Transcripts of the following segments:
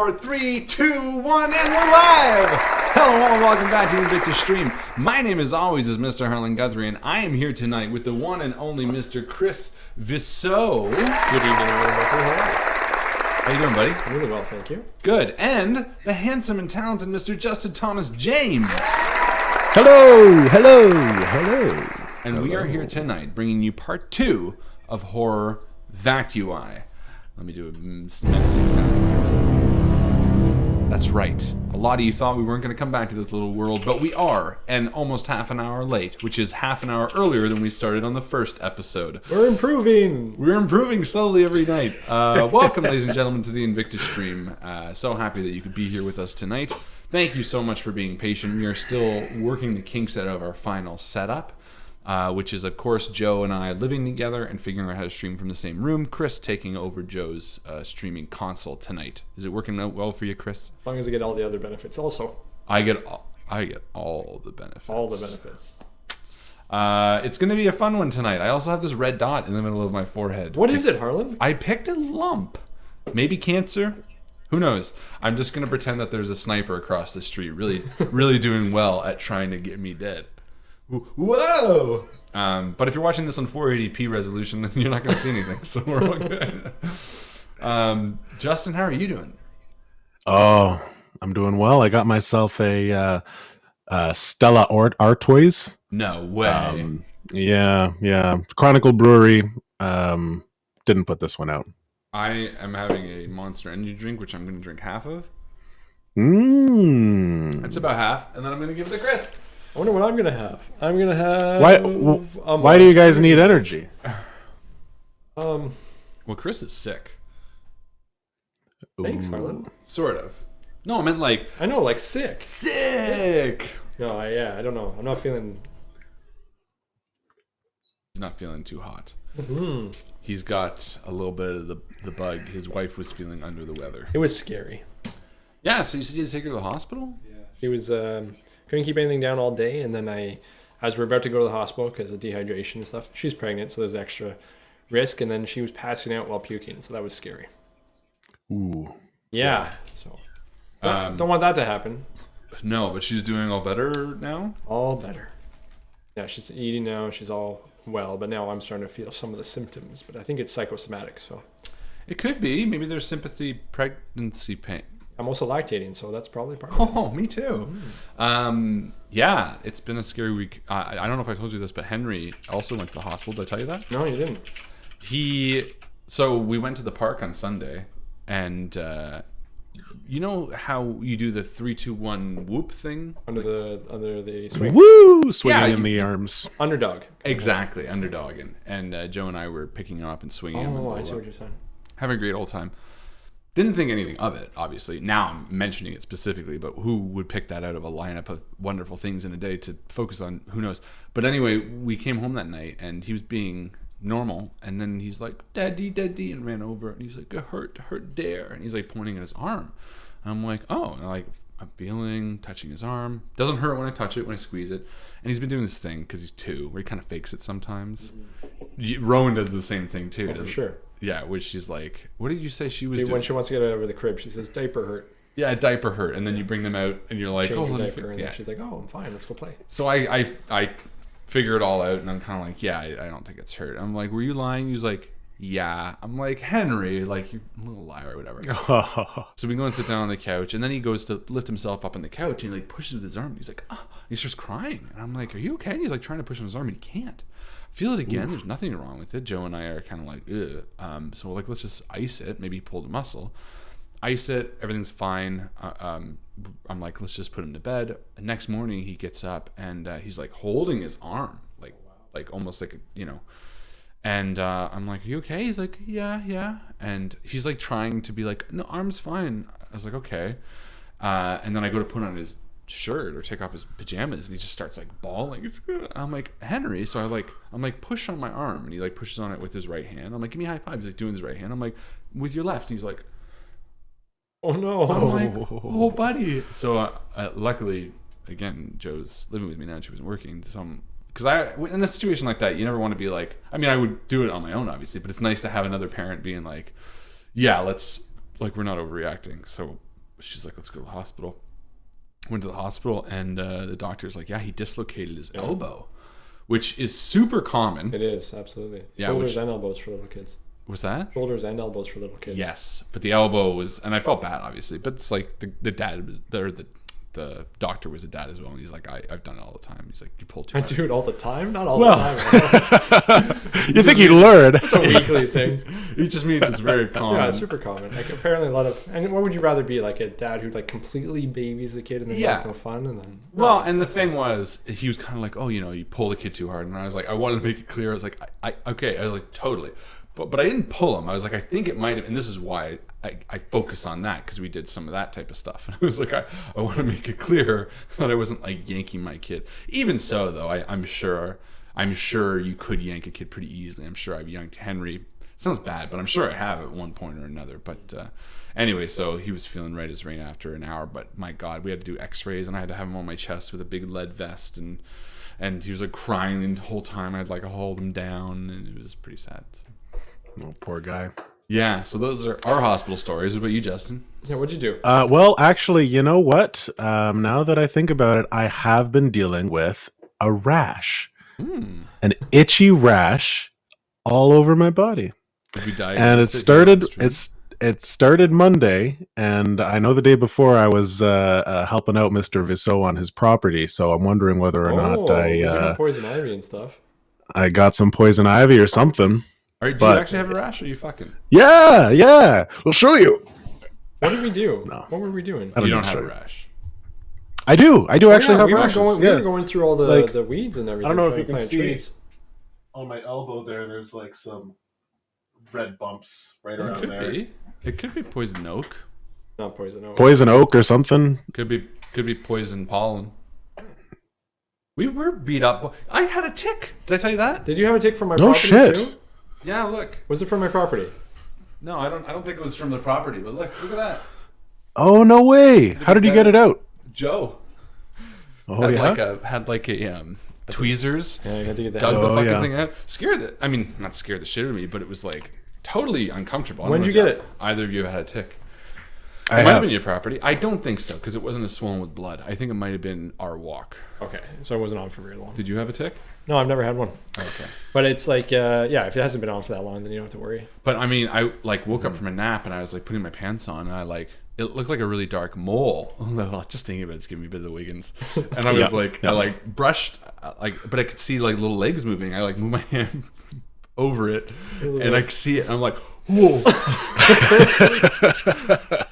4, 3, 2, 1, and we're live! Hello and welcome back to the INVICTUS stream. My name, as always, is Mr. Harlan Guthrie, and I am here tonight with the one and only Mr. Chris Viseau. Good evening, everybody. How you doing, buddy? Really well, thank you. Good. And the handsome and talented Mr. Justin Thomas James. Hello. And we are here tonight bringing you part 2 of horror Vacui. Let me do a menacing sound effect. That's right. A lot of you thought we weren't going to come back to this little world, but we are, and almost half an hour late, which is half an hour earlier than we started on the first episode. We're improving. We're improving slowly every night. Welcome, ladies and gentlemen, to the INVICTUS stream. So happy that you could be here with us tonight. Thank you so much for being patient. We are still working the kinks out of our final setup. Which is, of course, Joe and I living together and figuring out how to stream from the same room. Chris taking over Joe's streaming console tonight. Is it working out well for you, Chris? As long as I get all the other benefits also. I get all the benefits. All the benefits. It's going to be a fun one tonight. I also have this red dot in the middle of my forehead. What is it, Harlan? I picked a lump. Maybe cancer? Who knows? I'm just going to pretend that there's a sniper across the street really doing well at trying to get me dead. Whoa! But if you're watching this on 480p resolution, then you're not going to see anything, so we're all good. Justin, how are you doing? Oh, I'm doing well. I got myself a Stella Artois. No way. Yeah. Chronicle Brewery didn't put this one out. I am having a Monster Energy drink, which I'm going to drink half of. It's about half, and then I'm going to give it to Chris. I wonder what I'm going to have. I'm going to have... Why do you guys need energy? Well, Chris is sick. Thanks, Harlan. Sort of. No, I meant like... I know, like sick. Sick! No, I don't know. I'm not feeling... He's not feeling too hot. Mm-hmm. He's got a little bit of the bug. His wife was feeling under the weather. It was scary. Yeah, so you said you had to take her to the hospital? Yeah. She was... couldn't keep anything down all day, and then as we're about to go to the hospital because of dehydration and stuff, she's pregnant, so there's extra risk, and then she was passing out while puking, so that was scary. Ooh. Yeah. So don't want that to happen. No, but she's doing all better now? All better. Yeah, she's eating now, she's all well, but now I'm starting to feel some of the symptoms, but I think it's psychosomatic, so. It could be. Maybe there's sympathy pregnancy pain. I'm also lactating, so that's probably part of it. Oh, me too. Yeah, it's been a scary week. I don't know if I told you this, but Henry also went to the hospital. Did I tell you that? No, you didn't. So we went to the park on Sunday, and you know how you do the 3, 2, 1 whoop thing? Under the swing. Woo! Swinging in the arms. Underdog. Exactly, underdog. And Joe and I were picking him up and swinging him. Oh, I see what you're saying. Having a great old time. Didn't think anything of it, obviously. Now I'm mentioning it specifically, but who would pick that out of a lineup of wonderful things in a day to focus on? Who knows? But anyway, we came home that night, and he was being normal, and then he's like, "Daddy," and ran over, and he's like, "It hurt there," and he's like pointing at his arm. And I'm like, "Oh," and I'm feeling, touching his arm. Doesn't hurt when I touch it, when I squeeze it. And he's been doing this thing, because he's 2, where he kind of fakes it sometimes. Rowan does the same thing, too. For sure. Yeah, which she's like, what did you say she was doing? When she wants to get out of the crib, she says, "Diaper hurt." Yeah, diaper hurt. And then you bring them out, and you're like, change "Oh, your let me diaper," and then she's like, "Oh, I'm fine, let's go play." So I figure it all out, and I'm kind of like, yeah, I don't think it's hurt. I'm like, "Were you lying?" He's like, "Yeah." I'm like, "Henry, like, you're a little liar or whatever." So we go and sit down on the couch, and then he goes to lift himself up on the couch, and he like pushes with his arm. And he's like, "Oh," he starts crying, and I'm like, "Are you okay?" And he's like trying to push on his arm, and he can't. Feel it again. Oof. There's nothing wrong with it. Joe and I are kind of like, ugh. So we're like, let's just ice it. Maybe he pulled a muscle. Ice it. Everything's fine. I'm like, let's just put him to bed. The next morning he gets up and he's like holding his arm, like almost like and I'm like, are you okay? He's like, yeah. And he's like trying to be like, no, arm's fine. I was like, okay. And then I go to put on his shirt or take off his pajamas, and he just starts like bawling. I'm like, "Henry," so I'm like push on my arm, and he like pushes on it with his right hand. I'm like, "Give me a high five." He's like doing his right hand. I'm like, "With your left." And he's like, "Oh no." I'm like, "Oh buddy." So luckily, again, Joe's living with me now and she wasn't working, so because in a situation like that, you never want to be like, I mean, I would do it on my own obviously, but it's nice to have another parent being like, yeah, let's, like, we're not overreacting. So she's like, let's go to the hospital. Went to the hospital, and the doctor's like, yeah, he dislocated his elbow, which is super common. It is, absolutely. Yeah, Shoulders and elbows for little kids. What's that? Shoulders and elbows for little kids. Yes, but the elbow was, and I felt bad, obviously, but it's like the dad was there, the doctor was a dad as well, and he's like, I've done it all the time. He's like, you pulled too I hard. do it all the time? Not all the time. You think he'd learn? It's a weekly thing. It just means it's very common. Yeah, it's super common. Like apparently a lot of, and what would you rather be, like a dad who like completely babies the kid and then has no fun, and then well, and the thing was, he was kind of like, oh, you pull the kid too hard, and I was like, I wanted to make it clear. I was like, okay, I was like, totally. But I didn't pull him. I was like, I think it might have, and this is why I focus on that, because we did some of that type of stuff. And I was like, I want to make it clear that I wasn't like yanking my kid. Even so, though, I'm sure you could yank a kid pretty easily. I'm sure I've yanked Henry. It sounds bad, but I'm sure I have at one point or another. But anyway, so he was feeling right as rain after an hour. But my God, we had to do X-rays, and I had to have him on my chest with a big lead vest, and he was like crying the whole time. I'd like hold him down, and it was pretty sad. Oh, poor guy. Yeah, so those are our hospital stories. What about you, Justin? Yeah, what'd you do? Well, actually, you know what? Now that I think about it, I have been dealing with a rash, an itchy rash all over my body, and it started Monday, and I know the day before I was helping out Mr. Viseau on his property, so I'm wondering whether or not I poison ivy and stuff. I got some poison ivy or something. Do you actually have a rash, or are you fucking? Yeah. We'll show you. What did we do? No. What were we doing? You don't have a rash. I do actually have rashes. We were going through all the weeds and everything. I don't know if you can plant see trees. on my elbow there's like some red bumps right It around could there. be. It could be poison oak. Not poison oak. Poison oak or something. Could be poison pollen. We were beat up. I had a tick. Did I tell you that? Did you have a tick from my No property shit. too? Yeah, look. Was it from my property? No, I don't think it was from the property, but look at that. Oh no way! How did you get it out? Joe. Oh yeah. Had like a tweezers. Yeah, you had to get that. Dug out. the fucking thing out. Not scared the shit out of me, but it was like totally uncomfortable. When'd you get it? Either of you had a tick. I It might have have. been your property. I don't think so, because it wasn't as swollen with blood. I think it might have been our walk. Okay, so it wasn't on for very long. Did you have a tick? No, I've never had one. Okay. But it's like, if it hasn't been on for that long, then you don't have to worry. But I mean, I like woke up from a nap and I was like putting my pants on, and it looked like a really dark mole. Just thinking about it's giving me a bit of the Wiggins. And I was I brushed, but I could see like little legs moving. I moved my hand over it, and I could see it. And I'm like, whoa.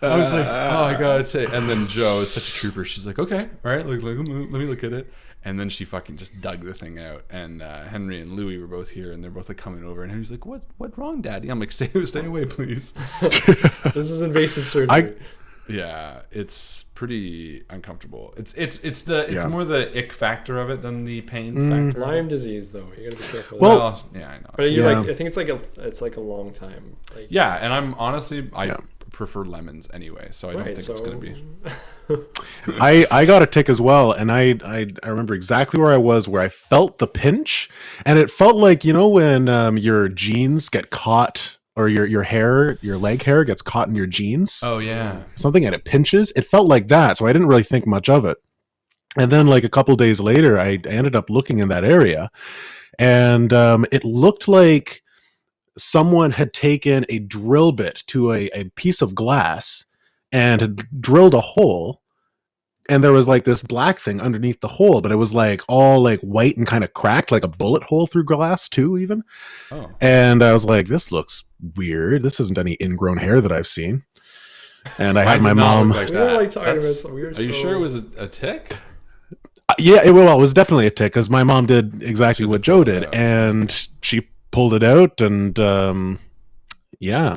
I was like, oh, I gotta take. And then Joe is such a trooper. She's like, okay, all right, let me look at it. And then she fucking just dug the thing out. And Henry and Louie were both here, and they're both coming over. And Henry's like, "What wrong, Daddy?" I'm like, "Stay away, please." This is invasive surgery. Yeah, it's pretty uncomfortable. It's more the ick factor of it than the pain factor. Lyme disease, though, you gotta be careful. Well, yeah, I know. But I think it's like a long time. Yeah, and I'm honestly I prefer lemons anyway, so I don't think it's gonna be. I got a tick as well, and I remember exactly where I was, where I felt the pinch, and it felt like, when your jeans get caught, or your leg hair gets caught in your jeans. Oh yeah. Something, and it pinches. It felt like that, so I didn't really think much of it. And then like a couple days later, I ended up looking in that area, and it looked like someone had taken a drill bit to a piece of glass and had drilled a hole, and there was like this black thing underneath the hole, but it was like all like white and kind of cracked, like a bullet hole through glass too, even. Oh. And I was like, this looks weird. This isn't any ingrown hair that I've seen. And I had my mom. We were like talking about some weird. Are you sure it was a tick? Yeah, it was definitely a tick, because my mom did exactly what Joe did, and she pulled it out, and yeah.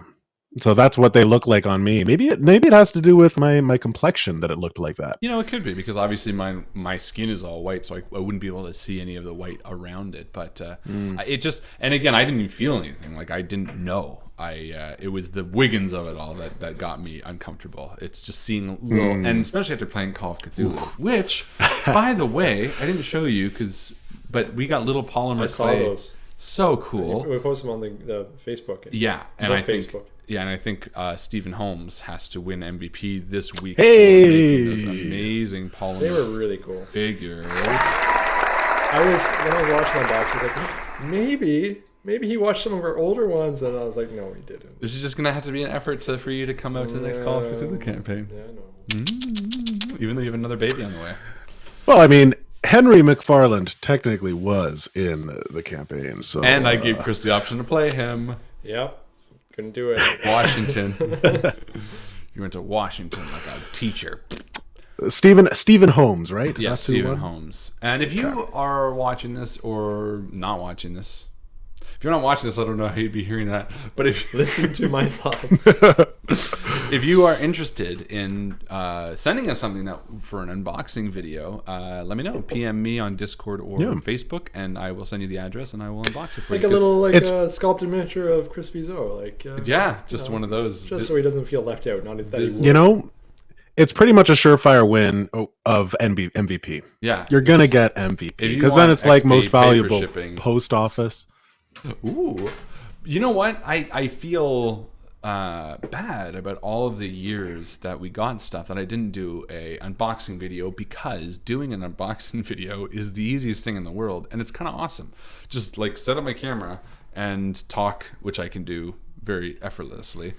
So that's what they look like on me. Maybe it has to do with my complexion that it looked like that. It could be, because obviously my skin is all white, so I wouldn't be able to see any of the white around it. But it just, and again, I didn't even feel anything. Like, I didn't know. It was the Wiggins of it all that got me uncomfortable. It's just seeing little, and especially after playing Call of Cthulhu, which, by the way, I didn't show you but we got little polymer clay. I saw those. So cool. We posted them on the Facebook. Yeah, and I think. Yeah, and I think Stephen Holmes has to win MVP this week Hey! for making those amazing polymer They were really cool. figures. When I was watching that box, I was like, maybe he watched some of our older ones, and I was like, no, he didn't. This is just going to have to be an effort for you to come out to the next Call of Cthulhu campaign. Yeah, I know. Even though you have another baby on the way. Well, I mean, Henry McFarland technically was in the campaign, so And I gave Chris the option to play him. Yep. Couldn't do it. Washington. You went to Washington like a teacher. Stephen Holmes, right? Yeah, That's who Stephen won? Holmes. And if you are watching this or not watching this, if you're not watching this, I don't know how you'd be hearing that. But if Listen to my thoughts. if you are interested in sending us something that for an unboxing video, let me know. PM me on Discord or Facebook, and I will send you the address and I will unbox it for Like you. a little sculpted miniature of Chris Viseau. Yeah, just one of those. Just so he doesn't feel left out. Not that he would. You know, it's pretty much a surefire win of MVP. Yeah, You're gonna get MVP If you because then want it's like XP, most pay for valuable shipping. post office. Ooh. You know what? I feel bad about all of the years that we got stuff that I didn't do a unboxing video, because doing an unboxing video is the easiest thing in the world, and it's kind of awesome. Just like set up my camera and talk, which I can do very effortlessly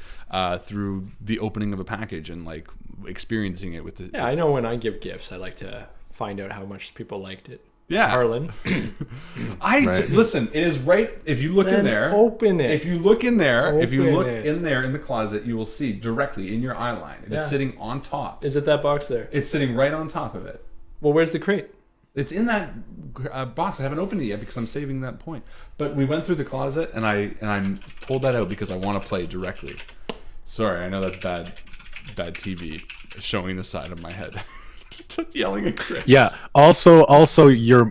through the opening of a package and like experiencing it with the Yeah, I know when I give gifts, I like to find out how much people liked it. yeah. Harlan. Listen, it is right. If you look in Then there, open it. If you look in there, Open it. in there in the closet, you will see directly in your eye line. It is sitting on top. Is it that box there? It's sitting right on top of it. Well, where's the crate? It's in that box. I haven't opened it yet because I'm saving that point. But we went through the closet and I pulled that out because I want to play directly. Sorry, I know that's bad TV showing the side of my head. Yelling at Chris. Yeah. Also,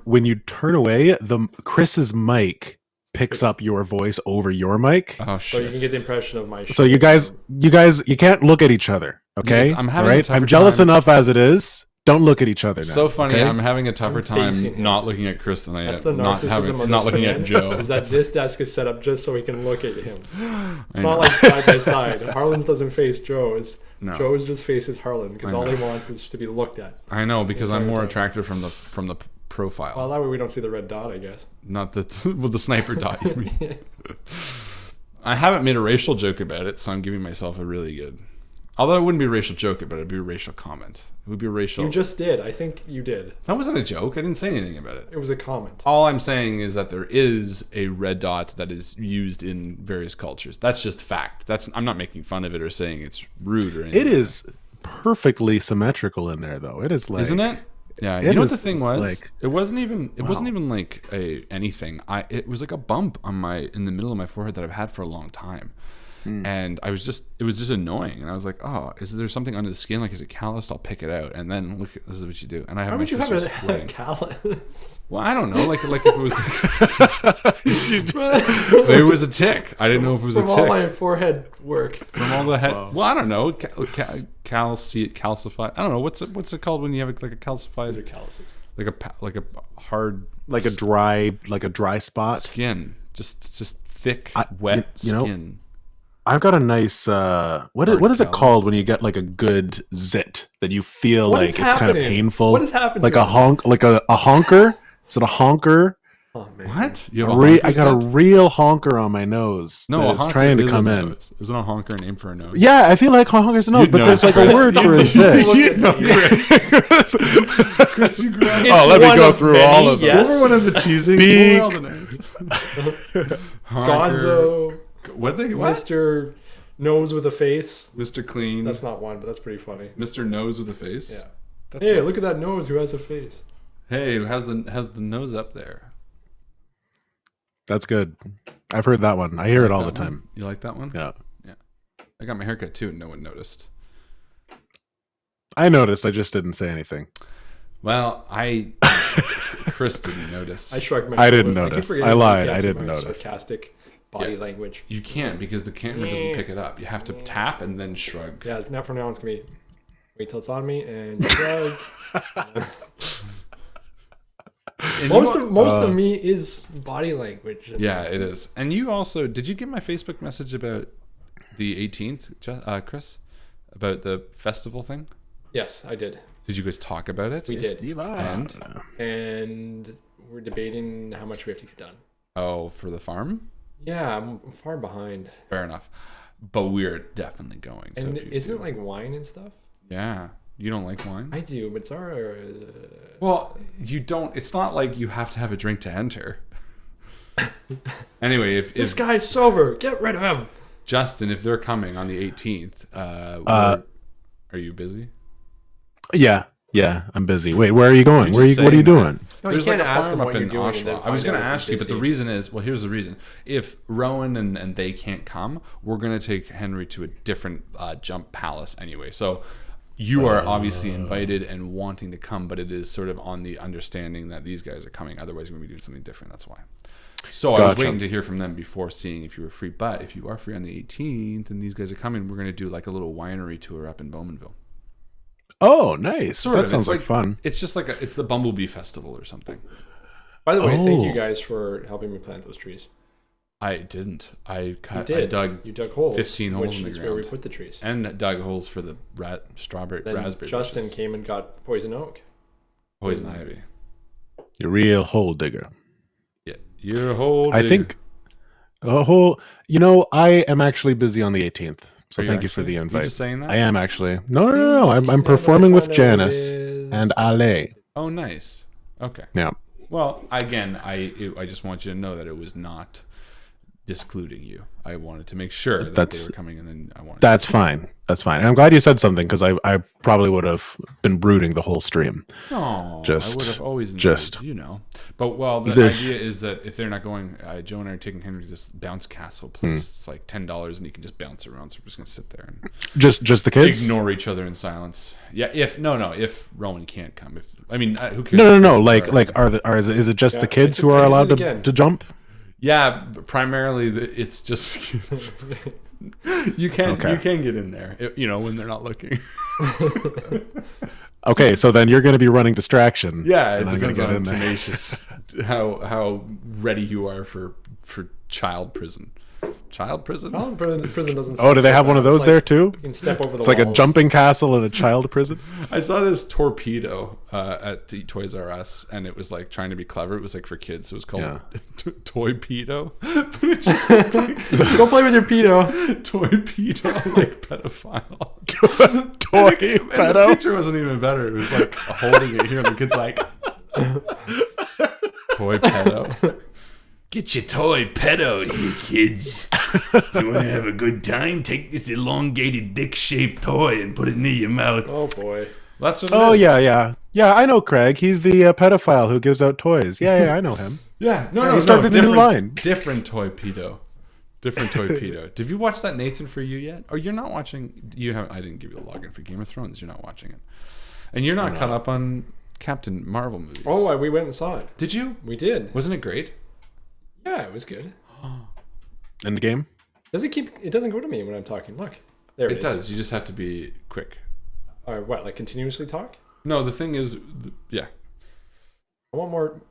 when you turn away, Chris's mic picks up your voice over your mic. Oh So you shit. can get the impression of my. So you guys, you can't look at each other. Okay. Yeah, I'm having a tougher I'm jealous time. enough as it is. Don't look at each other now. So funny. okay? I'm having a tougher time facing him. not looking at Chris than I That's am the not narcissism of not this looking man, at Joe. Is that this desk is set up just so we can look at him. It's I not know. like side by side. Harlan's doesn't face Joe's. No. Joe's just faces Harlan because I all he know. wants is to be looked at. I know, because I'm more Sorry. attractive from the profile. Well, that way we don't see the red dot, I guess. Not the the sniper dot. You mean. I haven't made a racial joke about it, so I'm giving myself a really good. Although it wouldn't be a racial joke, but it'd be a racial comment. It would be a racial. You just did. I think you did. That wasn't a joke. I didn't say anything about it. It was a comment. All I'm saying is that there is a red dot that is used in various cultures. That's just fact. I'm not making fun of it or saying it's rude or anything. It is perfectly symmetrical in there, though. It is like, Isn't it? Yeah. it You know what the is thing was? like- It wasn't even like anything. It was like a bump in the middle of my forehead that I've had for a long time. And it was just annoying, and I was like, oh, is there something under the skin? Like, is it calloused? I'll pick it out, and then look, this is what you do. And I have Why my would you have sister's a wedding. callus? Well, I don't know, like if it was maybe it was a tick. I didn't know if it was From a all tick my forehead work. from all the head. Well, I don't know, calcified. I don't know what's it called when you have like a calcified, Those are calluses. like a hard like a dry spot. skin, just thick, wet you know, skin. I've got a nice what is it callus. called when you get like a good zit that you feel What like is it's kind of happening? painful? What is happening Like to a us? honk, like a honker? Is it a honker? Oh, man. What? You have a honker I got a set? real honker on my nose. No, a that is honker trying to is a come in. nose. Isn't a honker a name for a nose? Yeah, I feel like honker's a nose, You'd but know, there's like a Chris. word for a Look zit. at me. Chris, you grew up. It's Oh, let me one go of through many, all of them. yes. What were one of the teasing? Beak. What were all the names? Gonzo, What they? What? Mr. Nose with a face. Mr. Clean. That's not one, but that's pretty funny. Mr. Nose with a face. Yeah. That's Hey, look at that nose who has a face. Hey, who has the nose up there? That's good. I've heard that one. I hear it all the That one? time. You like that one? Yeah. I got my haircut too, and no one noticed. I noticed. I just didn't say anything. Well, Chris didn't notice. I shrugged my I didn't shoulders. notice. keep forgetting I that you lied. can't I see didn't my notice. Sarcastic body language. You can't because the camera doesn't pick it up. You have to tap and then shrug. Yeah, now from now on it's gonna be wait till it's on me and shrug. And most you- of me is body language. Yeah, it is. And you also did you get my Facebook message about the 18th, Chris, about the festival thing? Yes, I did. Did you guys talk about it? We did. And we're debating how much we have to get done. oh, for the farm? Yeah, I'm far behind. Fair enough. But we're definitely going. And isn't it like wine and stuff? Yeah. You don't like wine? I do, but it's our... Well, you don't. It's not like you have to have a drink to enter. Anyway, if This guy's sober. Get rid of him. Justin, if they're coming on the 18th, are you busy? Yeah, I'm busy. Wait, where are you going? What are you doing? No, There's you like can't a ask farm him up what you're in doing and then Oshawa. I was find going to out if ask you, he's but the busy. reason is, well, here's the reason. If Rowan and they can't come, we're going to take Henry to a different jump palace anyway. So you are obviously invited and wanting to come, but it is sort of on the understanding that these guys are coming. Otherwise, we're going to be doing something different. That's why. So I was waiting to hear from them before seeing if you were free. But if you are free on the 18th and these guys are coming, we're going to do like a little winery tour up in Bowmanville. Oh, nice. Sort That of. sounds It's like fun. It's just like it's the Bumblebee Festival or something. By the way, thank you Oh. guys for helping me plant those trees. I didn't. I cut. You did. I dug. You dug holes. 15 holes which in the is where we ground. put the trees. And dug holes for the raspberry Justin bushes. came and got poison oak. Poison ivy. You're a real hole digger. Yeah, you're a hole. I think a whole. I am actually busy on the 18th, so Are you thank you for actually? the You're invite. just saying that? I am actually. No. I'm performing with Janice and Ale. Oh, nice. Okay. Yeah. Well, again, I just want you to know that it was not discluding you. I wanted to make sure that they were coming, and then I wanted. That's fine. That's fine. And I'm glad you said something because I probably would have been brooding the whole stream. No, Just- I would have always just- enjoyed, But the There's- idea is that if they're not going, Joe and I are taking Henry to this bounce castle place. It's like $10, and you can just bounce around. So we're just gonna sit there and Just the kids. ignore each other in silence. Yeah, if Rowan can't come. Who cares? No. Like is it just Yeah, the kids I who did are it allowed again. to jump? Yeah, but primarily it's just kids. You can get in there, when they're not looking. Okay, so then you're going to be running distraction. Yeah, it and I'm gonna depends get on in there. tenacious how ready you are for child prison. Child prison? Oh, prison doesn't. Oh, do they have one of those there too? You can step over the It's like a walls. jumping castle in a child prison. I saw this torpedo at the Toys R Us, and it was like trying to be clever. It was like for kids. It was called Toy-pedo. Go play with your pedo. Toy-pedo, like pedophile. Toy And the pedo. picture wasn't even better. It was like holding it here, and the kid's like, toy pedo. Get your toy pedo here, kids. You want to have a good time? Take this elongated dick-shaped toy and put it near your mouth. Oh boy. That's what. Oh it is. yeah. I know Craig. He's the pedophile who gives out toys. Yeah, I know him. Yeah. No. he started a new line. Different toy pedo. Different toy pedo. Did you watch that Nathan For You yet? Or you're not watching? You have. I didn't give you a login for Game of Thrones. You're not watching it, and you're not caught up on Captain Marvel movies. Oh, we went and saw it. Did you? We did. Wasn't it great? Yeah, it was good. In the game. It doesn't go to me when I'm talking. Look, there it is. It does. You just have to be quick. What? Like continuously talk? No, the thing is, yeah. I want more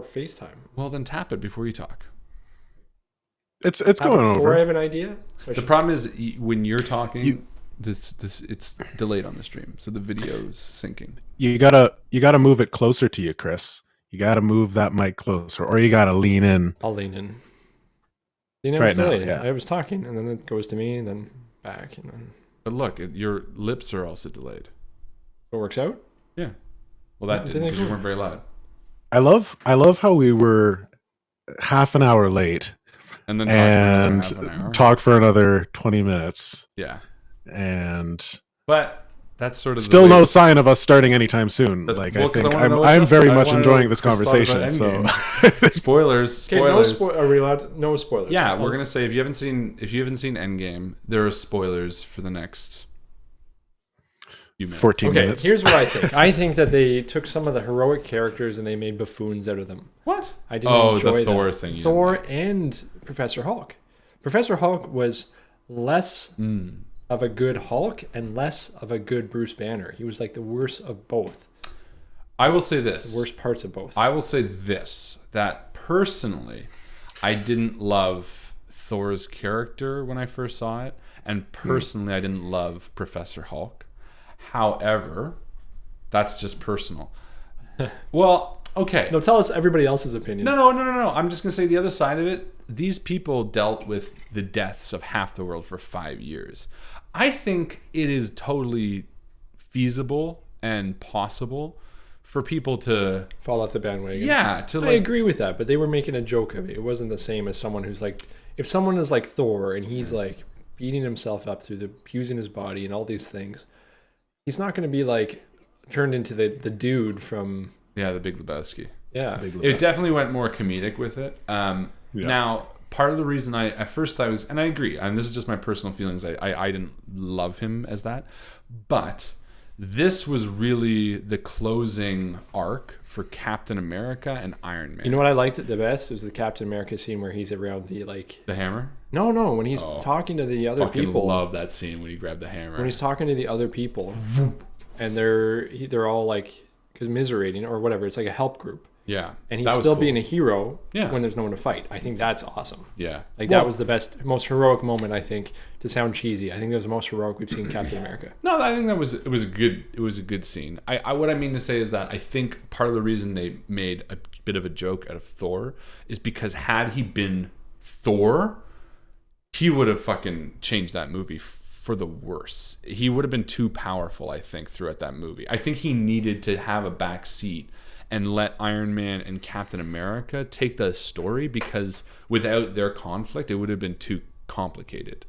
FaceTime. Well, then tap it before you talk. It's going Before I over. have an idea. So The problem is when you're talking, this it's delayed on the stream, so the video's syncing. You gotta move it closer to you, Chris. You gotta move that mic closer, or you gotta lean in. I'll lean in. Lean in Right now, slowly. yeah. I was talking, and then it goes to me, and then back, and then But look, your lips are also delayed. it works out. Yeah. Well, that Yeah, didn't because you weren't very loud. I love how we were half an hour late And then and talk for another half an hour. talk for another 20 minutes, Yeah. and But that's sort of still the way no sign of us starting anytime soon. That's- Like well, I 'cause think I wanna know what I'm Justin- very I much wanna know enjoying what this Chris thought about conversation. So spoilers. Okay, no Spoilers. Are we allowed? No spoilers. Yeah, we're gonna say if you haven't seen Endgame, there are spoilers for the next few minutes. 14 Okay, minutes. here's what I think. I think that they took some of the heroic characters and they made buffoons out of them. What? I didn't enjoy the Thor that. thing. you Thor didn't like. and Professor Hulk. Professor Hulk was less of a good Hulk and less of a good Bruce Banner. He was like the worst of both. I will say this. The worst parts of both. I will say this, that personally, I didn't love Thor's character when I first saw it. And personally, I didn't love Professor Hulk. However, that's just personal. Well, okay. No, tell us everybody else's opinion. No. I'm just going to say the other side of it. These people dealt with the deaths of half the world for 5 years. I think it is totally feasible and possible for people to fall off the bandwagon. Yeah, I agree with that, but they were making a joke of it. It wasn't the same as someone who's like, if someone is like Thor and he's like beating himself up through abusing his body and all these things, he's not going to be like turned into the dude from The Big Lebowski. Yeah, it definitely went more comedic with it. Now, part of the reason at first I was, and I agree, and this is just my personal feelings, I didn't love him as that, but this was really the closing arc for Captain America and Iron Man. You know what I liked it the best? It was the Captain America scene where he's around the the hammer? No, when he's talking to the other people. I love that scene when he grabbed the hammer. When he's talking to the other people, and they're all like commiserating or whatever. It's like a help group. Yeah. And he's still being a hero when there's no one to fight. I think that's awesome. Yeah. That was the best, most heroic moment, I think, to sound cheesy. I think that was the most heroic we've seen Captain America. No, I think it was a good scene. What I mean to say is that I think part of the reason they made a bit of a joke out of Thor is because had he been Thor, he would have fucking changed that movie for the worse. He would have been too powerful, I think, throughout that movie. I think he needed to have a back seat and let Iron Man and Captain America take the story, because without their conflict, it would have been too complicated.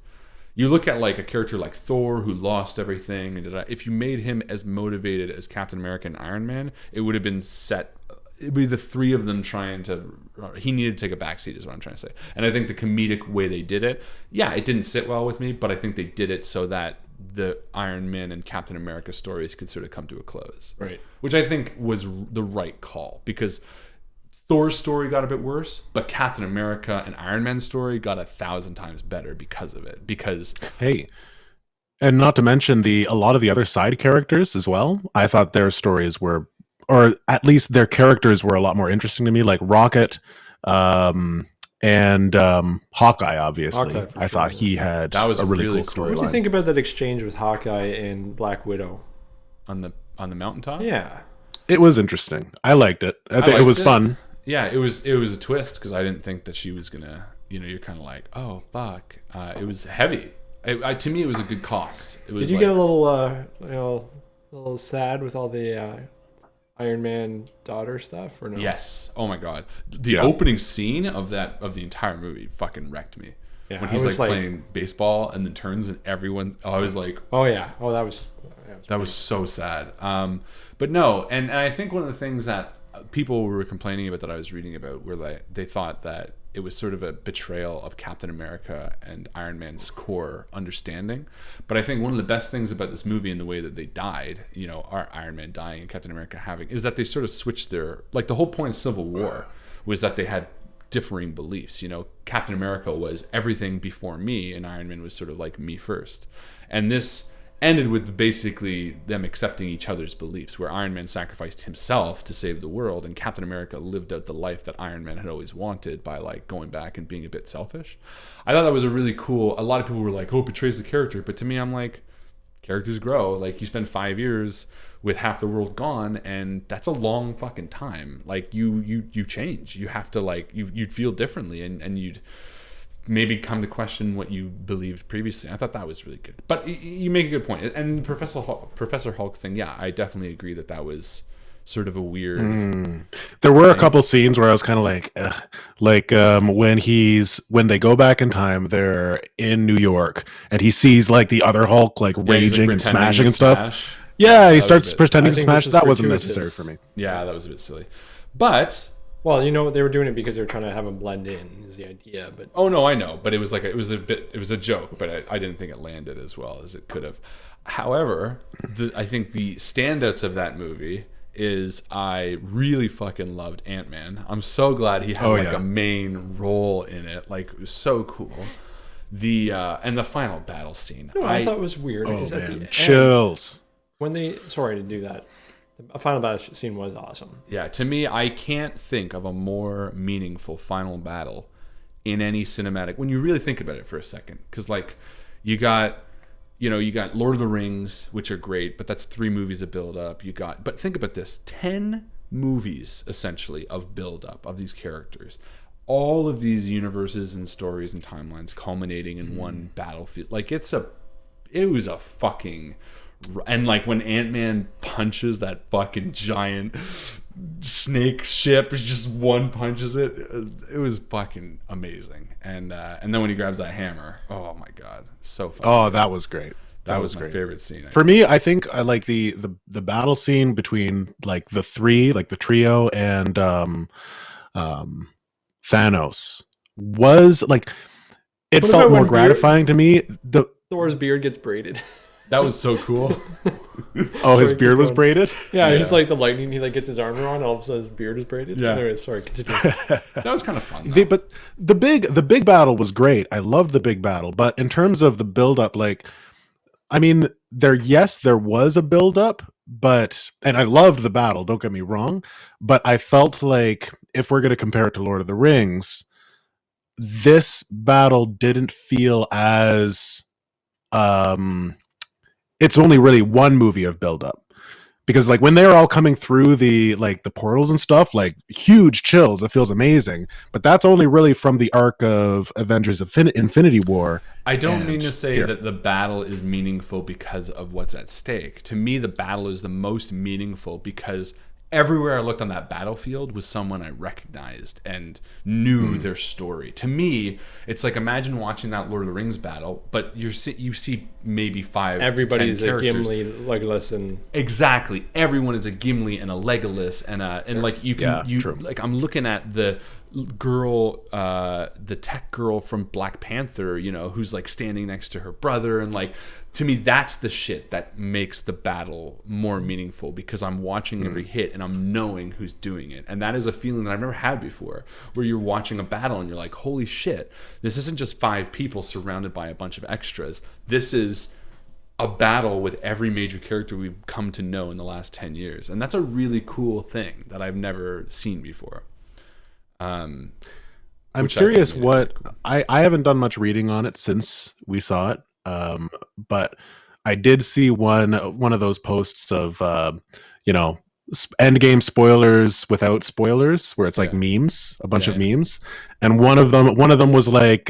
You look at like a character like Thor who lost everything, and if you made him as motivated as Captain America and Iron Man, it would have been set. It'd be the three of them trying to. He needed to take a backseat, is what I'm trying to say. And I think the comedic way they did it, it didn't sit well with me, but I think they did it so that the Iron Man and Captain America stories could sort of come to a close. Right. Which I think was the right call, because Thor's story got a bit worse, but Captain America and Iron Man's story got 1,000 times better because of it. And not to mention a lot of the other side characters as well. I thought their stories were, or at least their characters were, a lot more interesting to me, like Rocket, and Hawkeye, obviously. I thought he had a really cool story. What do you think about that exchange with Hawkeye and Black Widow on the mountaintop? Yeah, it was interesting. I liked it. I think it was fun. Yeah, it was a twist, because I didn't think that she was gonna. You're kind of like, oh fuck. It was heavy. To me, it was a good cost. Did you get a little sad with all the Iron Man daughter stuff, or no? Yes. Oh my god. The opening scene of the entire movie fucking wrecked me. Yeah, when he's like playing baseball and then turns and everyone. I was like, oh yeah. Oh, that was so sad. But no, and I think one of the things that people were complaining about that I was reading about were like, they thought that it was sort of a betrayal of Captain America and Iron Man's core understanding. But I think one of the best things about this movie and the way that they died, our Iron Man dying and Captain America having, is that they sort of switched the whole point of Civil War was that they had differing beliefs. Captain America was everything before me, and Iron Man was sort of like me first. And this ended with basically them accepting each other's beliefs, where Iron Man sacrificed himself to save the world, and Captain America lived out the life that Iron Man had always wanted by like going back and being a bit selfish. I thought that was a really cool. A lot of people were like, "Oh, it betrays the character," but to me, I'm like, characters grow. Like, you spend 5 years with half the world gone, and that's a long fucking time. Like, you change. You have to like you'd feel differently, and you'd maybe come to question what you believed previously. I thought that was really good. But you make a good point. And Professor Hulk thing, I definitely agree that was sort of a weird There were a couple scenes where I was kind of like when they go back in time, they're in New York, and he sees like the other Hulk like raging and smashing and stuff. Yeah, he starts pretending to smash. That wasn't necessary for me. Yeah, that was a bit silly. But well, they were doing it because they were trying to have him blend in, is the idea. But oh no, I know. But it was a joke. But I didn't think it landed as well as it could have. However, I think the standouts of that movie is I really fucking loved Ant-Man. I'm so glad he had a main role in it. Like, it was so cool. And the final battle scene. No, I thought it was weird. Oh man, chills. Sorry to do that. The final battle scene was awesome. Yeah, to me, I can't think of a more meaningful final battle in any cinematic, when you really think about it for a second. Because, like, You got Lord of the Rings, which are great, but that's 3 movies of build up. But think about this, 10 movies essentially of build up of these characters. All of these universes and stories and timelines culminating in one battlefield. Like it was a fucking, and like when Ant-Man punches that fucking giant snake ship, just one punches it, it was fucking amazing. And then when he grabs that hammer, oh my god, so fucking Oh, that was great. That was my great. favorite scene. For me, I think I like the battle scene between like the three, like the trio and Thanos was like, it What felt about more when gratifying to me. Thor's beard gets braided. That was so cool. Oh, his Sorry, beard keep was going. braided? Yeah, he's like the lightning. He like gets his armor on. All of a sudden, his beard is braided. Yeah. Anyway, sorry. Continue. That was kind of fun. Though. But the big battle was great. I loved the big battle. But in terms of the build up, like, I mean, there was a build up, and I loved the battle, don't get me wrong, but I felt like if we're going to compare it to Lord of the Rings, this battle didn't feel as it's only really one movie of build up. Because like when they're all coming through the portals and stuff, like huge chills, it feels amazing. But that's only really from the arc of Avengers Infinity War. I don't mean to say that the battle is meaningful because of what's at stake. To me, the battle is the most meaningful because everywhere I looked on that battlefield was someone I recognized and knew their story. To me, it's like, imagine watching that Lord of the Rings battle, but you see maybe 5 Everybody's to 10 a characters. Gimli, Legolas, and Exactly. Everyone is a Gimli and a Legolas and like you can true. like I'm looking at the girl, the tech girl from Black Panther, who's like standing next to her brother, and like to me that's the shit that makes the battle more meaningful because I'm watching every hit and I'm knowing who's doing it, and that is a feeling that I've never had before, where you're watching a battle and you're like, holy shit, this isn't just 5 people surrounded by a bunch of extras. This is a battle with every major character we've come to know in the last 10 years. And that's a really cool thing that I've never seen before. I'm curious I haven't done much reading on it since we saw it. But I did see one of those posts of, Endgame spoilers without spoilers, where it's like memes, a bunch of memes. And one of them was like,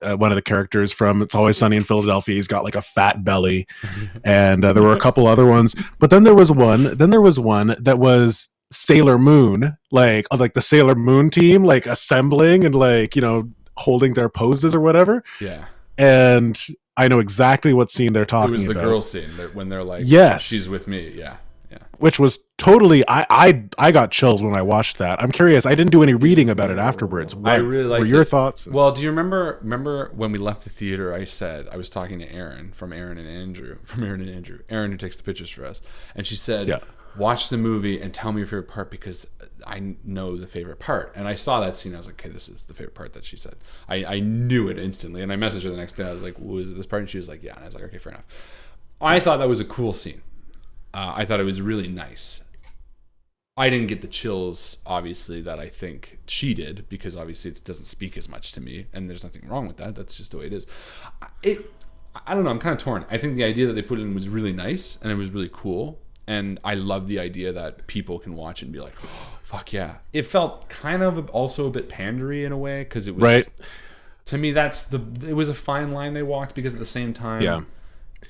one of the characters from It's Always Sunny in Philadelphia, he's got like a fat belly, and there were a couple other ones, but then there was one that was Sailor Moon, like the Sailor Moon team, like assembling and like holding their poses or whatever. Yeah, and I know exactly what scene they're talking about. It was the girl scene when they're like, yes, she's with me. Yeah. Which was totally, I got chills when I watched that. I'm curious. I didn't do any reading about it afterwards. I really liked were your it. thoughts? Well, do you remember when we left the theater? I was talking to Aaron Aaron and Andrew, Aaron who takes the pictures for us, and she said, watch the movie and tell me your favorite part because I know the favorite part. And I saw that scene. I was like, okay, this is the favorite part that she said. I knew it instantly, and I messaged her the next day. I was like, was it this part? And she was like, yeah. And I was like, okay, fair enough. I thought that was a cool scene. I thought it was really nice. I didn't get the chills, obviously, that I think she did, because obviously it doesn't speak as much to me, and there's nothing wrong with that. That's just the way it is. I don't know. I'm kind of torn. I think the idea that they put in was really nice, and it was really cool, and I love the idea that people can watch and be like, oh, fuck yeah. It felt kind of also a bit pandery in a way, because it was... Right. To me, it was a fine line they walked, because at the same time... Yeah.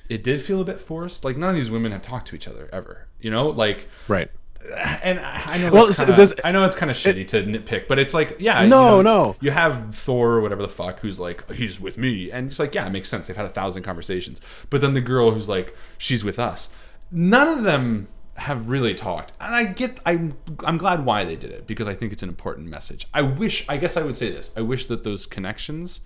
It did feel a bit forced. Like, none of these women have talked to each other ever, like, right. And I know it's kind of shitty to nitpick, but it's like, yeah, no. You have Thor or whatever the fuck who's like, he's with me, and it's like, yeah, it makes sense. They've had 1,000 conversations, but then the girl who's like, she's with us. None of them have really talked, and I'm glad why they did it, because I think it's an important message. I guess I would say this. I wish that those connections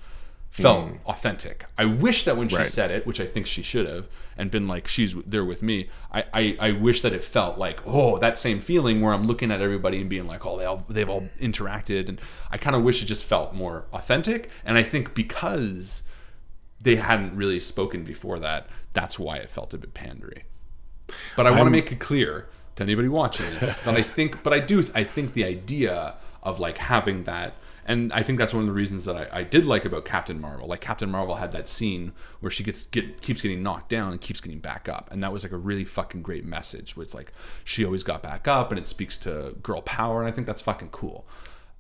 felt authentic. I wish that when she said it, which I think she should have, and been like, she's there with me, I wish that it felt like, oh, that same feeling where I'm looking at everybody and being like, oh, they've all interacted, and I kind of wish it just felt more authentic. And I think because they hadn't really spoken before that's why it felt a bit pandery. But I want to make it clear to anybody watching this that I think the idea of like having that And I think that's one of the reasons that I did like about Captain Marvel. Like Captain Marvel had that scene where she keeps getting knocked down and keeps getting back up, and that was like a really fucking great message. Where it's like she always got back up, and it speaks to girl power, and I think that's fucking cool.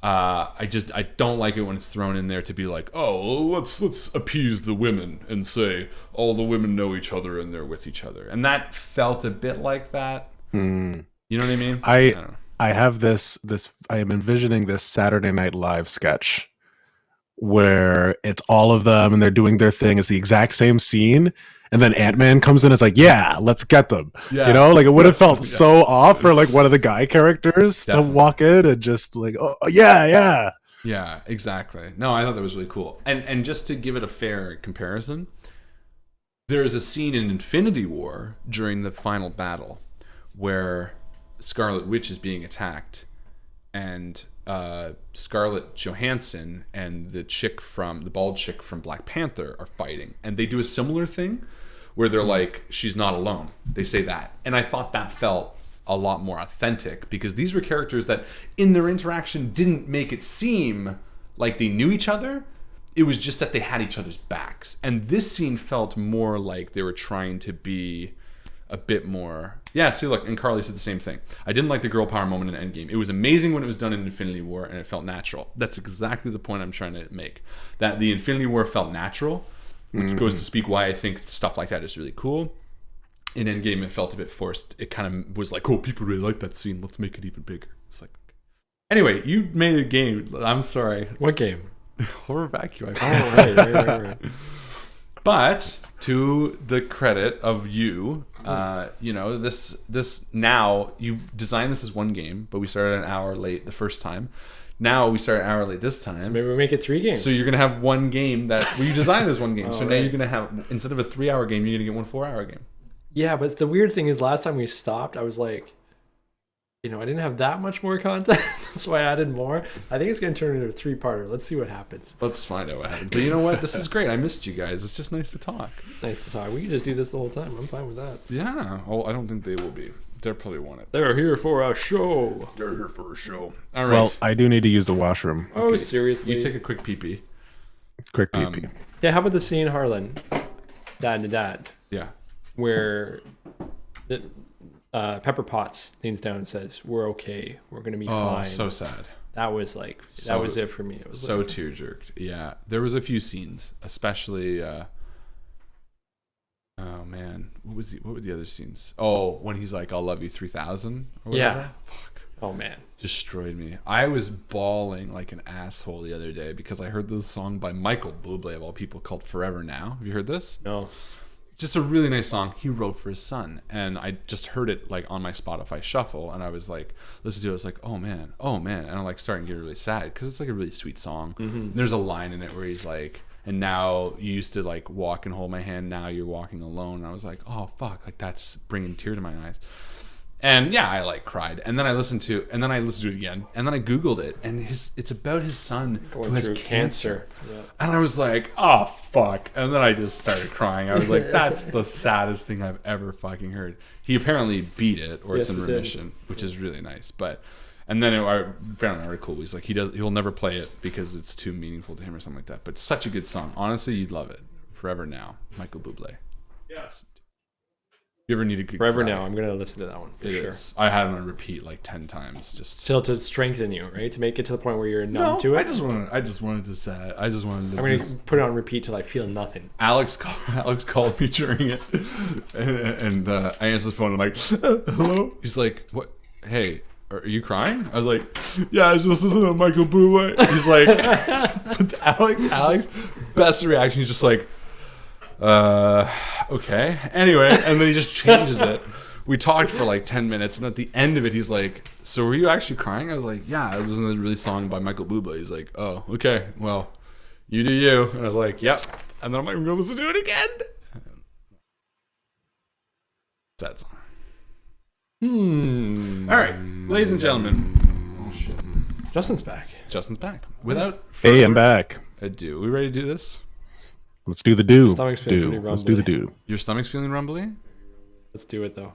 I don't like it when it's thrown in there to be like, oh, let's appease the women and say all the women know each other and they're with each other, and that felt a bit like that. You know what I mean? I have this I am envisioning this Saturday Night Live sketch where it's all of them and they're doing their thing. It's the exact same scene, and then Ant-Man comes in and is like, yeah, let's get them. Yeah. You know, like it would have felt so off for like one of the guy characters to walk in and just like, oh yeah. Yeah, exactly. No, I thought that was really cool. And just to give it a fair comparison, there's a scene in Infinity War during the final battle where Scarlet Witch is being attacked, and Scarlett Johansson and the bald chick from Black Panther are fighting, and they do a similar thing where they're like, she's not alone. They say that, and I thought that felt a lot more authentic, because these were characters that in their interaction didn't make it seem like they knew each other. It was just that they had each other's backs, and this scene felt more like they were trying to be a bit more. Yeah, see, look, and Carly said the same thing. I didn't like the girl power moment in Endgame. It was amazing when it was done in Infinity War, and it felt natural. That's exactly the point I'm trying to make. That the Infinity War felt natural, which goes to speak why I think stuff like that is really cool. In Endgame, it felt a bit forced. It kind of was like, oh, people really like that scene. Let's make it even bigger. It's like, anyway, you made a game. I'm sorry. What game? Horror Vacui. Oh, right. But to the credit of you, this now you designed this as one game, but we started an hour late the first time. Now we start an hour late this time. So maybe we make it 3 games. So you're gonna have one game that you designed as one game. So now right. you're gonna have, instead of a 3-hour game, you're gonna get one 4-hour game. Yeah, but the weird thing is, last time we stopped, I was like, I didn't have that much more content, so I added more. I think it's going to turn into a 3-parter. Let's see what happens. Let's find out what happens. But you know what? This is great. I missed you guys. It's just nice to talk. Nice to talk. We can just do this the whole time. I'm fine with that. Yeah. Well, I don't think they will be. They'll probably want it. They're here for a show. They're here for a show. All right. Well, I do need to use the washroom. Oh, seriously? You take a quick pee-pee. Quick pee-pee. Yeah, how about the scene, Harlan? Dad to Dad. Yeah. Where Pepper Potts leans down and says, "We're okay. We're gonna be fine." Oh, so sad. That was like that was it for me. It was so like, tear-jerked. Yeah, there was a few scenes, especially. Oh man, what were the other scenes? Oh, when he's like, "I'll love you 3000." Yeah. Fuck. Oh man. Destroyed me. I was bawling like an asshole the other day because I heard this song by Michael Bublé, of all people, called "Forever Now." Have you heard this? No. Just a really nice song he wrote for his son, and I just heard it like on my Spotify shuffle, and I was like, listen to it, I was like, oh man, and I'm like starting to get really sad because it's like a really sweet song. There's a line in it where he's like, and now you used to like walk and hold my hand, now you're walking alone, and I was like, oh fuck, like that's bringing a tear to my eyes. And yeah, I like cried, and then I listened to it again, and then I Googled it, and it's about his son who has cancer. Yeah. And I was like, oh fuck, and then I just started crying. I was like, that's the saddest thing I've ever fucking heard. He apparently beat it, or it's in remission, which is really nice. And then I found an article. He's like, he'll never play it because it's too meaningful to him or something like that. But such a good song. Honestly, you'd love it. Forever Now, Michael Bublé. Yes. You ever need a good Forever cry? Now, I'm gonna listen to that one for sure. I had it on repeat like 10 times, just Still to strengthen you, right? To make it to the point where you're numb to it. I just wanted to say. I just wanted to. I'm gonna put it on repeat till I feel nothing. Alex called me during it, and I answered the phone. I'm like, hello. He's like, what? Hey, are you crying? I was like, yeah, I was just listening to Michael Bublé. He's like, but Alex, best reaction. He's just like, okay. Anyway, and then he just changes it. We talked for like 10 minutes, and at the end of it, he's like, so were you actually crying? I was like, yeah, I was listening to this really song by Michael Bublé. He's like, oh, okay, well, you do you. And I was like, yep. And then I'm like, I'm going to listen to it again. Sad song. All right, ladies and gentlemen. Oh, shit. Justin's back. Justin's back. Without Hey, I'm back. ado, we ready to do this? Let's do the do. My stomach's feeling pretty Let's do the rumbly. do. Your stomach's feeling rumbly? Let's do it though.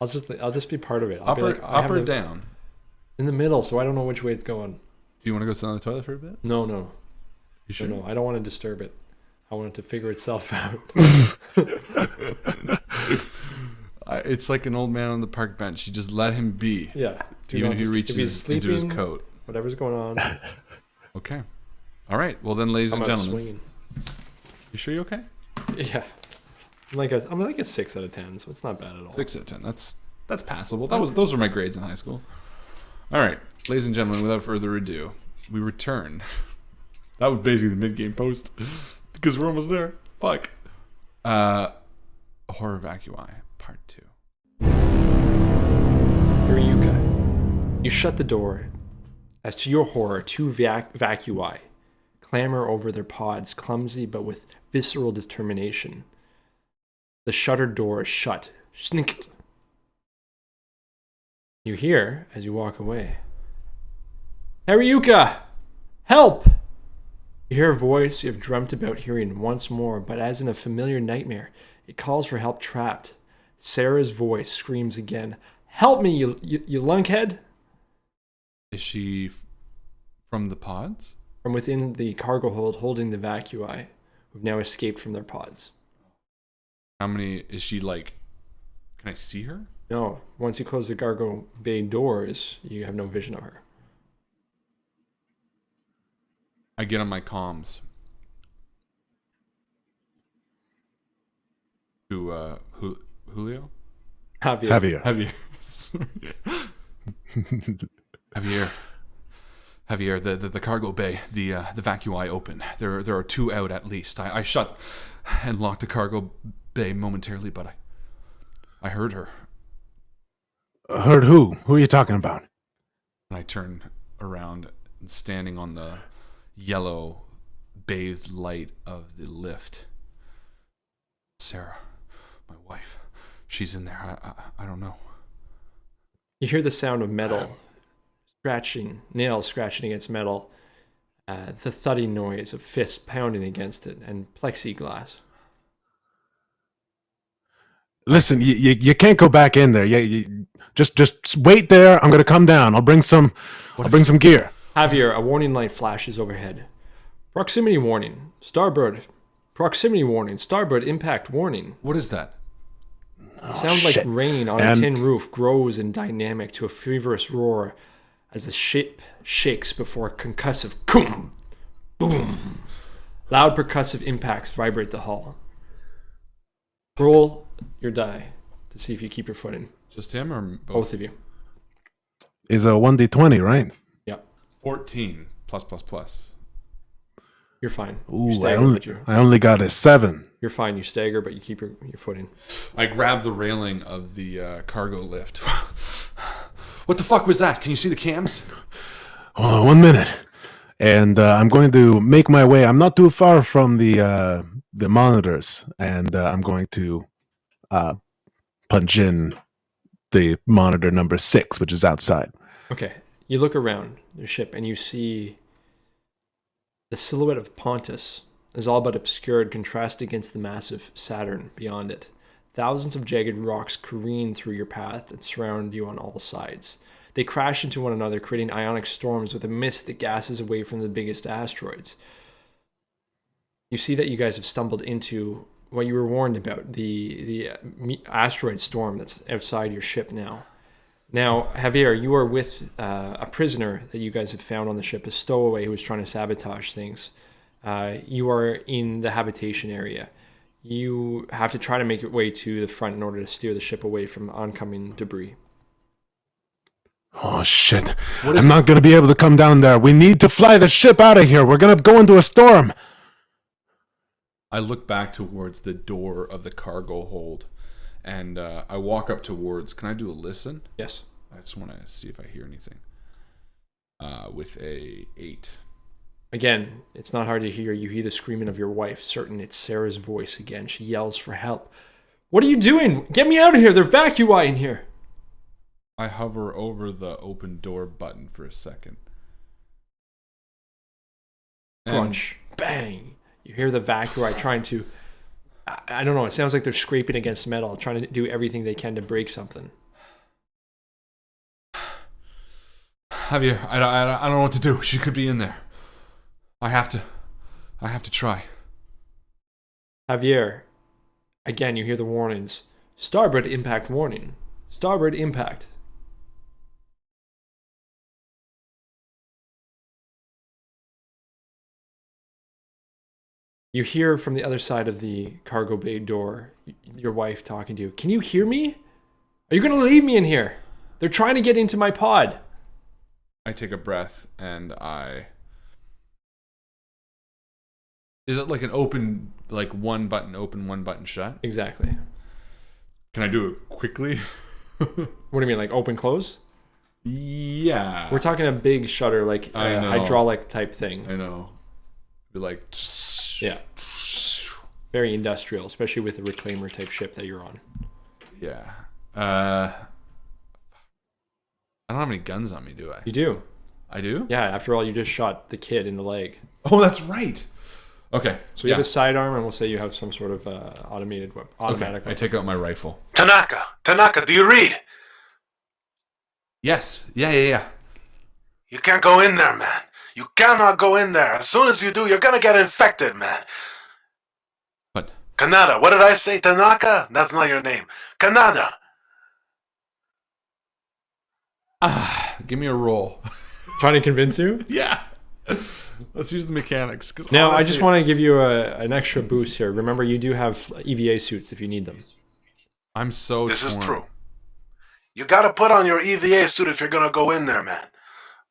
I'll just be part of it. I'll Up be or, like, I up have or the- down? in the middle, so I don't know which way it's going. Do you want to go sit on the toilet for a bit? No. You sure? No, I don't want to disturb it. I want it to figure itself out. It's like an old man on the park bench. You just let him be. Yeah. Even if he reaches if he's into his sleeping, coat. Whatever's going on. Okay. All right. Well then, ladies and I'm out gentlemen. swinging. You sure you're okay? Yeah. I'm like a 6 out of 10, so it's not bad at all. 6 out of 10. That's passable. Those were my grades in high school. All right, ladies and gentlemen. Without further ado, we return. That was basically the mid-game post because we're almost there. Fuck. Horror Vacui Part 2. Ryuka, you shut the door. As to your horror, 2 Vacui clamber over their pods, clumsy but with visceral determination. The shuttered door is shut. Schnikt. You hear as you walk away. Haryuka! Help! You hear a voice you have dreamt about hearing once more, but as in a familiar nightmare, it calls for help trapped. Sarah's voice screams again. Help me, you lunkhead! Is she from the pods? From within the cargo hold holding the Vacui, who've now escaped from their pods. How many is she like? Can I see her? No, once you close the cargo bay doors, you have no vision of her. I get on my comms to Julio? Javier. Javier, the cargo bay, the Vacui open. There are 2 out at least. I shut and locked the cargo bay momentarily, but I heard her. Heard who? Who are you talking about? And I turn around, standing on the yellow bathed light of the lift. Sarah, my wife, she's in there. I don't know. You hear the sound of metal nails scratching against metal, the thudding noise of fists pounding against it, and plexiglass. Listen, you can't go back in there. Just wait there. I'm gonna come down. I'll bring some gear. Javier, a warning light flashes overhead. Proximity warning. Starboard. Proximity warning. Starboard impact warning. What is that? It sounds like rain on a tin roof grows in dynamic to a feverish roar as the ship shakes before a concussive boom, boom. Loud percussive impacts vibrate the hull. Roll your die to see if you keep your footing. Just him or Both of you. Is a 1d20, right? Yep. 14 plus. You're fine. Ooh, You stagger, I only got a 7. You're fine. You stagger, but you keep your footing. I grab the railing of the cargo lift. What the fuck was that? Can you see the cams? Hold on 1 minute. And I'm going to make my way. I'm not too far from the monitors, and I'm going to punch in the monitor number 6, which is outside. Okay. You look around the ship and you see the silhouette of Pontus is all but obscured, contrast against the massive Saturn beyond it. Thousands of jagged rocks careen through your path and surround you on all sides. They crash into one another, creating ionic storms with a mist that gasses away from the biggest asteroids. You see that you guys have stumbled into what you were warned about, the asteroid storm that's outside your ship now. Now, Javier, you are with a prisoner that you guys have found on the ship, a stowaway who was trying to sabotage things. You are in the habitation area. You have to try to make your way to the front in order to steer the ship away from oncoming debris. Oh, shit. I'm not going to be able to come down there. We need to fly the ship out of here. We're going to go into a storm. I look back towards the door of the cargo hold, and I walk up towards. Can I do a listen? Yes. I just want to see if I hear anything. With a 8. Again, it's not hard to hear. You hear the screaming of your wife. Certain it's Sarah's voice again. She yells for help. What are you doing? Get me out of here. They're Vacui in here. I hover over the open door button for a second. Crunch. Bang. You hear the Vacui trying to... I don't know. It sounds like they're scraping against metal, trying to do everything they can to break something. Javier, I don't know what to do. She could be in there. I have to try. Javier, again, you hear the warnings. Starboard impact warning. Starboard impact. You hear from the other side of the cargo bay door, your wife talking to you. Can you hear me? Are you going to leave me in here? They're trying to get into my pod. I take a breath and Is it like an open, like one button open, one button shut? Exactly. Can I do it quickly? What do you mean, like open, close? Yeah. We're talking a big shutter, like a hydraulic type thing. I know. Be like... Yeah. Very industrial, especially with the reclaimer type ship that you're on. Yeah. I don't have any guns on me, do I? You do. I do? Yeah, after all, you just shot the kid in the leg. Oh, that's right. Okay. So you have a sidearm, and we'll say you have some sort of automatic weapon. I take out my rifle. Tanaka, do you read? Yes. Yeah. You can't go in there, man. You cannot go in there. As soon as you do, you're gonna get infected, man. What? Kanada, what did I say? Tanaka? That's not your name. Kanada. Give me a roll. Trying to convince you? Yeah. Let's use the mechanics. Now, honestly, I just want to give you an extra boost here. Remember, you do have EVA suits if you need them. I'm so This torn. is true. You gotta put on your EVA suit if you're gonna go in there, man.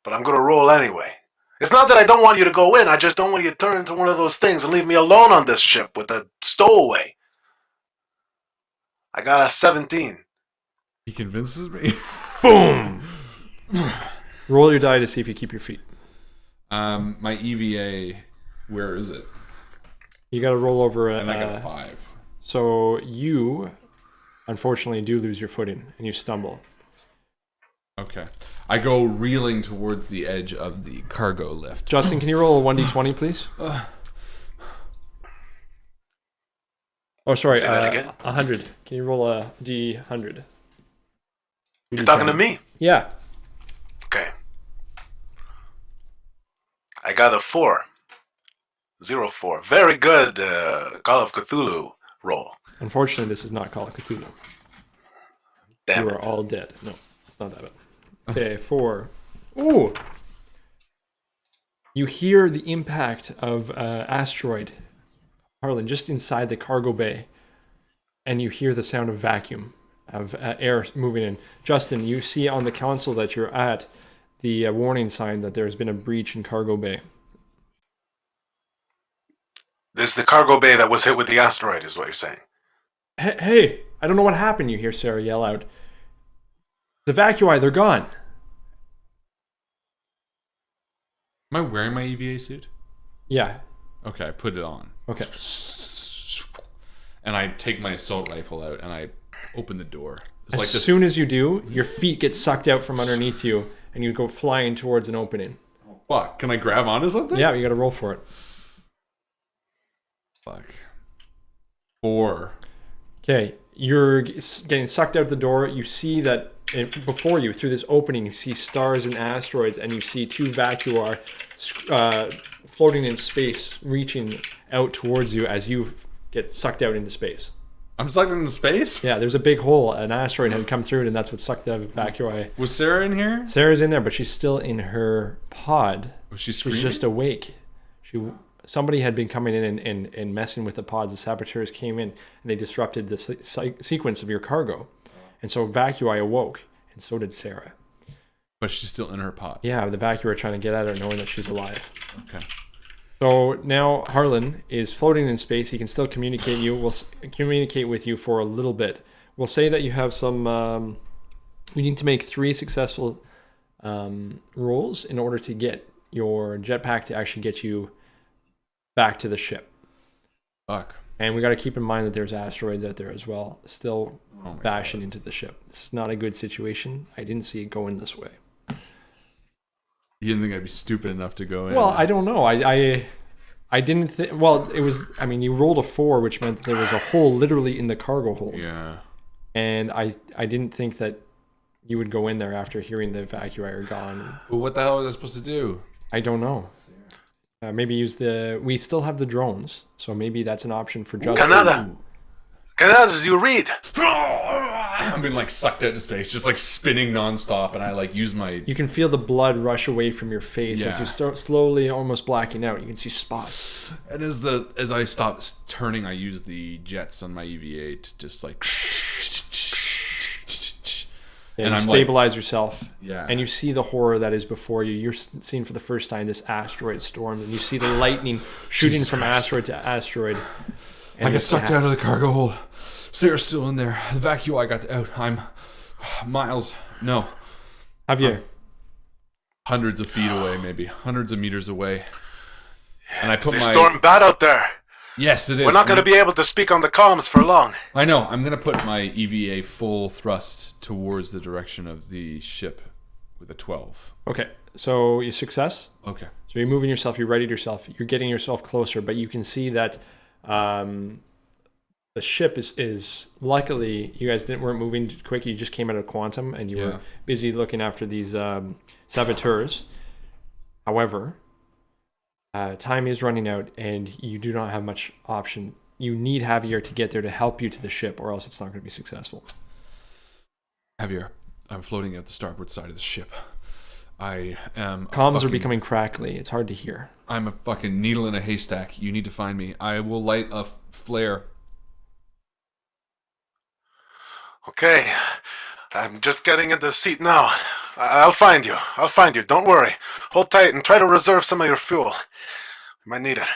But I'm gonna roll anyway. It's not that I don't want you to go in, I just don't want you to turn into one of those things and leave me alone on this ship with a stowaway. I got a 17. He convinces me. Boom! Roll your die to see if you keep your feet. My EVA, where is it? You got to roll over And I got a 5. So you, unfortunately, do lose your footing and you stumble. Okay. I go reeling towards the edge of the cargo lift. Justin, can you roll a 1d20, please? Oh, sorry. Say that again? 100. Can you roll a d100? You're talking to me? Yeah. Okay. I got a 4. 0-4. Very good Call of Cthulhu roll. Unfortunately, this is not Call of Cthulhu. Damn You it. are all dead. No, it's not that bad. Okay, 4. Ooh! You hear the impact of asteroid, Harlan, just inside the cargo bay. And you hear the sound of vacuum, of air moving in. Justin, you see on the console that you're at the warning sign that there's been a breach in cargo bay. This is the cargo bay that was hit with the asteroid, is what you're saying. Hey, I don't know what happened, you hear Sarah yell out. The Vacui, they're gone. Am I wearing my EVA suit? Yeah. Okay, I put it on. Okay. And I take my assault rifle out and I open the door. It's As like this. soon as you do, your feet get sucked out from underneath you and you go flying towards an opening. Fuck, can I grab onto something? Yeah, you got to roll for it. Fuck. 4. Okay, you're getting sucked out the door. You see that before you, through this opening, you see stars and asteroids, and you see 2 Vacui floating in space, reaching out towards you as you get sucked out into space. I'm sucked into space? Yeah, there's a big hole. An asteroid had come through it, and that's what sucked the Vacui. Was Sarah in here? Sarah's in there, but she's still in her pod. Was she screaming? She's just awake. Somebody had been coming in and messing with the pods. The saboteurs came in, and they disrupted the sequence of your cargo. And so Vacui awoke, and so did Sarah. But she's still in her pod. Yeah, the Vacui are trying to get at her, knowing that she's alive. Okay. So now Harlan is floating in space. He can still communicate communicate with you for a little bit. We'll say that you have some... you need to make 3 successful rolls in order to get your jetpack to actually get you back to the ship. Fuck. And we got to keep in mind that there's asteroids out there as well, still bashing into the ship. It's not a good situation. I didn't see it going this way. You didn't think I'd be stupid enough to go in? Well, I don't know. I didn't think... Well, it was... I mean, you rolled a 4, which meant that there was a hole literally in the cargo hold. Yeah. And I didn't think that you would go in there after hearing the Vacui are gone. But what the hell was I supposed to do? I don't know. Maybe use we still have the drones, so maybe that's an option for Justin. Canada, do you read? I'm being like sucked out into space, just like spinning nonstop, and I like use my. You can feel the blood rush away from your face as you start slowly, almost blacking out. You can see spots. And as I stop turning, I use the jets on my EVA to just like. And you stabilize yourself. Yeah. And you see the horror that is before you. You're seeing for the first time this asteroid storm, and you see the lightning shooting from asteroid to asteroid. I get sucked out of the cargo hold. Sarah's still in there. The Vacui got out. I'm miles. No. Javier. Hundreds of feet away, maybe. Hundreds of meters away. And I put the storm bad out there. Yes, it is. We're not going to be able to speak on the comms for long. I know. I'm going to put my EVA full thrust towards the direction of the ship with a 12. Okay. So you success. Okay. So you're moving yourself. You readied yourself. You're getting yourself closer, but you can see that the ship is luckily you guys weren't moving quick. You just came out of quantum and you were busy looking after these saboteurs. However, time is running out and you do not have much option. You need Javier to get there to help you to the ship, or else it's not going to be successful. Javier, I'm floating out the starboard side of the ship. I am. Comms are becoming crackly. It's hard to hear. I'm a fucking needle in a haystack. You need to find me. I will light a flare. Okay. I'm just getting into the seat now. I'll find you. I'll find you. Don't worry. Hold tight and try to reserve some of your fuel. You might need it.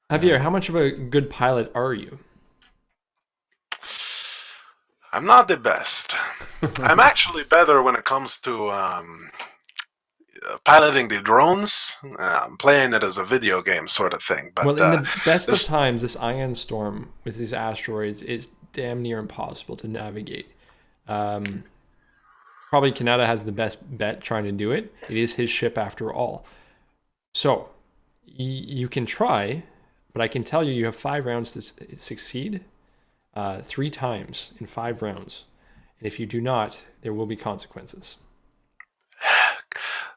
Javier, how much of a good pilot are you? I'm not the best. I'm actually better when it comes to piloting the drones. I'm playing it as a video game sort of thing. But, well, in the best of times, this ion storm with these asteroids is damn near impossible to navigate. Probably Canada has the best bet trying to do it. It is his ship after all. So you can try, but I can tell you have 5 rounds to succeed. 3 times in 5 rounds. And if you do not, there will be consequences.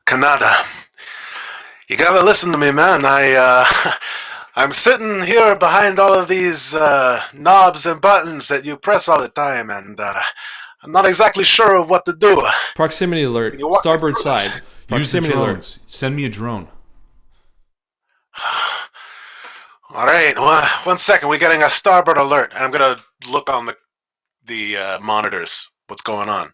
Canada, you gotta listen to me, man. I'm sitting here behind all of these knobs and buttons that you press all the time, and I'm not exactly sure of what to do. Proximity alert. Starboard side. Proximity alert. Send me a drone. All right, 1 second. We're getting a starboard alert. I'm gonna look on the monitors. What's going on?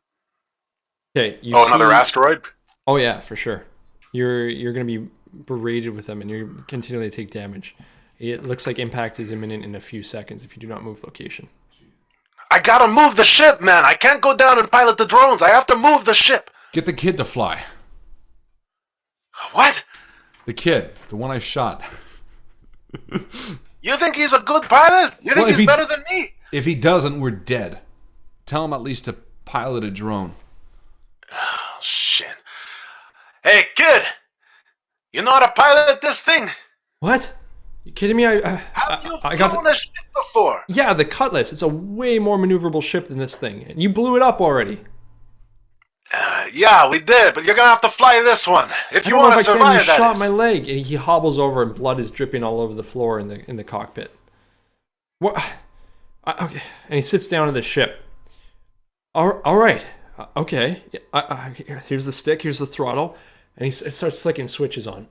Okay. Another asteroid? Oh yeah, for sure. You're gonna be berated with them, and you're continually take damage. It looks like impact is imminent in a few seconds if you do not move location. I gotta move the ship, man. I can't go down and pilot the drones. I have to move the ship. Get the kid to fly. What? The kid, the one I shot. You think he's a good pilot? You think he's better than me? If he doesn't, we're dead. Tell him at least to pilot a drone. Oh, shit. Hey, kid! You know how to pilot this thing? What? You kidding me? Have you flown a ship before? Yeah, the Cutlass. It's a way more maneuverable ship than this thing. And you blew it up already. Yeah, we did, but you're gonna have to fly this one if you want to survive. You shot my leg, and he hobbles over, and blood is dripping all over the floor in the cockpit. What? Okay, and he sits down in the ship. All right, okay. Here's the stick. Here's the throttle, and he starts flicking switches on.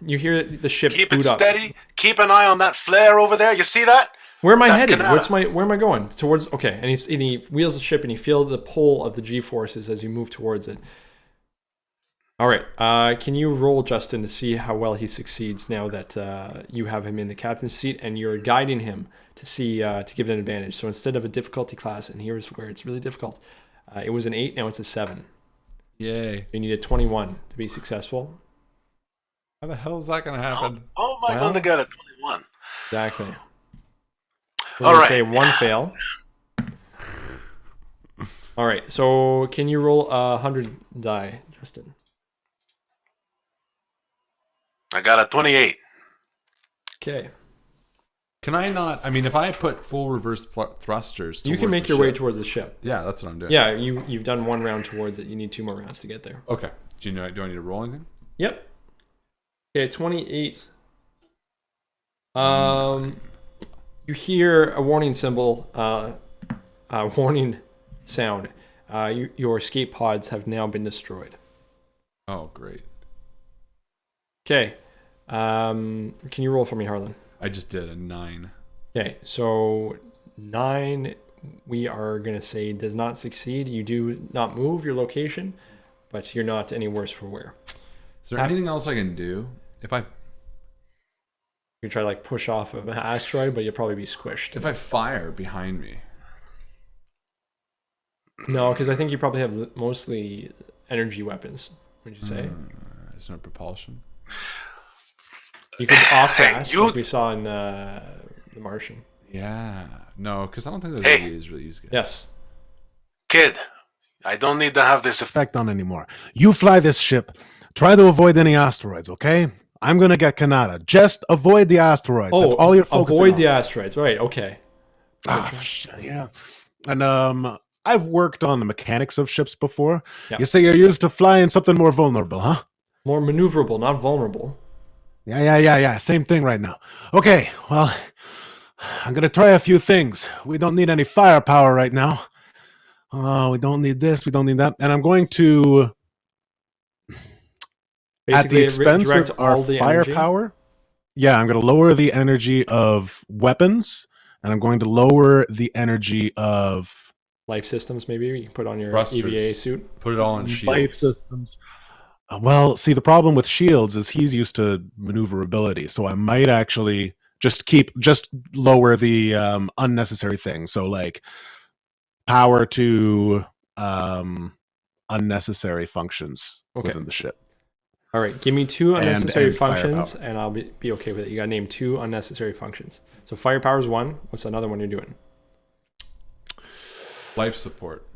You hear the ship Keep boot it up. steady. Keep an eye on that flare over there. You see that? Where am I headed? Where am I going? Towards, okay. And he wheels the ship and you feel the pull of the G-forces as you move towards it. All right. Can you roll, Justin, to see how well he succeeds now that you have him in the captain's seat and you're guiding him to see to give it an advantage. So instead of a difficulty class, and here's where it's really difficult, it was an 8, now it's a 7. Yay. You need a 21 to be successful. How the hell is that going to happen? How am I going to get a 21? Exactly. All right. Say 1 fail. All right. So can you roll 100 die, Justin? I got a 28. Okay. Can I not? I mean, if I put full reverse thrusters, You can make your way towards the ship. Yeah, that's what I'm doing. Yeah, you've done 1 round towards it. You need 2 more rounds to get there. Okay. Do I need to roll anything? Yep. Okay, 28. You hear a warning symbol, a warning sound. Your escape pods have now been destroyed. Oh, great. Okay. Can you roll for me, Harlan? I just did a 9. Okay, so 9, we are going to say does not succeed. You do not move your location, but you're not any worse for wear. Is there anything else I can do? If I You try to like push off of an asteroid, but you'll probably be squished. if I fire behind me, No, because I think you probably have mostly energy weapons, would you say? there's no propulsion. You could off gas, you- like we saw in The Martian. Yeah. No, because I don't think those Hey. ideas really use. Yes. Kid, I don't need to have this effect on anymore. You fly this ship. Try to avoid any asteroids, okay? I'm gonna get Canada. Just avoid the asteroids. Oh, That's all you're focusing avoid on. the asteroids. Right, okay. Yeah. And I've worked on the mechanics of ships before. Yeah. You say you're used to flying something more vulnerable, huh? More maneuverable, not vulnerable. Yeah. Same thing right now. Okay, well, I'm gonna try a few things. We don't need any firepower right now. Oh, we don't need this, we don't need that. And I'm going to, at the expense direct of our all the energy. firepower, yeah, I'm going to lower the energy of weapons, and I'm going to lower the energy of Life systems, maybe you can put on your Thrusters. EVA suit. Put it all in shields. life systems. Well, see, the problem with shields is he's used to maneuverability, so I might actually just lower the unnecessary things. So like power to unnecessary functions within the ship. All right, give me 2 unnecessary and functions, firepower. and I'll be okay with it. You got to name 2 unnecessary functions. So firepower is 1. What's another one you're doing? Life support.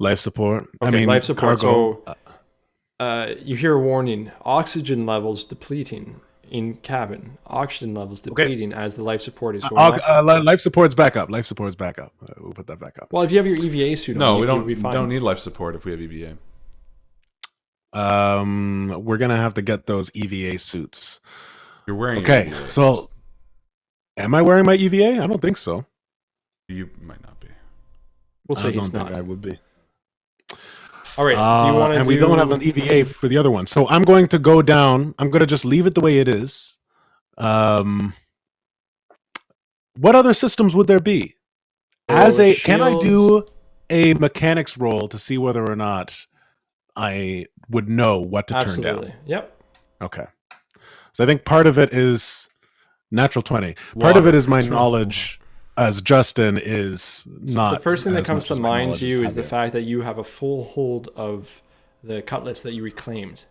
Life support. Okay, I mean, life support. cargo. So you hear a warning: oxygen levels depleting in cabin. Oxygen levels depleting as the life support is going up. Life support's back up. Life support's back up. We'll put that back up. Well, if you have your EVA suit on, No, we you'll be don't. fine. Don't need life support if we have EVA. We're gonna have to get those EVA suits. You're wearing. Okay, your EVA. so am I wearing my EVA? I don't think so. You might not be. We'll say I don't he's think not. I would be. All right. Do you want to? And we don't have an EVA for the other one, so I'm going to go down. I'm going to just leave it the way it is. What other systems would there be? Can I do a mechanics roll to see whether or not I would know what to turn Absolutely. down? Yep. Okay. So I think part of it is natural 20. Part of Water. it is my knowledge as Justin is not. The first thing that as comes much to as my mind knowledge to you is the heavy. fact that you have a full hold of the cutlass that you reclaimed.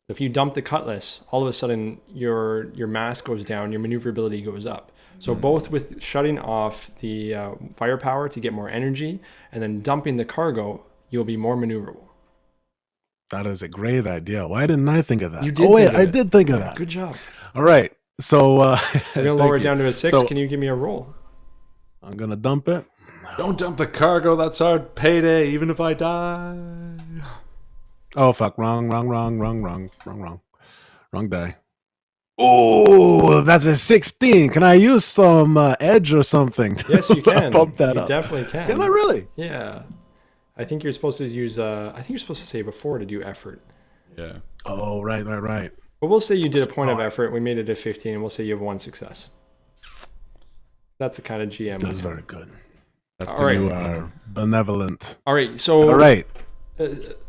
If you dump the cutlass, all of a sudden your mass goes down, your maneuverability goes up. So both with shutting off the firepower to get more energy, and then dumping the cargo, you'll be more maneuverable. That is a great idea. Why didn't I think of that? You did Oh wait, think of I it. did think of that. Good job. All right. So We're gonna lower thank it down you. to a 6. So, Can you give me a roll? I'm gonna dump it. Don't dump the cargo. That's our payday, even if I die. Oh fuck! Wrong die. Oh, that's a 16. Can I use some edge or something? to Yes, you can. Bump that you up. definitely can. Can I really? Yeah. I think you're supposed to use. I think you're supposed to say before to do effort. Yeah. Oh right. But we'll say you did a point of effort. We made it a 15, and we'll say you have 1 success. That's the kind of GM. That's very good. That's All right. You are benevolent. All right. So All right.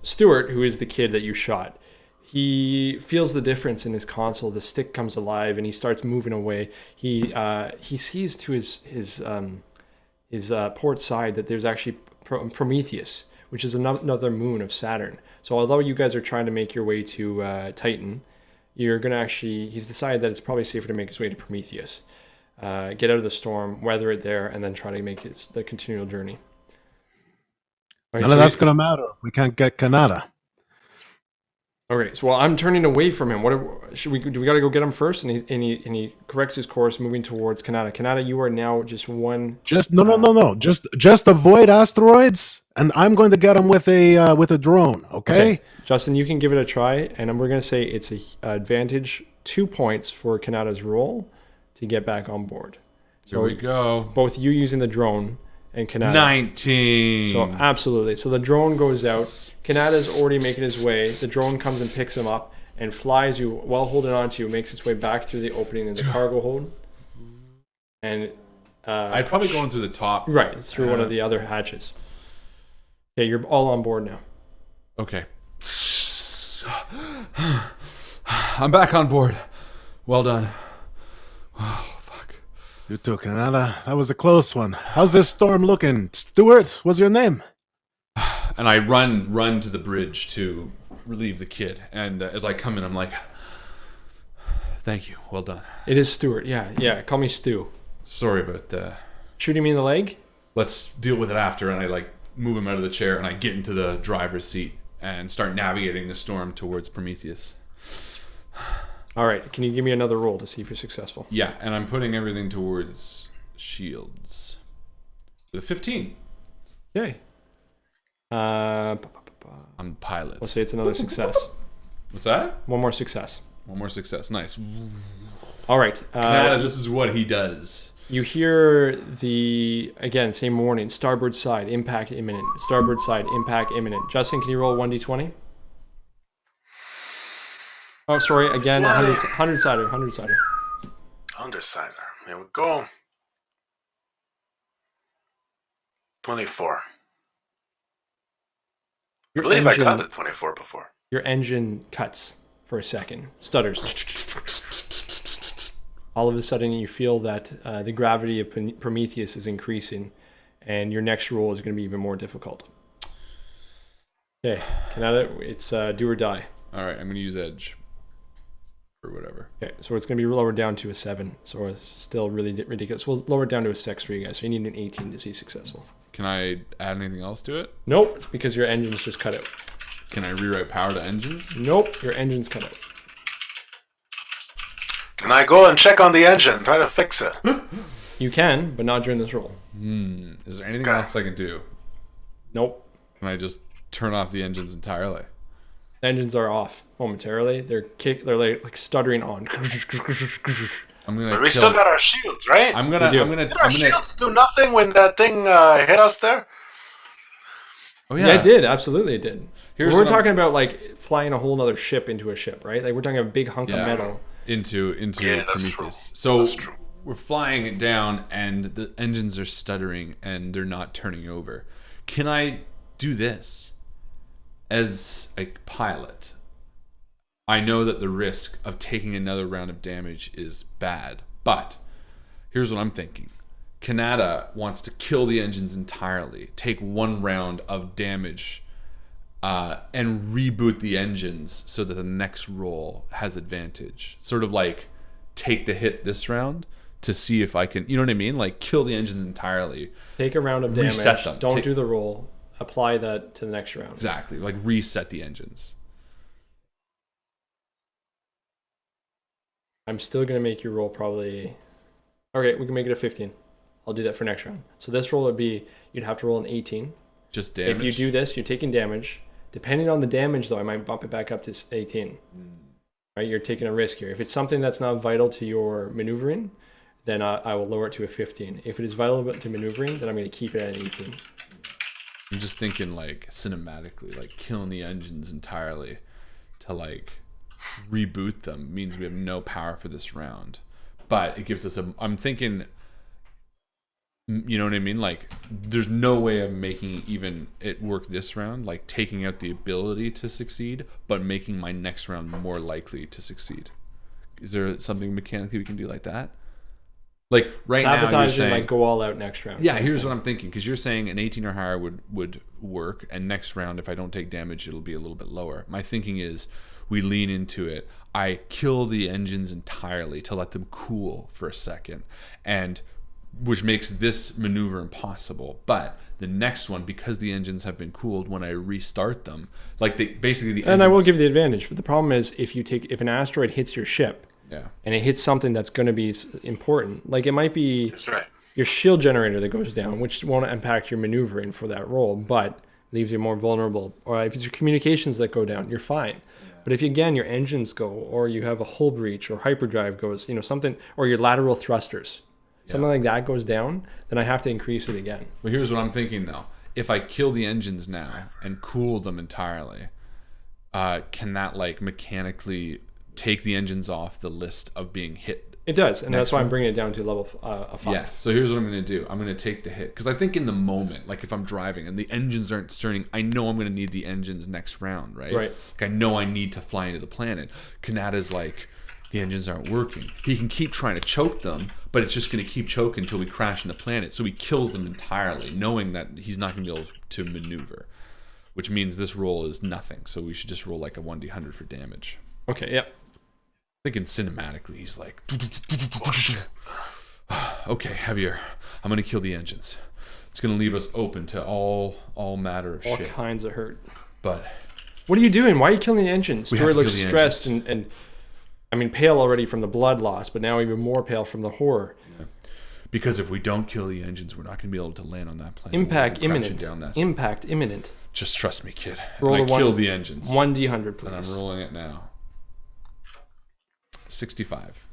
Stuart, who is the kid that you shot, he feels the difference in his console. The stick comes alive, and he starts moving away. He sees to his port side that there's actually Prometheus, which is another moon of Saturn. So although you guys are trying to make your way to Titan, you're gonna he's decided that it's probably safer to make his way to Prometheus, get out of the storm, weather it there, and then try to make the continual journey. All right, None of that's gonna matter if we can't get Canada. Okay, so I'm turning away from him. Should we? Do we got to go get him first? And he corrects his course, moving towards Kanata. Kanata, you are now just one. Just no. Just avoid asteroids, and I'm going to get them with a drone. Okay? Justin, you can give it a try, and we're going to say it's a advantage 2 points for Kanata's roll to get back on board. Here we go. Both you using the drone and Kanata. 19. So absolutely. So the drone goes out. Kanata's already making his way. The drone comes and picks him up and flies you while holding on to you, makes its way back through the opening in the cargo hold. And I'd probably go in through the top. Right, it's through one of the other hatches. Okay, you're all on board now. Okay. I'm back on board. Well done. Oh, fuck. You too, Kanata. That was a close one. How's this storm looking? Stuart, what's your name? And I run to the bridge to relieve the kid. And as I come in, I'm like, thank you. Well done. It is Stuart. Yeah. Call me Stu. Sorry about Shooting me in the leg? Let's deal with it after. And I like move him out of the chair and I get into the driver's seat and start navigating the storm towards Prometheus. All right. Can you give me another roll to see if you're successful? Yeah, and I'm putting everything towards shields. With a 15. Okay. I'm pilot. Let's say it's another success. What's that? One more success. One more success. Nice. All right. Canada, this is what he does. You hear again, same warning. Starboard side, impact imminent. Starboard side, impact imminent. Justin, can you roll 1d20? Oh, sorry. Again, 100-sider. 100-sider. 100-sider. Here we go. 24. I believe I got it 24 before. Your engine cuts for a second. Stutters. All of a sudden, you feel that the gravity of Prometheus is increasing, and your next roll is going to be even more difficult. Okay, Kanata, it's do or die. All right, I'm going to use edge. Or whatever. Okay, so it's going to be lowered down to a 7, so it's still really ridiculous. We'll lower it down to a 6 for you guys, so you need an 18 to be successful. Can I add anything else to it? Nope, it's because your engine's just cut out. Can I rewrite power to engines? Nope, your engine's cut out. Can I go and check on the engine, try to fix it? You can, but not during this roll. Is there anything else I can do? Nope. Can I just turn off the engines entirely? Engines are off momentarily. They're like stuttering on. But we still got our shields, right? Did our shields do nothing when that thing hit us there? Oh yeah, it did. Absolutely, it did. We're talking about like flying a whole other ship into a ship, right? Like we're talking about a big hunk of metal into Prometheus. True. So we're flying it down, and the engines are stuttering, and they're not turning over. Can I do this as a pilot? I know that the risk of taking another round of damage is bad, but here's what I'm thinking. Kanata wants to kill the engines entirely, take one round of damage, and reboot the engines so that the next roll has advantage. Sort of like take the hit this round to see if I can, you know what I mean? Like kill the engines entirely. Take a round of damage. Reset them. Don't do the roll. Apply that to the next round. Exactly. Like reset the engines. I'm still going to make you roll probably... Okay, we can make it a 15. I'll do that for next round. So this roll would be, you'd have to roll an 18. Just damage? If you do this, you're taking damage. Depending on the damage, though, I might bump it back up to 18. Right? You're taking a risk here. If it's something that's not vital to your maneuvering, then I will lower it to a 15. If it is vital to maneuvering, then I'm going to keep it at an 18. I'm just thinking like cinematically, like killing the engines entirely to like reboot them means we have no power for this round, but it gives us I'm thinking, you know what I mean, like there's no way of making even it work this round, like taking out the ability to succeed but making my next round more likely to succeed. Is there something mechanically we can do like that? Like right now you're saying like go all out next round. Yeah, here's what I'm thinking, because you're saying an 18 or higher would work, and next round if I don't take damage it'll be a little bit lower. My thinking is we lean into it. I kill the engines entirely to let them cool for a second, and which makes this maneuver impossible. But the next one, because the engines have been cooled, when I restart them, like basically the engines, and I will give you the advantage, but the problem is if an asteroid hits your ship, yeah, and it hits something that's going to be important, like it might be That's right. your shield generator that goes down, which won't impact your maneuvering for that role, but leaves you more vulnerable. Or if it's your communications that go down, you're fine. Yeah. But if again your engines go, or you have a hull breach, or hyperdrive goes, something, or your lateral thrusters, something like that goes down, then I have to increase it again. Well, here's what I'm thinking though: if I kill the engines now and cool them entirely, can that like mechanically take the engines off the list of being hit? It does, and that's why I'm bringing it down to level 5. Yeah, so here's what I'm going to do. I'm going to take the hit. Because I think in the moment, like if I'm driving and the engines aren't starting, I know I'm going to need the engines next round, right? Right. Like I know I need to fly into the planet. Kanata's like, the engines aren't working. He can keep trying to choke them, but it's just going to keep choking until we crash in the planet. So he kills them entirely, knowing that he's not going to be able to maneuver. Which means this roll is nothing. So we should just roll like a 1d100 for damage. Okay, yep. Thinking cinematically, he's like, oh shit. Okay, heavier. I'm gonna kill the engines. It's gonna leave us open to all matter of all shit. All kinds of hurt. But what are you doing? Why are you killing the engines? We Stuart have to looks kill the stressed and I mean pale already from the blood loss, but now even more pale from the horror. Yeah. Because if we don't kill the engines, we're not gonna be able to land on that planet. Impact imminent. Impact imminent. Just trust me, kid. Roll I kill the engines. 1d100, please. And I'm rolling it now. 65.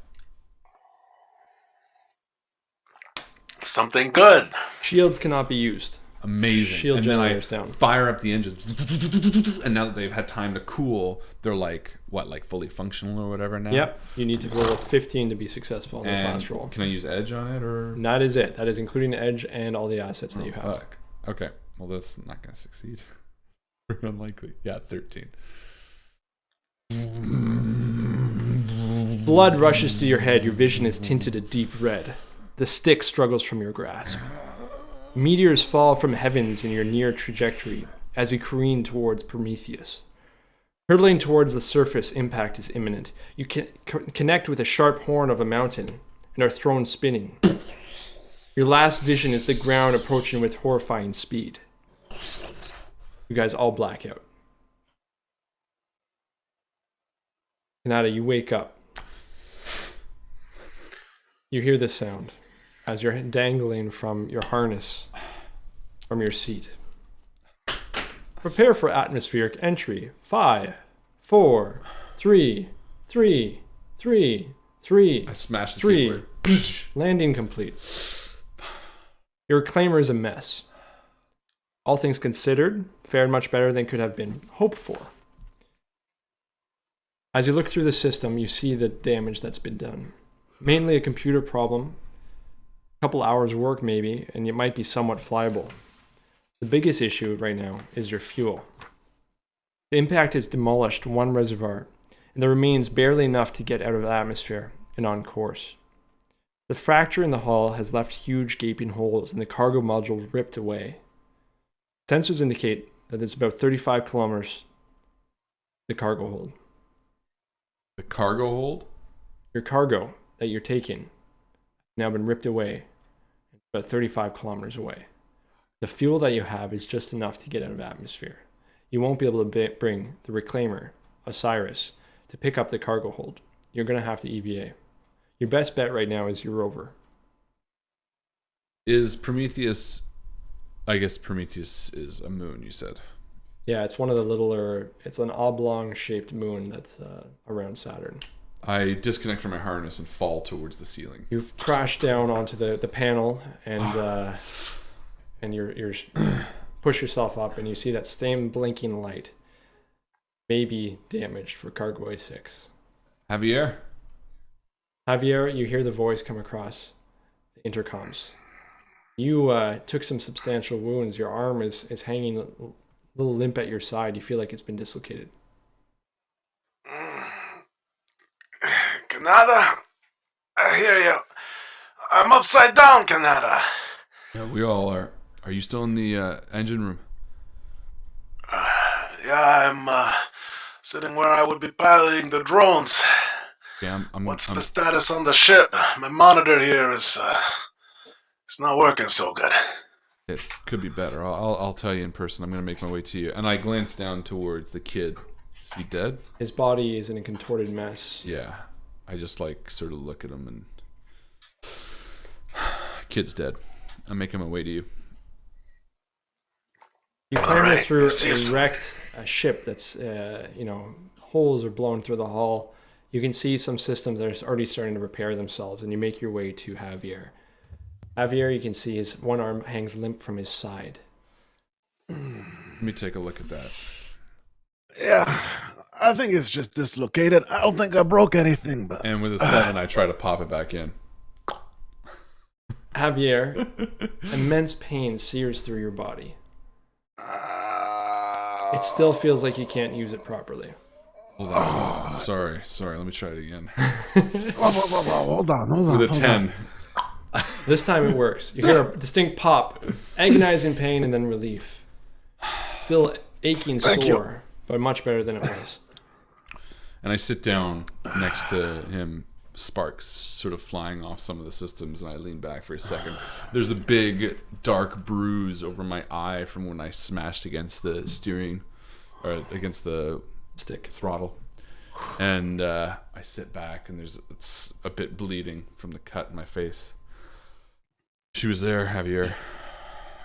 Something good. Shields cannot be used. Amazing. Shield and then generators down. Fire up the engines, and now that they've had time to cool, they're like fully functional or whatever now. Yep. You need to roll a 15 to be successful in this last roll. Can I use edge on it or? That is it. That is including edge and all the assets that you have. Fuck. Okay. Well, that's not gonna succeed. Very unlikely. Yeah, 13. Blood rushes to your head. Your vision is tinted a deep red. The stick struggles from your grasp. Meteors fall from heavens in your near trajectory as you careen towards Prometheus. Hurtling towards the surface, impact is imminent. You can connect with a sharp horn of a mountain and are thrown spinning. Your last vision is the ground approaching with horrifying speed. You guys all black out. Kanata, you wake up. You hear this sound as you're dangling from your harness from your seat. Prepare for atmospheric entry. 5, 4, 3, 3, 3, 3. I smashed the 3. keyboard. Landing complete. Your reclaimer is a mess. All things considered, fared much better than could have been hoped for. As you look through the system, you see the damage that's been done. Mainly a computer problem, a couple hours work maybe, and it might be somewhat flyable. The biggest issue right now is your fuel. The impact has demolished one reservoir, and there remains barely enough to get out of the atmosphere and on course. The fracture in the hull has left huge gaping holes, and the cargo module ripped away. Sensors indicate that it's about 35 kilometers the cargo hold. The cargo hold? Your cargo that you're taking has now been ripped away, about 35 kilometers away. The fuel that you have is just enough to get out of atmosphere. You won't be able to bring the reclaimer, Osiris, to pick up the cargo hold. You're going to have to EVA. Your best bet right now is your rover. Is Prometheus... I guess Prometheus is a moon, you said. Yeah, it's one of the littler... It's an oblong-shaped moon that's around Saturn. I disconnect from my harness and fall towards the ceiling. You crash down onto the panel and you're push yourself up, and you see that same blinking light may be damaged for Cargo A6. Javier? Javier, you hear the voice come across the intercoms. You took some substantial wounds. Your arm is hanging a little limp at your side. You feel like it's been dislocated. Kanata, I hear you. I'm upside down, Kanata. Yeah, we all are. Are you still in the engine room? Yeah, I'm sitting where I would be piloting the drones. Yeah, What's the status on the ship? My monitor here is it's not working so good. It could be better. I'll tell you in person. I'm gonna make my way to you. And I glance down towards the kid. Is he dead? His body is in a contorted mess. Yeah. I just like sort of look at him and kid's dead. I'm making my way to you. You clamber through a wrecked ship that's, holes are blown through the hull. You can see some systems that are already starting to repair themselves, and you make your way to Javier. Javier, you can see his one arm hangs limp from his side. Let me take a look at that. Yeah, I think it's just dislocated. I don't think I broke anything, but... And with a 7, I try to pop it back in. Javier, immense pain sears through your body. It still feels like you can't use it properly. Hold on. Sorry. Let me try it again. Hold on. With a 10. This time it works. You hear a distinct pop, agonizing pain, and then relief. Still aching sore, but much better than it was. And I sit down next to him, sparks sort of flying off some of the systems, and I lean back for a second. There's a big dark bruise over my eye from when I smashed against the steering, or against the Stick. throttle. And I sit back, and it's a bit bleeding from the cut in my face. She was there, Javier.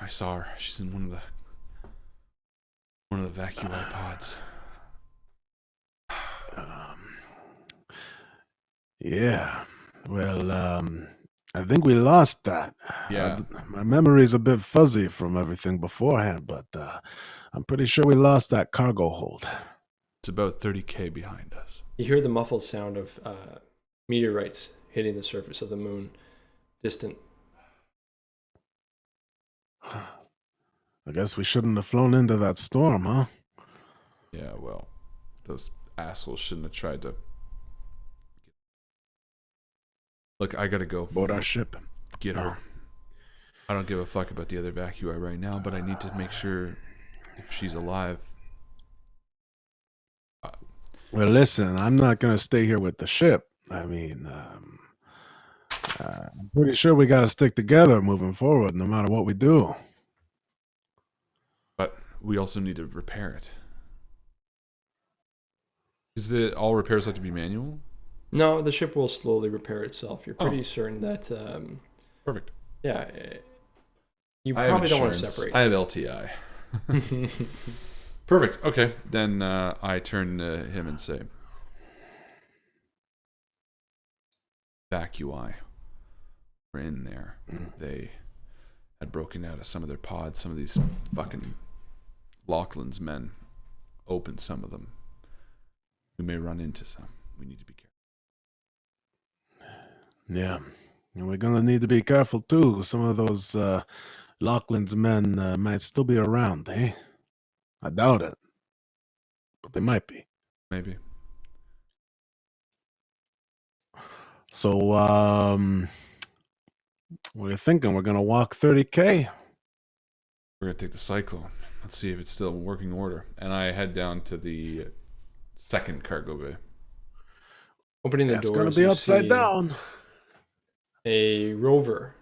I saw her. She's in one of the Vacui pods. Yeah. Well, I think we lost that. Yeah. My memory's a bit fuzzy from everything beforehand, but I'm pretty sure we lost that cargo hold. It's about 30K behind us. You hear the muffled sound of meteorites hitting the surface of the moon, distant. I guess we shouldn't have flown into that storm, huh? Yeah, well, those assholes shouldn't have tried to... Look, I gotta go. Board our ship. Get her. I don't give a fuck about the other Vacui right now, but I need to make sure if she's alive. Well, listen, I'm not going to stay here with the ship. I mean, I'm pretty sure we got to stick together moving forward, no matter what we do. But we also need to repair it. All repairs have to be manual? No, the ship will slowly repair itself. You're pretty certain that... Perfect. Yeah. You probably don't want to separate. I have LTI. Perfect. Okay. Then I turn to him and say, Vacui were in there. They had broken out of some of their pods. Some of these fucking Laughlin's men opened some of them. We may run into some. We need to be careful. Yeah. And we're going to need to be careful, too. Some of those Laughlin's men might still be around, eh? I doubt it. But they might be. Maybe. So, what are you thinking? We're going to walk 30K? We're going to take the Cyclone. Let's see if it's still in working order. And I head down to the second cargo bay. Opening the doors, it's going to be upside down. A rover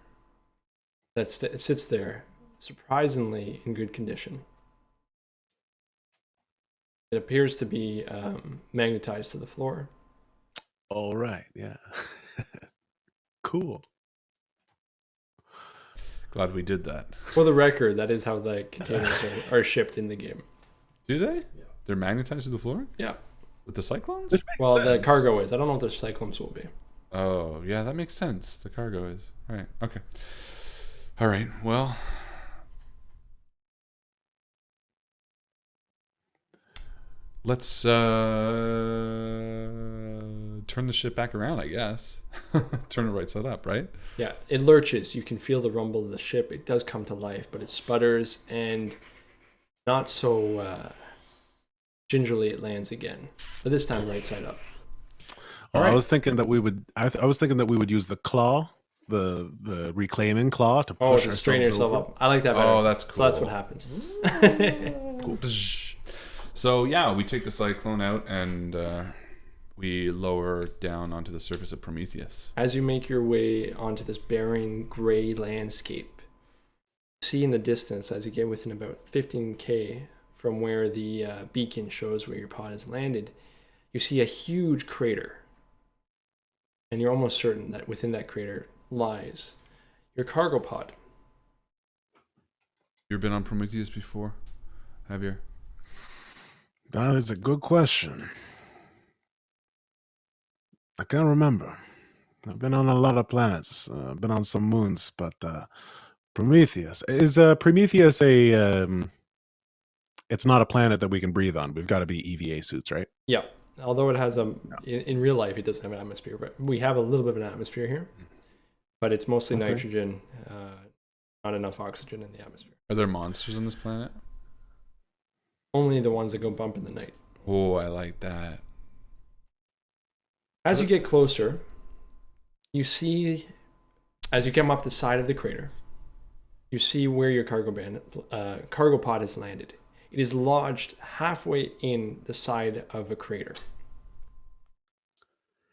that sits there, surprisingly in good condition. It appears to be magnetized to the floor. All right, yeah. Cool. Glad we did that. For the record, that is how the containers are shipped in the game. Do they? Yeah. They're magnetized to the floor? Yeah. With the Cyclones? Well, the cargo is. I don't know what the Cyclones will be. Oh, yeah, that makes sense. The cargo is. Right. Okay. All right. Well, let's turn the ship back around, I guess. Turn it right side up, right? Yeah, it lurches. You can feel the rumble of the ship. It does come to life, but it sputters, and not so gingerly it lands again. But this time right side up. Well, right. I was thinking that we would. I was thinking that we would use the claw, the reclaiming claw, to push to strain yourself over. up. I like that better. Oh, that's cool. So that's what happens. Cool. So yeah, we take the Cyclone out and we lower down onto the surface of Prometheus. As you make your way onto this barren gray landscape, See in the distance as you get within about 15K from where the beacon shows where your pod has landed, you see a huge crater. And you're almost certain that within that crater lies your cargo pod. You been on Prometheus before, Javier? That is a good question. I can't remember. I've been on a lot of planets. Been on some moons, but Prometheus is Prometheus a? It's not a planet that we can breathe on. We've got to be EVA suits, right? Yeah. Although it has in real life, it doesn't have an atmosphere, but we have a little bit of an atmosphere here. But it's mostly nitrogen, not enough oxygen in the atmosphere. Are there monsters on this planet? Only the ones that go bump in the night. Oh, I like that. As you get closer, you see, as you come up the side of the crater, you see where your cargo pod has landed. It is lodged halfway in the side of a crater.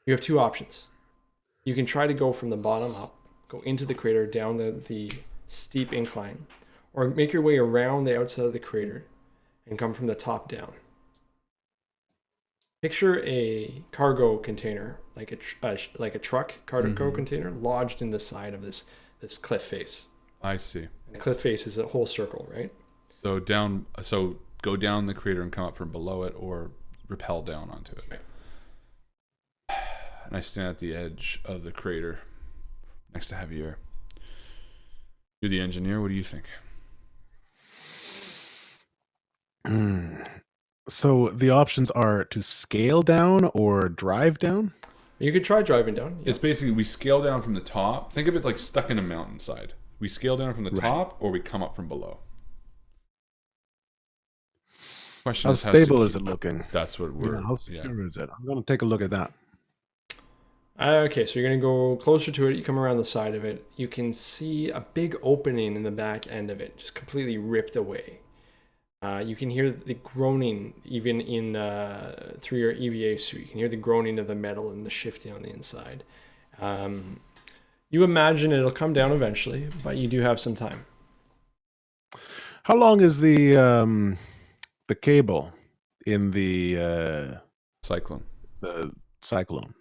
You have two options. You can try to go from the bottom up, go into the crater down the steep incline, or make your way around the outside of the crater and come from the top down. Picture a cargo container, like a truck cargo container, lodged in the side of this cliff face. I see. The cliff face is a whole circle, right? So go down the crater and come up from below it, or rappel down onto it. Right. And I stand at the edge of the crater next to Javier. You're the engineer. What do you think? So the options are to scale down or drive down? You could try driving down. It's basically we scale down from the top. Think of it like stuck in a mountainside. We scale down from the top, or we come up from below. Question How is, stable is it looking? That's what we're. How secure is it? I'm going to take a look at that. Okay, so you're going to go closer to it. You come around the side of it. You can see a big opening in the back end of it, just completely ripped away. You can hear the groaning even in through your EVA suit. You can hear the groaning of the metal and the shifting on the inside. You imagine it'll come down eventually, but you do have some time. How long is the cable in the Cyclone? The cyclone?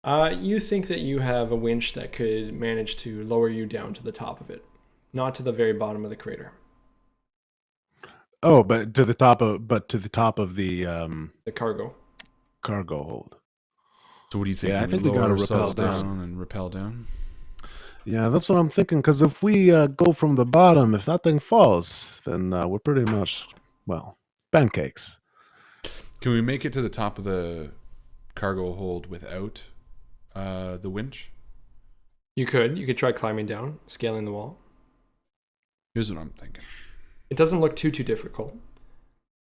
You think that you have a winch that could manage to lower you down to the top of it, not to the very bottom of the crater. Oh, but to the top of the cargo hold. So what do you think? Yeah, I think we got to rappel down and rappel down. Yeah, that's what I'm thinking. Because if we go from the bottom, if that thing falls, then we're pretty much pancakes. Can we make it to the top of the cargo hold without the winch? You could try climbing down, scaling the wall. Here's what I'm thinking. It doesn't look too difficult.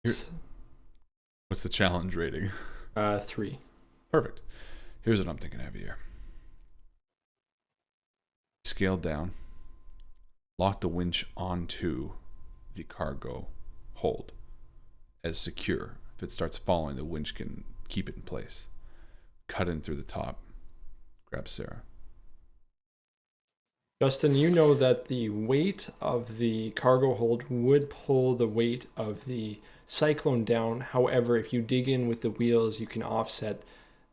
What's the challenge rating? 3. Perfect. Here's what I'm thinking, Javier. Scale down. Lock the winch onto the cargo hold as secure. If it starts falling, the winch can keep it in place. Cut in through the top. Grab Sarah. Justin, you know that the weight of the cargo hold would pull the weight of the cyclone down. However, if you dig in with the wheels, you can offset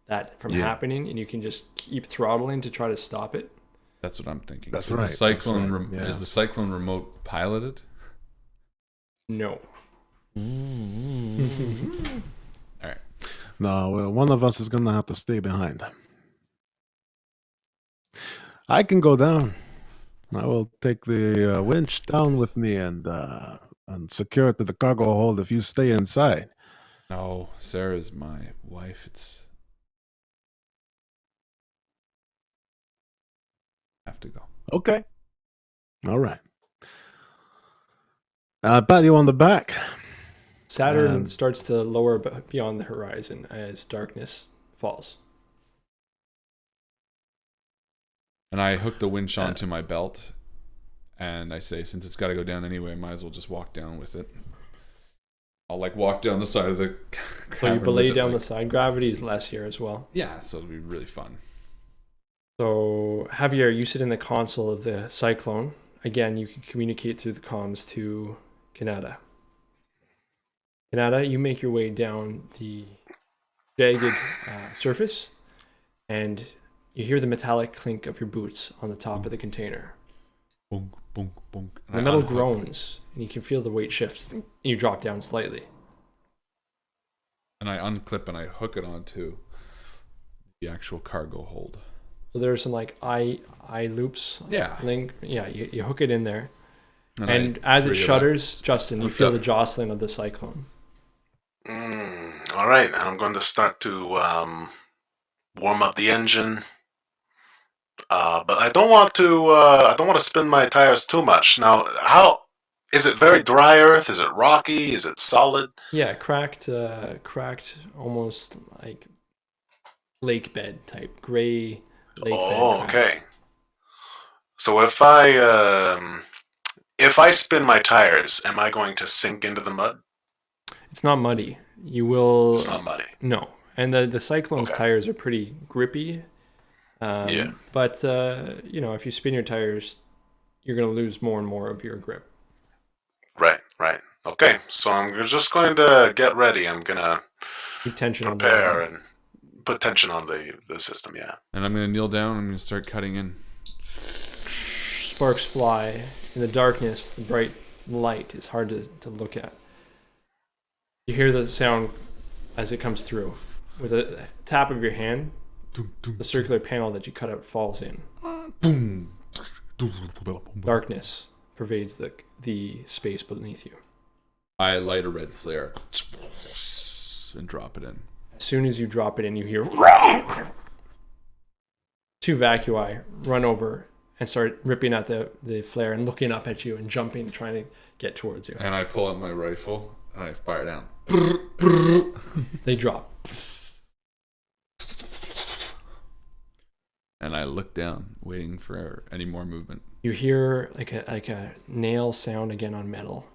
that from happening, and you can just keep throttling to try to stop it. That's what I'm thinking. That's right. The cyclone Is the cyclone remote piloted? No. All right. No, well, one of us is going to have to stay behind. I can go down. I will take the winch down with me and secure it to the cargo hold if you stay inside. No, Sarah's my wife. Have to go. Okay. All right. I'll pat you on the back. Saturn starts to lower beyond the horizon as darkness falls. And I hook the winch onto my belt, and I say, since it's got to go down anyway, I might as well just walk down with it. I'll walk down the side of the So you belay down the side. Gravity is less here as well. Yeah, so it'll be really fun. So Javier, you sit in the console of the Cyclone, again, you can communicate through the comms to Kanata. Kanata, you make your way down the jagged surface, and you hear the metallic clink of your boots on the top of the container. Boom, boom, boom. The metal groans, and you can feel the weight shift, and you drop down slightly. And I unclip and I hook it onto the actual cargo hold. So there's some like eye loops. Yeah. You hook it in there. And I as it reel shudders, Justin, you Hooked feel up. the jostling of the cyclone. All right, and I'm going to start to warm up the engine. But I don't want to spin my tires too much. Now, how is it? Very dry earth? Is it rocky? Is it solid? Yeah, cracked, almost like lake bed type, gray lake bed. Oh, okay. So if I spin my tires, am I going to sink into the mud? It's not muddy. You will. It's not muddy. No, and the Cyclone's Okay. tires are pretty grippy. Yeah. But if you spin your tires, you're going to lose more and more of your grip. Right. Okay, so I'm just going to get ready. I'm going to Keep tension on prepare and put tension on the system, yeah. And I'm going to kneel down. I'm going to start cutting in. Sparks fly in the darkness. The bright light is hard to look at. You hear the sound as it comes through. With a tap of your hand, the circular panel that you cut out falls in. Boom. Darkness pervades the space beneath you. I light a red flare and drop it in. As soon as you drop it in, you hear two Vacui run over and start ripping at the flare and looking up at you and jumping, trying to get towards you. And I pull out my rifle and I fire down. They drop. And I look down, waiting for any more movement. You hear like a nail sound again on metal.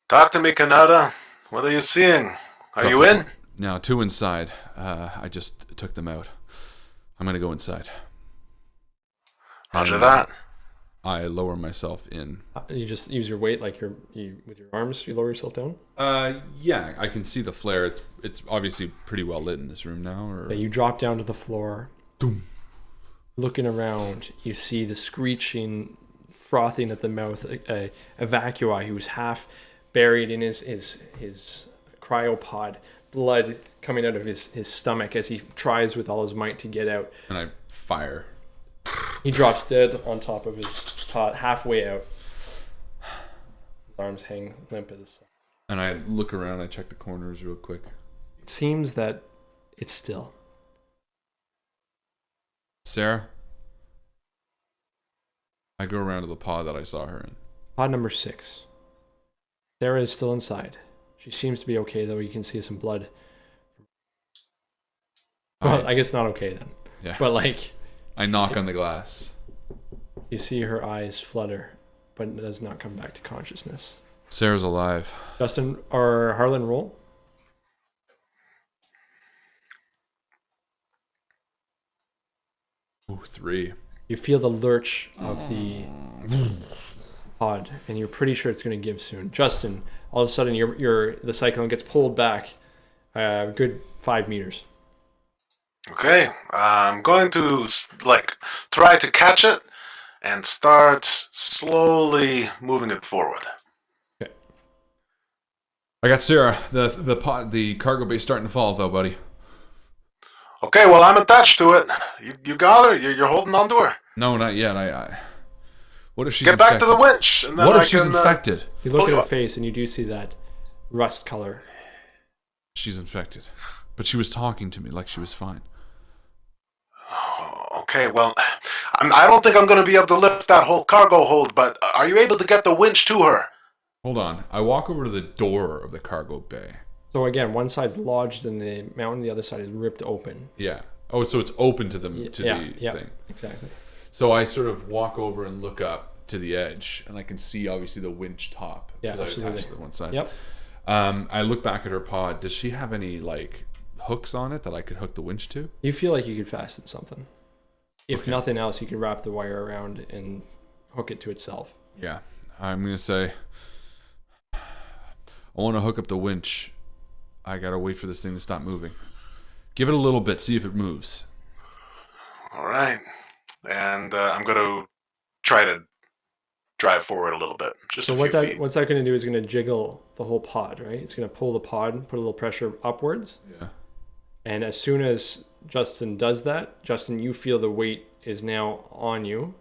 Talk to me, Kanata. What are you seeing? Are you in? Now, two inside. I just took them out. I'm going to go inside. Roger And, that. I lower myself in. You just use your weight, like with your arms, you lower yourself down. Yeah, I can see the flare. It's obviously pretty well lit in this room now. Or You drop down to the floor. Doom. Looking around, you see the screeching, frothing at the mouth, a Vacui who's half buried in his cryopod, blood coming out of his stomach as he tries with all his might to get out. And I fire. He drops dead on top of his cot, halfway out. His arms hang limp at his side. And I look around. I check the corners real quick. It seems that it's still. Sarah? I go around to the pod that I saw her in. Pod number 6. Sarah is still inside. She seems to be okay, though you can see some blood. Well, I guess not okay then. Yeah. But like, I knock on the glass. you see her eyes flutter, but does not come back to consciousness. Sarah's alive. Justin or Harlan, roll. Ooh, 3. You feel the lurch of the pod, and you're pretty sure it's going to give soon. Justin, all of a sudden, the cyclone gets pulled back a good 5 meters. Okay, I'm going to try to catch it and start slowly moving it forward. Okay. I got Sarah. The cargo bay's starting to fall though, buddy. Okay, well, I'm attached to it. You got her? You're holding on to her? No, not yet. I what if she's Get back to infected? the winch. And then What if I she's can, infected? You look Pull at you her up. face, and you do see that rust color. She's infected. But she was talking to me like she was fine. Okay, well, I don't think I'm going to be able to lift that whole cargo hold, but are you able to get the winch to her? Hold on. I walk over to the door of the cargo bay. So again, one side's lodged in the mountain, the other side is ripped open. Yeah. Oh, so it's open to the Yeah, thing. exactly. So I sort of walk over and look up to the edge, and I can see obviously the winch top. Yeah, 'cause I absolutely. attached to the one side. Yep. I look back at her pod. Does she have any hooks on it that I could hook the winch to? You feel like you could fasten something. If Okay. nothing else, you could wrap the wire around and hook it to itself. Yeah. I'm going to say, I want to hook up the winch. I got to wait for this thing to stop moving. Give it a little bit, see if it moves. All right. And I'm going to try to drive forward a little bit. Just So a few feet. what's that going to do is going to jiggle the whole pod, right? It's going to pull the pod, put a little pressure upwards. Yeah. And as soon as Justin does that, Justin, you feel the weight is now on you,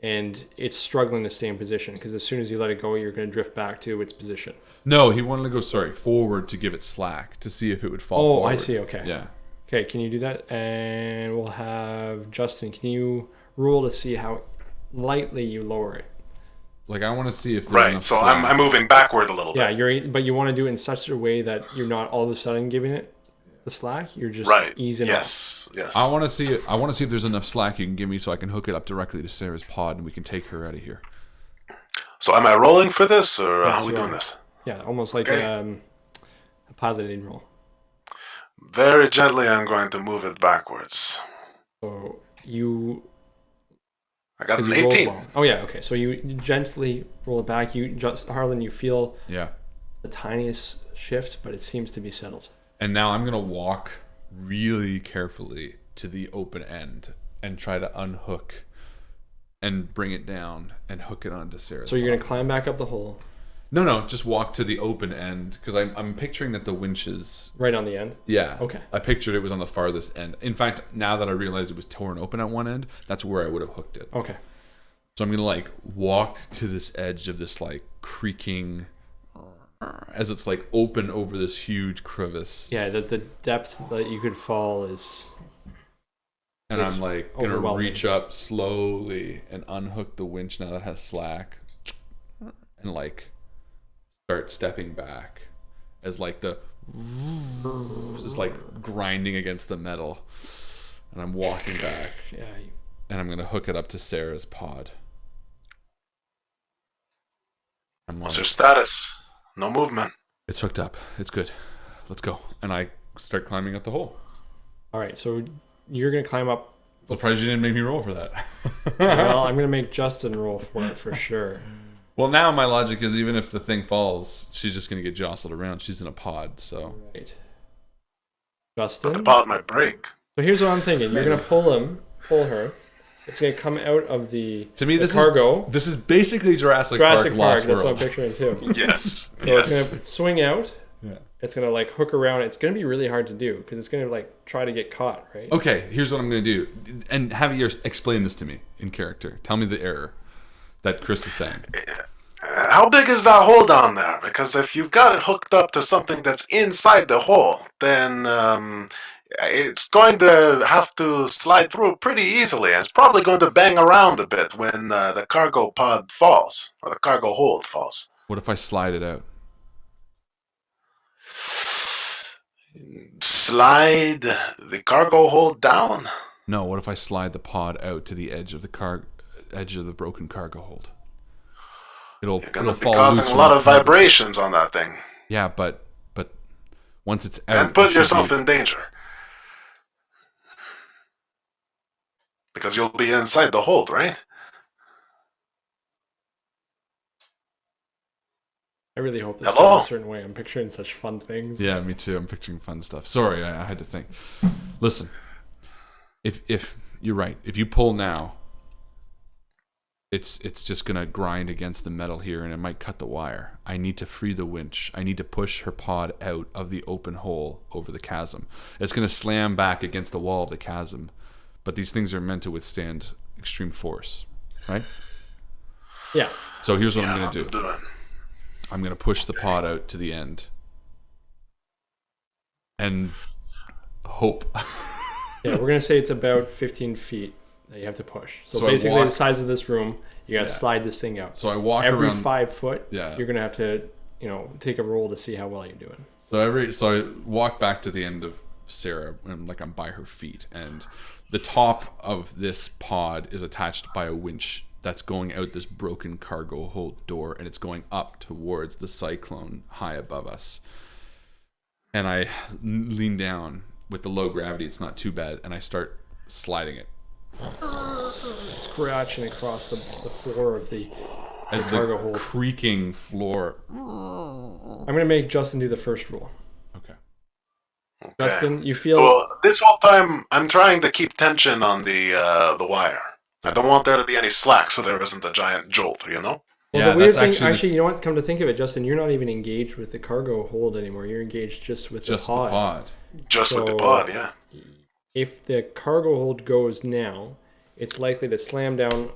and it's struggling to stay in position because as soon as you let it go, you're going to drift back to its position. No, he wanted to go, forward to give it slack to see if it would fall forward. Oh, I see. Okay. Yeah. Okay, can you do that? And we'll have Justin, can you roll to see how lightly you lower it? Like, I want to see if there's Right, enough so slack. I'm moving backward a little Yeah, bit. but you want to do it in such a way that you're not all of a sudden giving it the slack. You're just Right. easing Yes. Yes. I want to see if there's enough slack you can give me so I can hook it up directly to Sarah's pod and we can take her out of here. So am I rolling for this, or Yes, how are we you doing are. this? Yeah, almost like Okay. a piloting roll. Very gently, I'm going to move it backwards. So you, I got an you rolled 18. well. Oh yeah, okay. So you gently roll it back. Harlan, you feel Yeah. the tiniest shift, but it seems to be settled. And now I'm going to walk really carefully to the open end and try to unhook and bring it down and hook it onto Sarah's So you're pod. gonna climb back up the hole, No, just walk to the open end because I'm picturing that the winch is... right on the end. Yeah. Okay. I pictured it was on the farthest end. In fact, now that I realized it was torn open at one end, that's where I would have hooked it. Okay. So I'm going to like walk to this edge of this like creaking as it's like open over this huge crevice. Yeah, the depth that you could fall is. And It's I'm like going to overwhelming. reach up slowly and unhook the winch now that has slack and like start stepping back as like the just like grinding against the metal. And I'm walking back Yeah. and I'm going to hook it up to Sarah's pod. I'm What's like, your status? No movement. it's hooked up. It's good. Let's go. And I start climbing up the hole. All right. So you're gonna climb up. Surprised you didn't make me roll for that. Well, I'm gonna make Justin roll for it for sure. Well, now my logic is even if the thing falls, she's just going to get jostled around. She's in a pod, so... Right. But Justin. the pod might break. So here's what I'm thinking. You're gonna pull her. It's gonna come out of the To me, the this cargo. is basically Jurassic Park. Park Lost That's what I'm World. picturing too. Yes. So Yes. it's gonna swing out. Yeah. It's gonna like hook around. It's gonna be really hard to do because it's gonna like try to get caught, right? Okay, here's what I'm going to do. And have you explain this to me in character. Tell me the error that Chris is saying. How big is that hole down there? Because if you've got it hooked up to something that's inside the hole, then it's going to have to slide through pretty easily. And it's probably going to bang around a bit when the cargo pod falls, or the cargo hold falls. What if I slide it out? Slide the cargo hold down? No, what if I slide the pod out to the edge of the edge of the broken cargo hold? It'll You're going to be fall causing loose a lot from of the pod. vibrations on that thing. Yeah, but once it's out, And put it should yourself be- in danger. Because you'll be inside the hold, right? I really hope this Hello? goes a certain way. I'm picturing such fun things. Yeah, me too. I'm picturing fun stuff. Sorry, I had to think. Listen, if you're right, if you pull now, it's just gonna grind against the metal here, and it might cut the wire. I need to free the winch. I need to push her pod out of the open hole over the chasm. It's gonna slam back against the wall of the chasm, but these things are meant to withstand extreme force, right? Yeah. So here's what I'm gonna do. Do it. I'm going to push the pod out to the end and hope. Yeah, we're gonna say it's about 15 feet that you have to push. So So I basically, walk- the size of this room, you gotta Yeah. slide this thing out. So I walk Every around. 5 foot, Yeah. you're gonna have to, take a roll to see how well you're doing. So I walk back to the end of Sarah and like I'm by her feet, and the top of this pod is attached by a winch that's going out this broken cargo hold door, and it's going up towards the cyclone high above us. And I lean down with the low gravity, it's not too bad, and I start sliding it. scratching across the floor of the As cargo the hold. creaking floor. I'm going to make Justin do the first rule. Okay. Justin, you feel... So this whole time, I'm trying to keep tension on the wire. I don't want there to be any slack so there isn't a giant jolt, you know? Well, Yeah, the weird that's thing, actually you know what? Come to think of it, Justin, you're not even engaged with the cargo hold anymore. You're engaged just with the pod. Just with the pod, yeah. If the cargo hold goes now, it's likely to slam down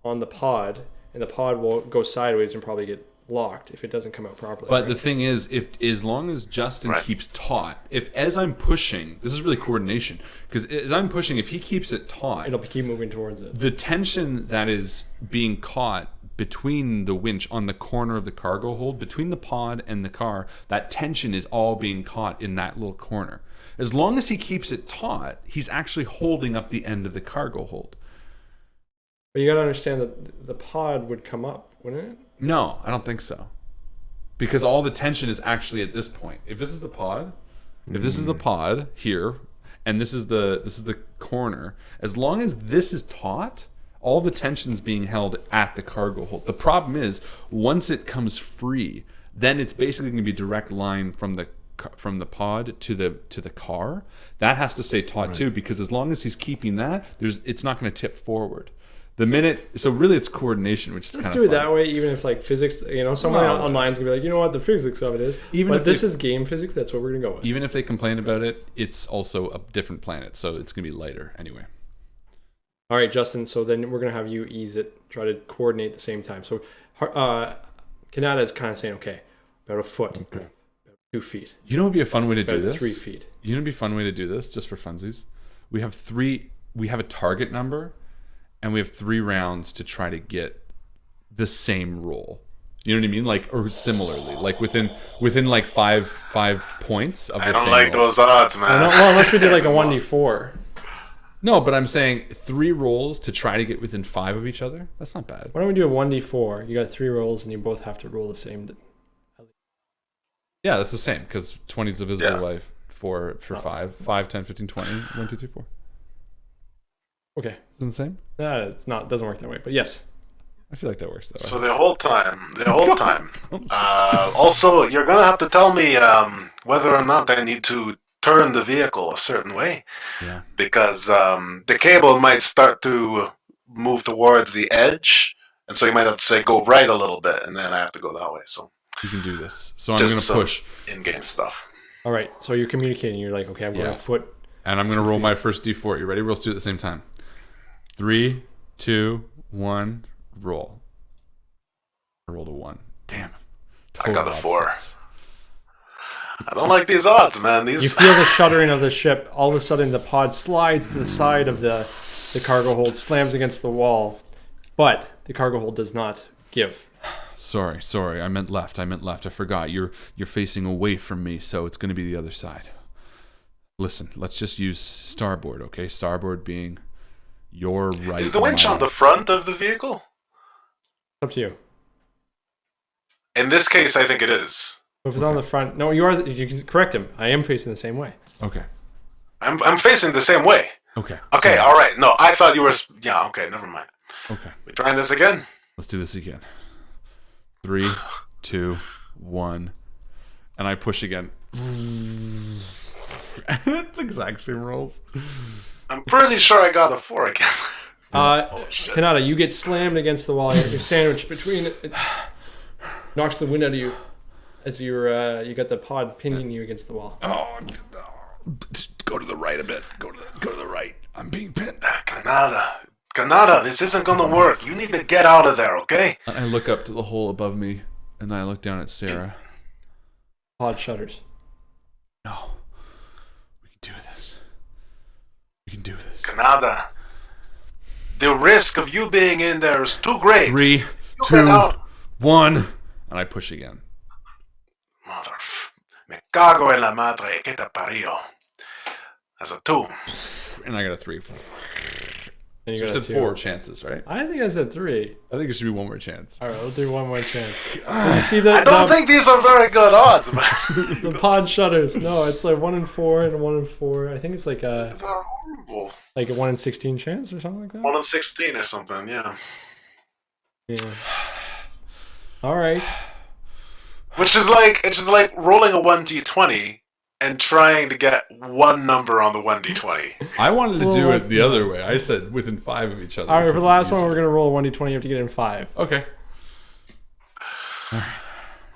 on the pod, and the pod will go sideways and probably get locked if it doesn't come out properly. But the thing is, if as long as Justin keeps taut, if as I'm pushing, this is really coordination, because as I'm pushing, if he keeps it taut, it'll keep moving towards it. The tension that is being caught between the winch on the corner of the cargo hold, between the pod and the car, that tension is all being caught in that little corner. As long as he keeps it taut, he's actually holding up the end of the cargo hold. But you got to understand that the pod would come up, wouldn't it? No, I don't think so. Because all the tension is actually at this point. If this is the pod, here, and this is the corner, as long as this is taut, all the tension's being held at the cargo hold. The problem is, once it comes free, then it's basically going to be a direct line from the pod to the car. That has to stay taut too, because as long as he's keeping that, it's not going to tip forward. The minute, so really it's coordination, which is kind of Let's do it that way, even if like physics, someone online is going to be like, you know what, the physics of it is. Even but if this is game physics, that's what we're going to go with. Even if they complain about it, it's also a different planet, so it's going to be lighter anyway. All right, Justin, so then we're going to have you ease it, try to coordinate at the same time. So Kanata is kind of saying, okay, about a foot, about 2 feet. You know what would be a fun way to do this? 3 feet. You know what would be a fun way to do this, just for funsies? We have a target number, and we have 3 rounds to try to get the same roll. You know what I mean? Like, or similarly, like within like five points of the same roll. I don't like those odds, man. Well, unless we did like a 1d4. No, but I'm saying 3 rolls to try to get within 5 of each other. That's not bad. Why don't we do a 1d4? You got 3 rolls, and you both have to roll the same. Yeah, that's the same, because 20 is divisible by 4 for 5. 5, 10, 15, 20. 1, 2, 3, 4. Okay. Isn't it the same? It's not. It doesn't work that way, but yes. I feel like that works that way. So the whole time. Also, you're going to have to tell me whether or not I need to turn the vehicle a certain way. Yeah. Because the cable might start to move towards the edge, and so you might have to say go right a little bit, and then I have to go that way. So you can do this. So I'm going to push. In-game stuff. All right, so you're communicating. You're like, okay, I'm going a foot. And I'm going to roll my first d4. You ready? Let's do it at the same time. 3, 2, 1, roll. I rolled a 1. Damn. I got a 4. I don't like these odds, man. You feel the shuddering of the ship. All of a sudden, the pod slides to the side of the cargo hold, slams against the wall, but the cargo hold does not give. Sorry. I meant left. I forgot. You're facing away from me, so it's going to be the other side. Listen, let's just use starboard, okay? Starboard being your right. Is the winch on the front of the vehicle? Up to you. In this case, I think it is. If it's on the front, no, you are. You can correct him. I am facing the same way. Okay. I'm facing the same way. Okay. Okay. All right. No, I thought you were. Yeah. Okay. Never mind. Okay. We trying this again? Let's do this again. 3, 2, 1, and I push again. It's exact same rolls. I'm pretty sure I got a 4 again. Kanata, you get slammed against the wall. You're sandwiched between it. It knocks the wind out of you as you got the pod pinning you against the wall. Oh, go to the right a bit. Go to the right. I'm being pinned. Kanata, this isn't gonna work. You need to get out of there, okay? I look up to the hole above me, and then I look down at Sarah. Pod shudders. No. We can do this. Kanata, the risk of you being in there is too great. 3, 2, 1, and I push again. Mother, me cago en la madre que te parió. That's a 2. And I got a 3. And You got a said 2. 4 chances, right? I think I said 3. I think it should be one more chance. All right, we'll do one more chance. You see the, I don't think these are very good odds, man. the pod shutters. No, it's like 1 in 4 and 1 in 4. I think it's like a These are horrible. like a 1 in 16 chance or something like that. 1 in 16 or something, yeah. Yeah. All right. Which is like rolling a 1d20 and trying to get one number on the 1d20. I wanted to Well, do it that's the other way. I said within 5 of each other. All right, which for the would be last one, easier. we're gonna roll a 1d20. You have to get in 5. Okay.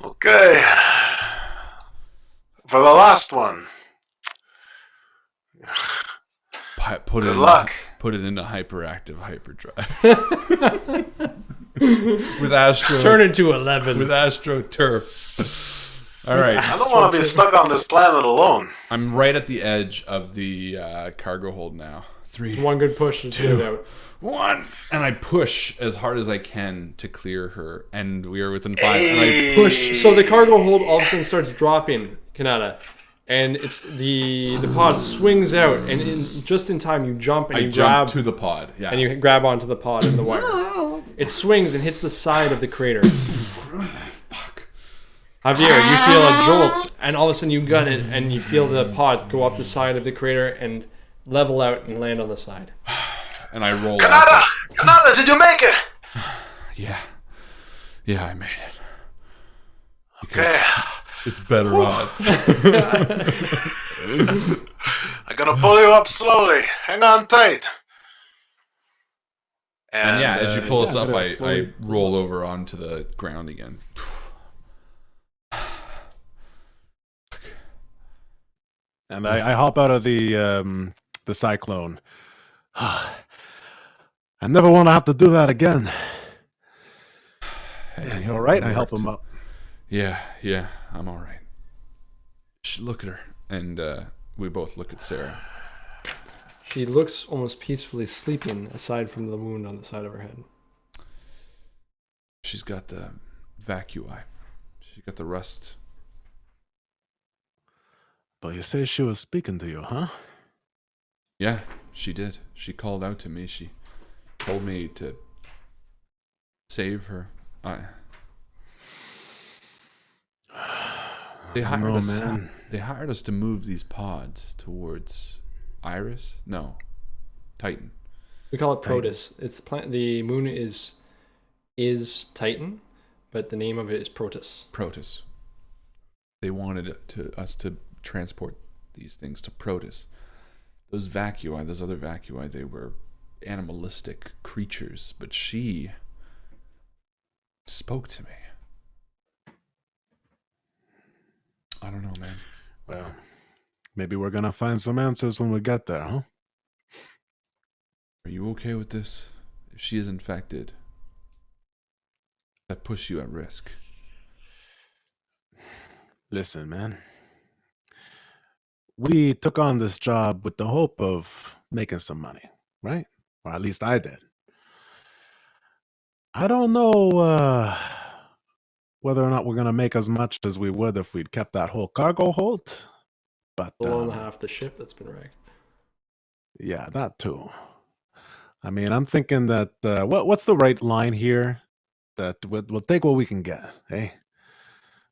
Okay. For the last one. Put Good luck. Put it into hyperactive hyperdrive. With Astro. Turn into 11. With AstroTurf. All right. I don't want to be stuck on this planet alone. I'm right at the edge of the cargo hold now. 3, One good push to get it out. 1, and I push as hard as I can to clear her, and we are within 5. And I push. So the cargo hold all of a sudden starts dropping, Kanata, and it's the pod swings out, and just in time you jump and I you jump grab to the pod. Yeah. and you grab onto the pod and the wire. It swings and hits the side of the crater. Fuck. Javier, you feel a jolt, and all of a sudden you gun it, and you feel the pod go up the side of the crater and level out and land on the side. And I roll Kanata! off. Kanata, did you make it? Yeah. Yeah, I made it. Okay. It's better odds. I'm gonna pull you up slowly. Hang on tight. And yeah, as you pull us up, I slowly. roll over onto the ground again. And I hop out of the cyclone. I never want to have to do that again. And you're right. I help him up. Yeah, I'm all right. Look at her. And we both look at Sarah. She looks almost peacefully sleeping, aside from the wound on the side of her head. She's got the vacui. She's got the rust. But you say she was speaking to you, huh? Yeah, she did. She called out to me. She told me to save her. They hired us. Man. They hired us to move these pods towards Iris. No, Titan. We call it Protus. It's the moon is Titan, but the name of it is Protus. Protus. They wanted us to transport these things to Protus. Those vacui, those other vacui, they were animalistic creatures, but she spoke to me. I don't know, man. Well, maybe we're gonna find some answers when we get there, huh? Are you okay with this? If she is infected, that puts you at risk. Listen, man. We took on this job with the hope of making some money, right? Or at least I did. I don't know whether or not we're going to make as much as we would if we'd kept that whole cargo hold. But Below half the ship that's been wrecked. yeah, that too. I mean, I'm thinking that what's the right line here? That we'll take what we can get, hey?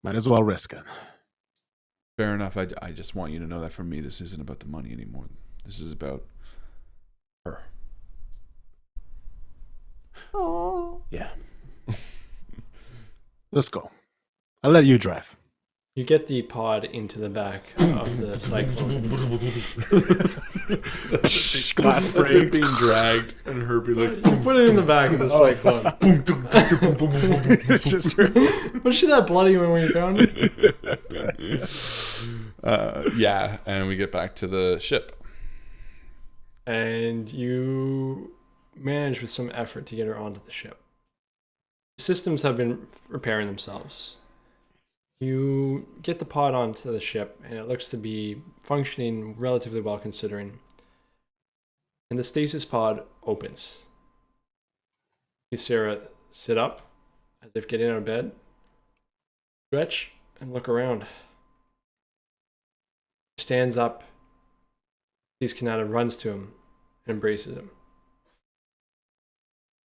Might as well risk it. Fair enough. I just want you to know that for me, this isn't about the money anymore. This is about her. Oh. Yeah. Let's go. I'll let you drive. You get the pod into the back of the cyclone. Glass That's it being dragged and her be like, You put it in the back of the cyclone. It's just Was she that bloody when we found it? yeah, and we get back to the ship. And you manage with some effort to get her onto the ship. The systems have been repairing themselves. You get the pod onto the ship, and it looks to be functioning relatively well considering. And the stasis pod opens. You see Sarah sit up, as if getting out of bed, stretch, and look around. Stands up, sees Kanata, runs to him, and embraces him.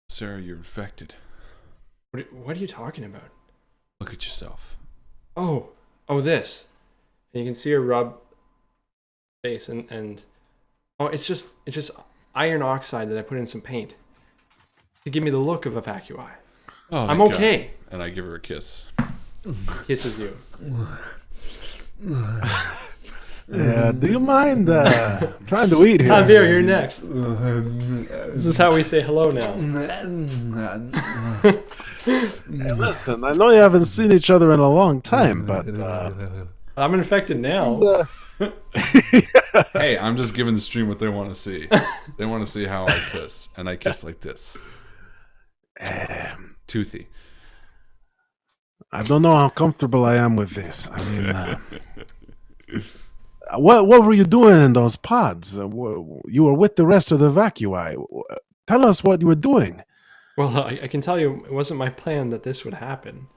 Sarah, you're infected. What are you talking about? Look at yourself. Oh, this. And you can see her rub face and oh, it's just iron oxide that I put in some paint to give me the look of a Vacui. Oh, I'm thank okay. God. And I give her a kiss. Kisses you. Do you mind trying to eat here? Javier, you're next. This is how we say hello now. Hey, listen, I know you haven't seen each other in a long time, but I'm infected now. Hey, I'm just giving the stream what they want to see. They want to see how I kiss. And I kiss like this. Toothy. I don't know how comfortable I am with this. I mean, what were you doing in those pods? You were with the rest of the Vacui. Tell us what you were doing. Well, I can tell you, it wasn't my plan that this would happen.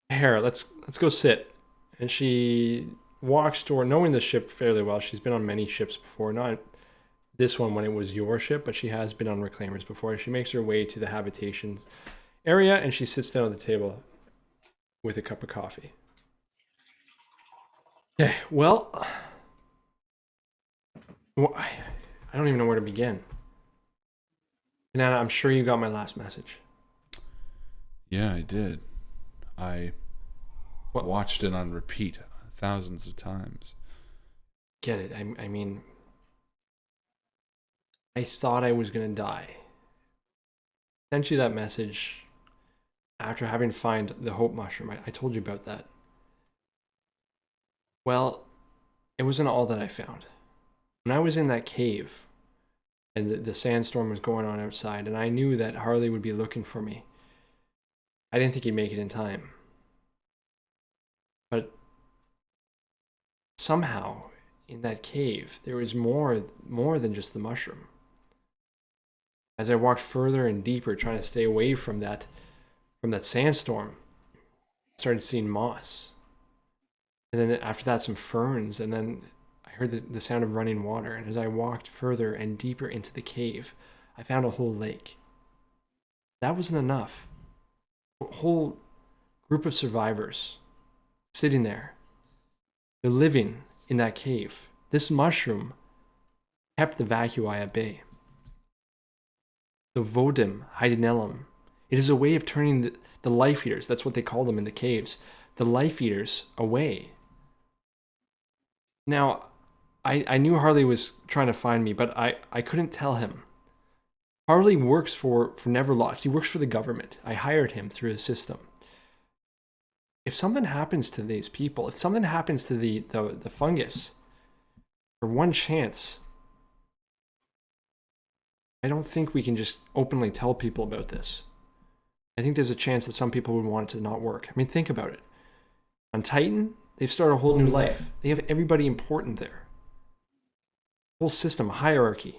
Here, let's go sit. And she walks toward, knowing the ship fairly well. She's been on many ships before, not this one when it was your ship, but she has been on reclaimers before. She makes her way to the habitations area, and she sits down at the table with a cup of coffee. Okay, well, I don't even know where to begin. Nana, I'm sure you got my last message. Yeah, I did. I watched it on repeat thousands of times. Get it. I mean, I thought I was going to die. Sent you that message after having found the hope mushroom. I told you about that. Well, it wasn't all that I found. When I was in that cave and the sandstorm was going on outside and I knew that Harley would be looking for me, I didn't think he'd make it in time. But somehow in that cave, there was more than just the mushroom. As I walked further and deeper, trying to stay away from that sandstorm, I started seeing moss. And then after that, some ferns, and then I heard the sound of running water. And as I walked further and deeper into the cave, I found a whole lake. That wasn't enough. A whole group of survivors sitting there. They're living in that cave. This mushroom kept the Vacui at bay. The Vodim Heidenellum. It is a way of turning the life eaters, that's what they call them in the caves, the life eaters away. Now, I knew Harley was trying to find me, but I couldn't tell him. Harley works for Neverlost. He works for the government. I hired him through the system. If something happens to these people, if something happens to the fungus, for one chance, I don't think we can just openly tell people about this. I think there's a chance that some people would want it to not work. I mean, think about it. On Titan, they've started a whole new life. They have everybody important there. Whole system, hierarchy.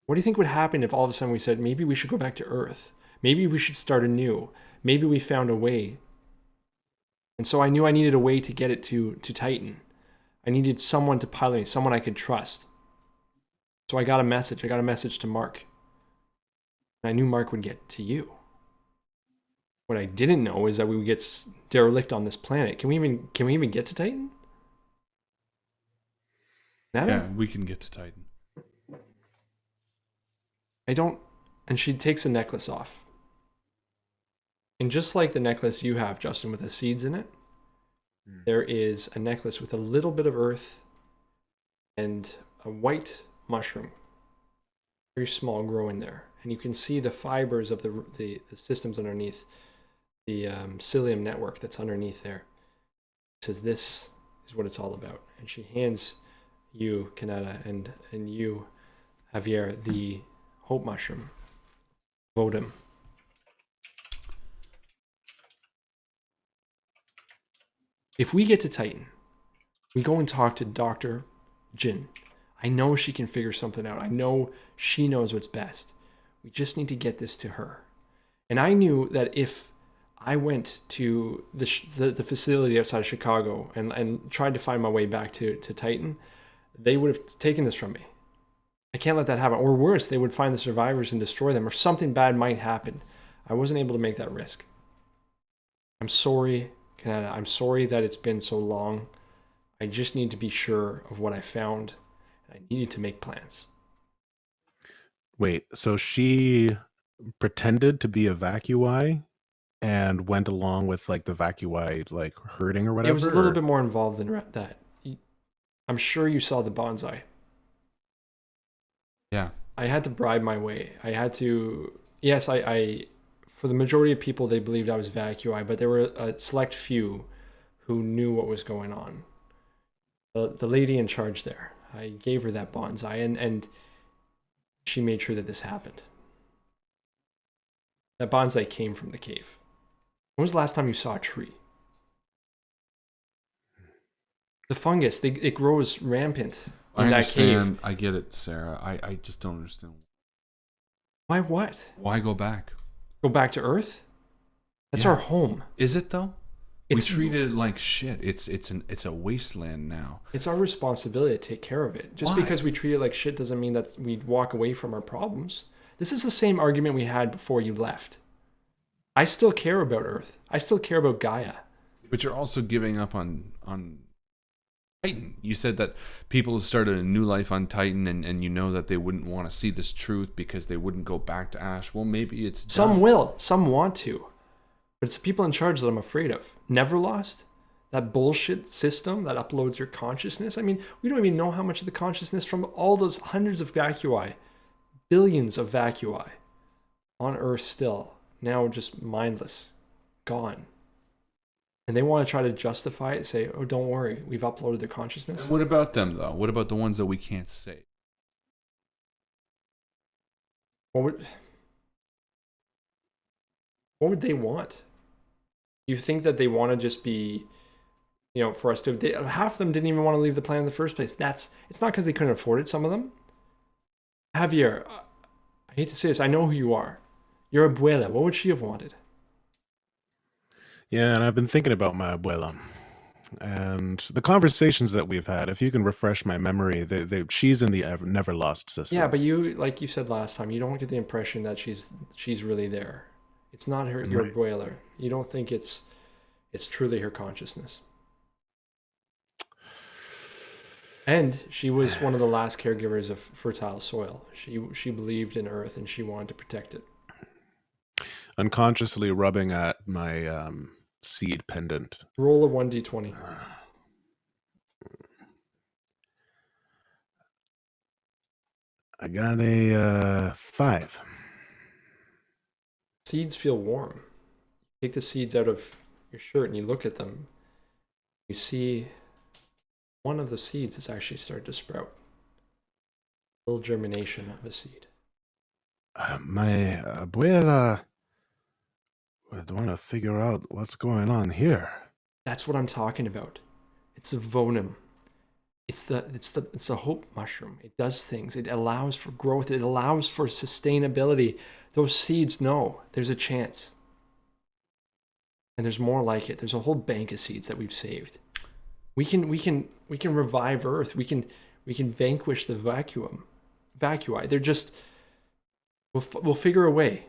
What do you think would happen if all of a sudden we said, maybe we should go back to Earth? Maybe we should start anew. Maybe we found a way. And so I knew I needed a way to get it to Titan. I needed someone to pilot me, someone I could trust. So I got a message. I got a message to Mark. And I knew Mark would get to you. What I didn't know is that we would get derelict on this planet. Can we even get to Titan? Yeah, we can get to Titan. I don't. And she takes the necklace off. And just like the necklace you have, Justin, with the seeds in it, there is a necklace with a little bit of earth and a white mushroom, very small, growing there. And you can see the fibers of the systems underneath, the psyllium network that's underneath there. It says, this is what it's all about. And she hands you, Kanata, and you, Javier, the hope mushroom, Vodum. If we get to Titan, we go and talk to Dr. Jin. I know she can figure something out. I know she knows what's best. We just need to get this to her. And I knew that if I went to the facility outside of Chicago and tried to find my way back to Titan, they would have taken this from me. I can't let that happen. Or worse, they would find the survivors and destroy them, or something bad might happen. I wasn't able to make that risk. I'm sorry, Canada. I'm sorry that it's been so long. I just need to be sure of what I found. I needed to make plans. Wait, so she pretended to be a vacui and went along with like the vacui like herding or whatever? It was a little bit more involved than that. I'm sure you saw the bonsai. Yeah. I had to bribe my way. I had to, yes, I for the majority of people, they believed I was vacui, but there were a select few who knew what was going on. The lady in charge there, I gave her that bonsai, and she made sure that this happened. That bonsai came from the cave. When was the last time you saw a tree? The fungus, it grows rampant in that cave. I get it, Sarah. I just don't understand. Why what? Why go back? Go back to Earth? That's our home. Is it though? We It's treated it like shit. It's a wasteland now. It's our responsibility to take care of it. Just Why? because we treat it like shit doesn't mean that we walk away from our problems. This is the same argument we had before you left. I still care about Earth. I still care about Gaia. But you're also giving up on Titan. You said that people have started a new life on Titan, and you know that they wouldn't want to see this truth because they wouldn't go back to Ash. Well, maybe it's Some done. will. Some want to. But it's the people in charge that I'm afraid of. Neverlost? That bullshit system that uploads your consciousness? I mean, we don't even know how much of the consciousness from all those hundreds of vacui, billions of vacui on Earth still, now just mindless, gone. And they want to try to justify it, say, oh, don't worry, we've uploaded the consciousness. What about them, though? What about the ones that we can't say? What would they want? You think that they want to just be, for us to, half of them didn't even want to leave the planet in the first place. It's not because they couldn't afford it, some of them. Javier, I hate to say this, I know who you are. Your abuela, what would she have wanted? Yeah, and I've been thinking about my abuela. And the conversations that we've had, if you can refresh my memory, she's in the never lost system. Yeah, but you, like you said last time, you don't get the impression that she's really there. It's not your abuela. You don't think it's truly her consciousness. And she was one of the last caregivers of fertile soil. She believed in Earth and she wanted to protect it. Unconsciously rubbing at my seed pendant. Roll a 1d20. I got a 5. Seeds feel warm. Take the seeds out of your shirt and you look at them. You see one of the seeds has actually started to sprout. A little germination of a seed. My abuela would want to figure out what's going on here. That's what I'm talking about. It's the vonum. It's the hope mushroom. It does things. It allows for growth. It allows for sustainability. Those seeds know there's a chance. And there's more like it. There's a whole bank of seeds that we've saved. We can revive Earth. We can vanquish the vacui. They're just we'll figure a way.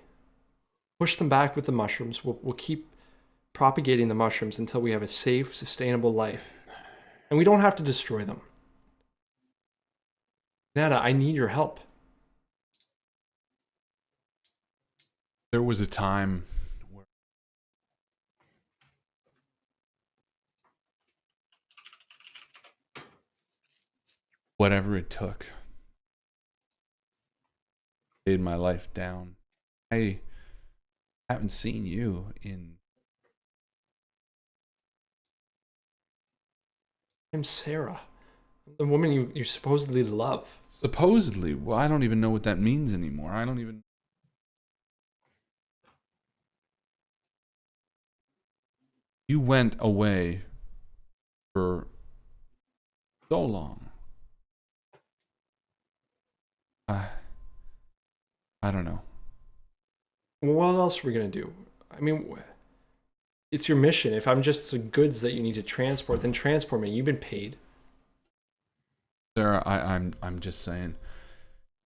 Push them back with the mushrooms. We'll keep propagating the mushrooms until we have a safe, sustainable life. And we don't have to destroy them. Nada, I need your help. There was a time where whatever it took laid my life down. I haven't seen you in... I'm Sarah, the woman you supposedly love. Supposedly. Well, I don't even know what that means anymore. I don't even... You went away for so long. I don't know. What else are we going to do? I mean, it's your mission. If I'm just the goods that you need to transport, then transport me. You've been paid. Sarah, I'm just saying,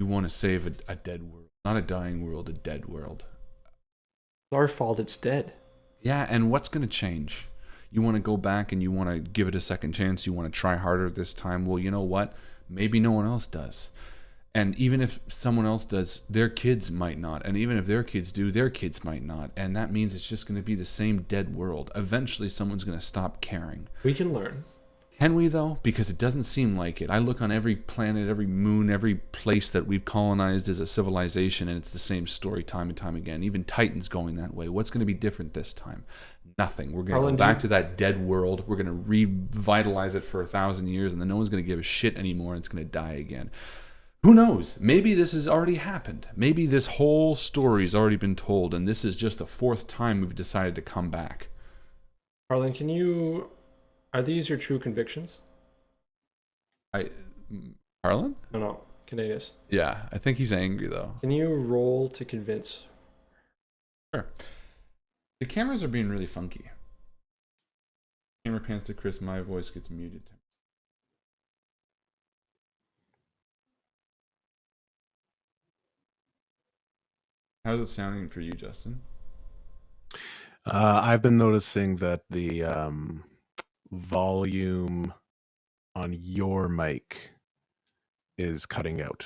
You want to save a dead world. Not a dying world, a dead world. It's our fault it's dead. Yeah, and what's going to change? You want to go back and you want to give it a second chance. You want to try harder this time. Well, you know what? Maybe no one else does. And even if someone else does, their kids might not. And even if their kids do, their kids might not. And that means it's just going to be the same dead world. Eventually, someone's going to stop caring. We can learn. Can we, though? Because it doesn't seem like it. I look on every planet, every moon, every place that we've colonized as a civilization, and it's the same story time and time again. Even Titan's going that way. What's going to be different this time? Nothing. We're going to go back to that dead world. We're going to revitalize it for 1,000 years, and then no one's going to give a shit anymore, and it's going to die again. Who knows? Maybe this has already happened. Maybe this whole story's already been told, and this is just the 4th time we've decided to come back. Harlan, are these your true convictions? Harlan? No, Canadius. Yeah, I think he's angry, though. Can you roll to convince? Sure. The cameras are being really funky. Camera pans to Chris, my voice gets muted. How's it sounding for you, Justin? I've been noticing that the volume on your mic is cutting out.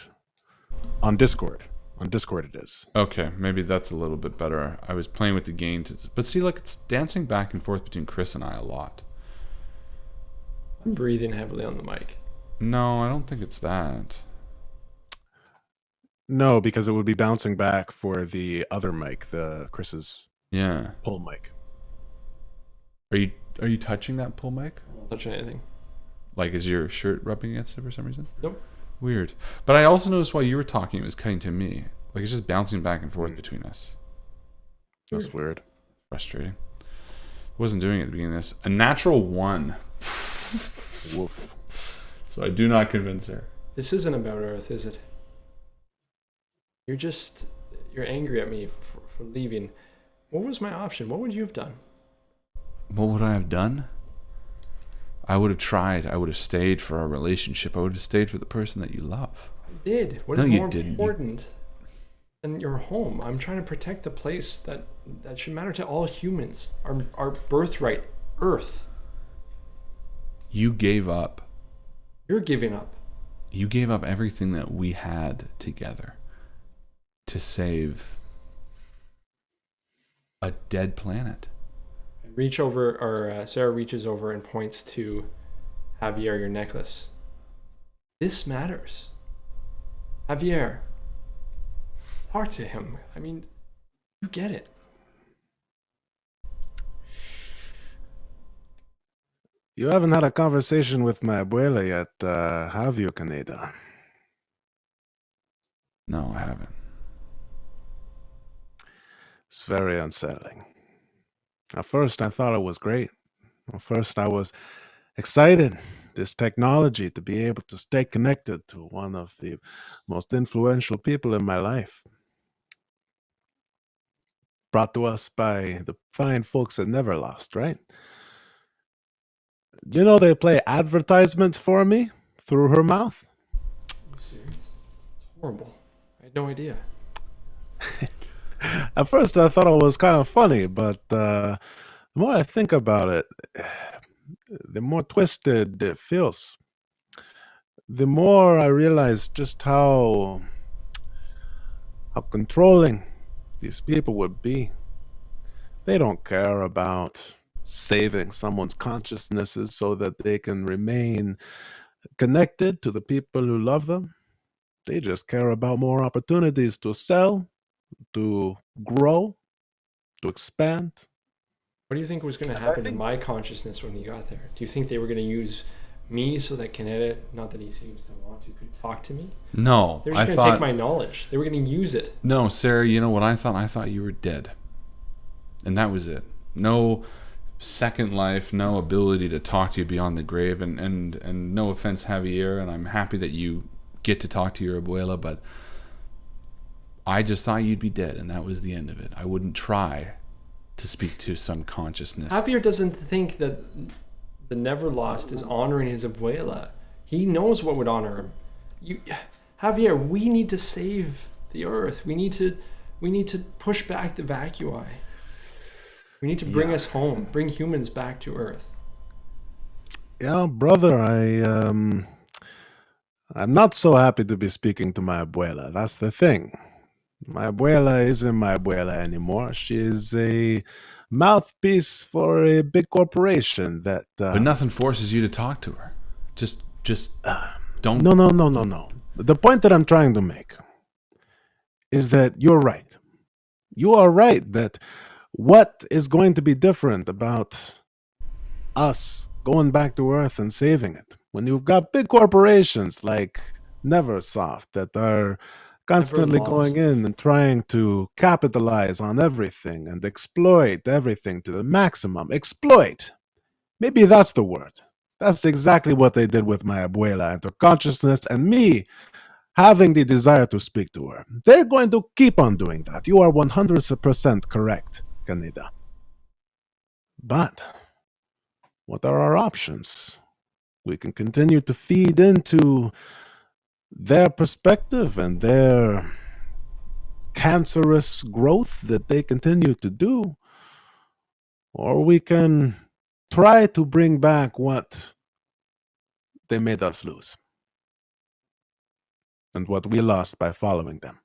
On Discord it is. Okay, maybe that's a little bit better. I was playing with the gain, but see, like, it's dancing back and forth between Chris and I a lot. I'm breathing heavily on the mic. No, I don't think it's that. No, because it would be bouncing back for the other mic, the Chris's pull mic. Are you touching that pull mic? I don't touch anything. Like, is your shirt rubbing against it for some reason? Nope. Weird. But I also noticed while you were talking, it was cutting to me. Like, it's just bouncing back and forth between us. That's weird. Frustrating. I wasn't doing it at the beginning of this. A natural 1. Woof. So I do not convince her. This isn't about Earth, is it? You're angry at me for leaving. What was my option? What would you have done? What would I have done? I would have tried. I would have stayed for our relationship. I would have stayed for the person that you love. I did. What is more important than your home? I'm trying to protect the place that should matter to all humans. Our birthright, Earth. You gave up. You're giving up. You gave up everything that we had together to save a dead planet. Reach over, or Sarah reaches over and points to Javier, your necklace. This matters. Javier, talk to him. I mean, you get it. You haven't had a conversation with my abuela yet, have you, Canada? No, I haven't. It's very unsettling. At first, I thought it was great. At first, I was excited. This technology to be able to stay connected to one of the most influential people in my life. Brought to us by the fine folks at Neverlost, right? You know they play advertisements for me through her mouth. Are you serious? It's horrible. I had no idea. At first, I thought it was kind of funny, but the more I think about it, the more twisted it feels. The more I realize just how controlling these people would be. They don't care about saving someone's consciousnesses so that they can remain connected to the people who love them. They just care about more opportunities to sell, to grow, to expand. What do you think was going to happen to my consciousness when you got there? Do you think they were going to use me so that Canada, not that he seems to want to, could talk to me? No. They were just going to take my knowledge. They were going to use it. No, Sarah, you know what I thought? I thought you were dead. And that was it. No second life, no ability to talk to you beyond the grave. And no offense, Javier, and I'm happy that you get to talk to your abuela, but I just thought you'd be dead, and that was the end of it. I wouldn't try to speak to some consciousness. Javier doesn't think that the Neverlost is honoring his abuela. He knows what would honor him. Javier, we need to save the Earth. We need to push back the Vacui. We need to bring us home, bring humans back to Earth. Yeah, brother, I'm not so happy to be speaking to my abuela. That's the thing. My abuela isn't my abuela anymore. She is a mouthpiece for a big corporation that. But nothing forces you to talk to her. Just don't. No. The point that I'm trying to make is that you're right. You are right that what is going to be different about us going back to Earth and saving it when you've got big corporations like Neversoft that are constantly going in and trying to capitalize on everything and exploit everything to the maximum. Exploit. Maybe that's the word. That's exactly what they did with my abuela and her consciousness and me having the desire to speak to her. They're going to keep on doing that. You are 100% correct, Kaneda. But what are our options? We can continue to feed into their perspective and their cancerous growth that they continue to do, or we can try to bring back what they made us lose and what we lost by following them.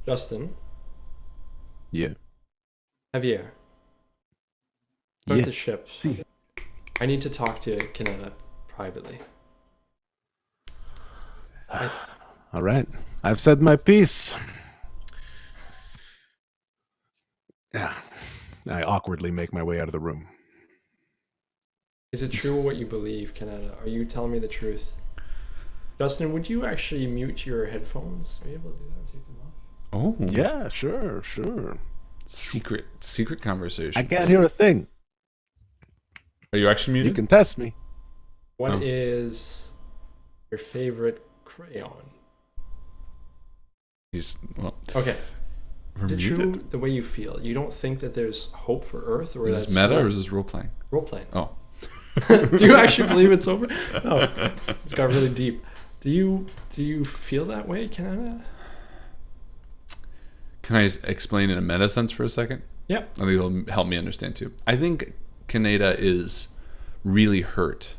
Justin. Yeah. Javier. Start Yeah. the ship. See. I need to talk to Kaneda privately. All right. I've said my piece. Yeah. I awkwardly make my way out of the room. Is it true what you believe, Kaneda? Are you telling me the truth? Justin, would you actually mute your headphones? Are you able to do that? Take them off? Oh, Yeah, sure. Secret conversation. I can't hear a thing. Are you actually muted? You can test me. What is your favorite crayon? Okay. Is it true the way you feel? You don't think that there's hope for Earth, or is this meta, or is this role playing? Role playing. Oh. Do you actually believe it's over? No, it's got really deep. Do you feel that way, Kaneda? Can I explain in a meta sense for a second? Yeah. I think it'll help me understand too. I think Kaneda is really hurt,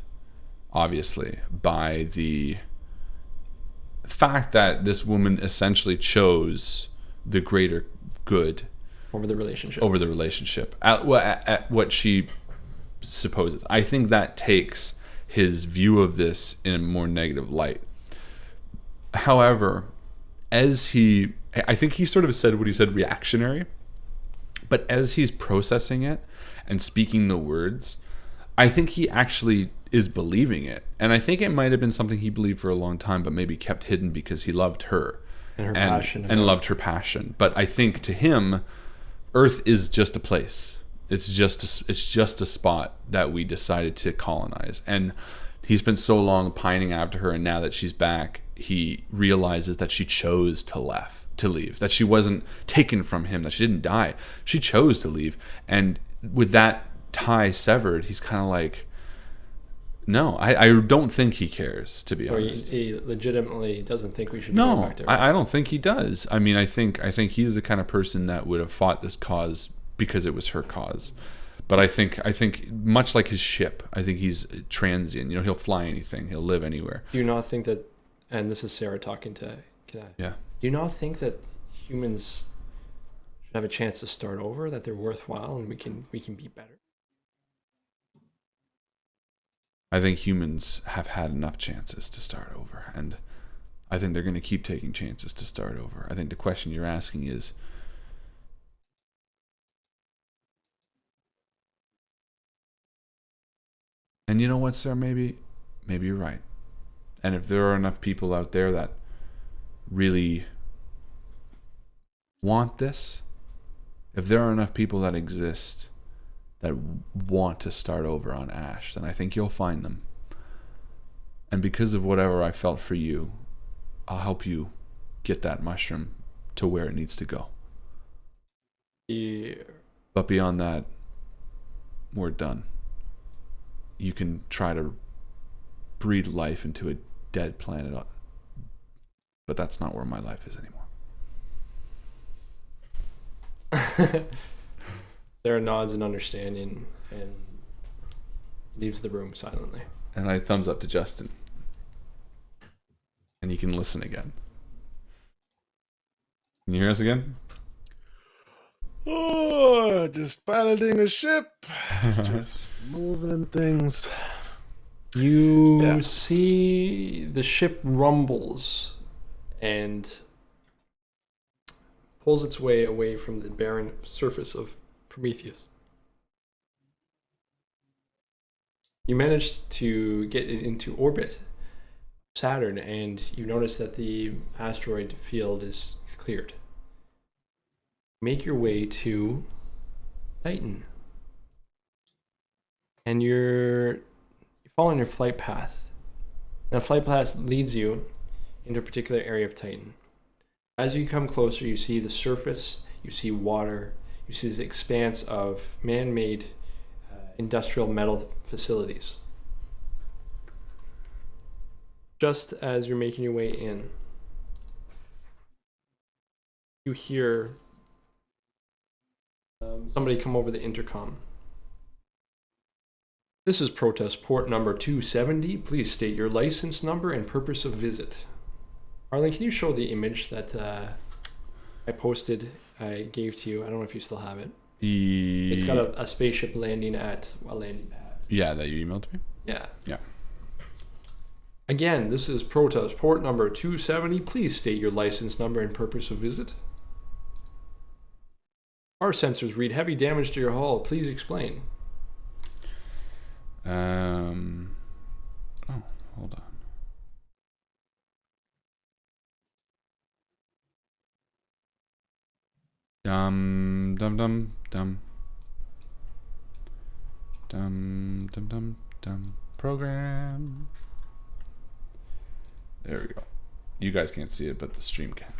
obviously, by the fact that this woman essentially chose the greater good over the relationship. At what she supposes. I think that takes his view of this in a more negative light. However, I think he sort of said what he said reactionary, but as he's processing it and speaking the words, I think he actually is believing it. And I think it might have been something he believed for a long time, but maybe kept hidden because he loved her and loved her passion. But I think to him, Earth is just a place. It's just a spot that we decided to colonize. And he spent so long pining after her, and now that she's back, he realizes that she chose to leave, that she wasn't taken from him, that she didn't die. She chose to leave. And with that tie severed, he's kind of like, no, I don't think he cares, to be honest. He legitimately doesn't think we should be going back to Earth. I don't think he does. I mean, I think he's the kind of person that would have fought this cause because it was her cause. But I think much like his ship, I think he's transient. You know, he'll fly anything, he'll live anywhere. Do you not think that, and this is Sarah talking to Kaneda. Yeah. Do you not think that humans should have a chance to start over, that they're worthwhile and we can be better? I think humans have had enough chances to start over, and I think they're going to keep taking chances to start over. I think the question you're asking is, and you know what, sir, maybe you're right. And if there are enough people out there that really want this, if there are enough people that exist that want to start over on Ash, then I think you'll find them. And because of whatever I felt for you, I'll help you get that mushroom to where it needs to go. Yeah. But beyond that, we're done. you can try to breathe life into a dead planet. But that's not where my life is anymore. Sarah nods in understanding and leaves the room silently. And I thumbs up to Justin. And you can listen again. Can you hear us again? Oh, just piloting a ship. Just moving things. You see the ship rumbles and pulls its way away from the barren surface of Prometheus. You managed to get it into orbit, Saturn, and you notice that the asteroid field is cleared. Make your way to Titan. And you're following your flight path. Now, flight path leads you into a particular area of Titan. As you come closer, you see the surface, you see water, you see this expanse of man-made industrial metal facilities. Just as you're making your way in, you hear somebody come over the intercom. This is protest port number 270. Please state your license number and purpose of visit. Harlan, can you show the image that I gave to you? I don't know if you still have it. It's got a spaceship landing at a landing pad. Yeah, that you emailed me? Yeah. Yeah. Again, this is protest port number 270. Please state your license number and purpose of visit. Our sensors read heavy damage to your hull. Please explain. Oh, hold on. Dum dum dum dum dum dum dum dum program. There we go. You guys can't see it, but the stream can.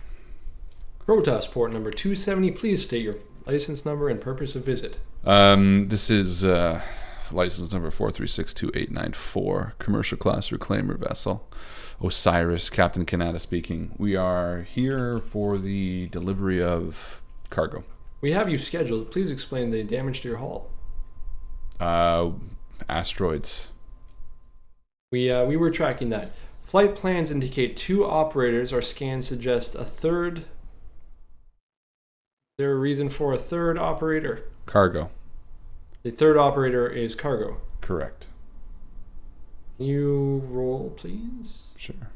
Protest port number 270. Please state your license number and purpose of visit. This is license number 4362894, commercial class reclaimer vessel. Osiris, Captain Kanata speaking. We are here for the delivery of cargo. We have you scheduled. Please explain the damage to your hull. Asteroids. We were tracking that. Flight plans indicate 2 operators. Our scans suggest a third. Is there a reason for a third operator? Cargo. The third operator is cargo. Correct. Can you roll, please? Sure.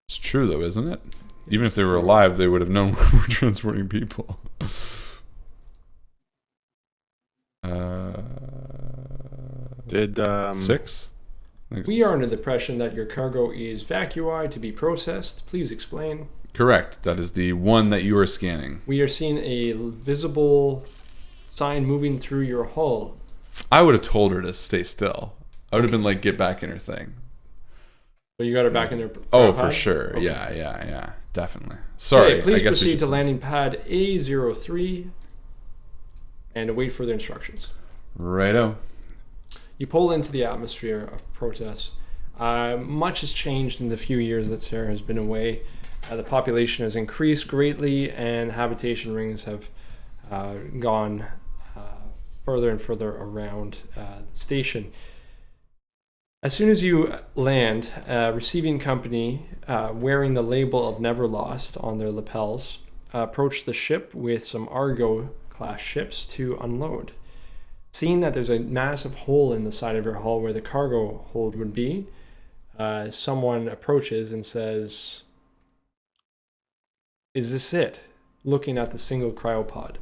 It's true, though, isn't it? Even if they were alive, they would have known we're transporting people. Did 6? We are under the impression that your cargo is Vacui to be processed. Please explain. Correct. That is the one that you are scanning. We are seeing a visible sign moving through your hull. I would have told her to stay still. I would have been like, get back in her thing. So you got her back in her Oh, pad? for sure. Okay. Yeah. Definitely. Sorry. Okay, please I guess proceed to landing pad A03 and await further instructions. Righto. You pull into the atmosphere of protest. Much has changed in the few years that Sarah has been away. The population has increased greatly, and habitation rings have gone further and further around the station. As soon as you land, receiving company wearing the label of Never Lost on their lapels approach the ship with some Argo-class ships to unload. Seeing that there's a massive hole in the side of your hull where the cargo hold would be, someone approaches and says, "Is this it?" Looking at the single cryopod.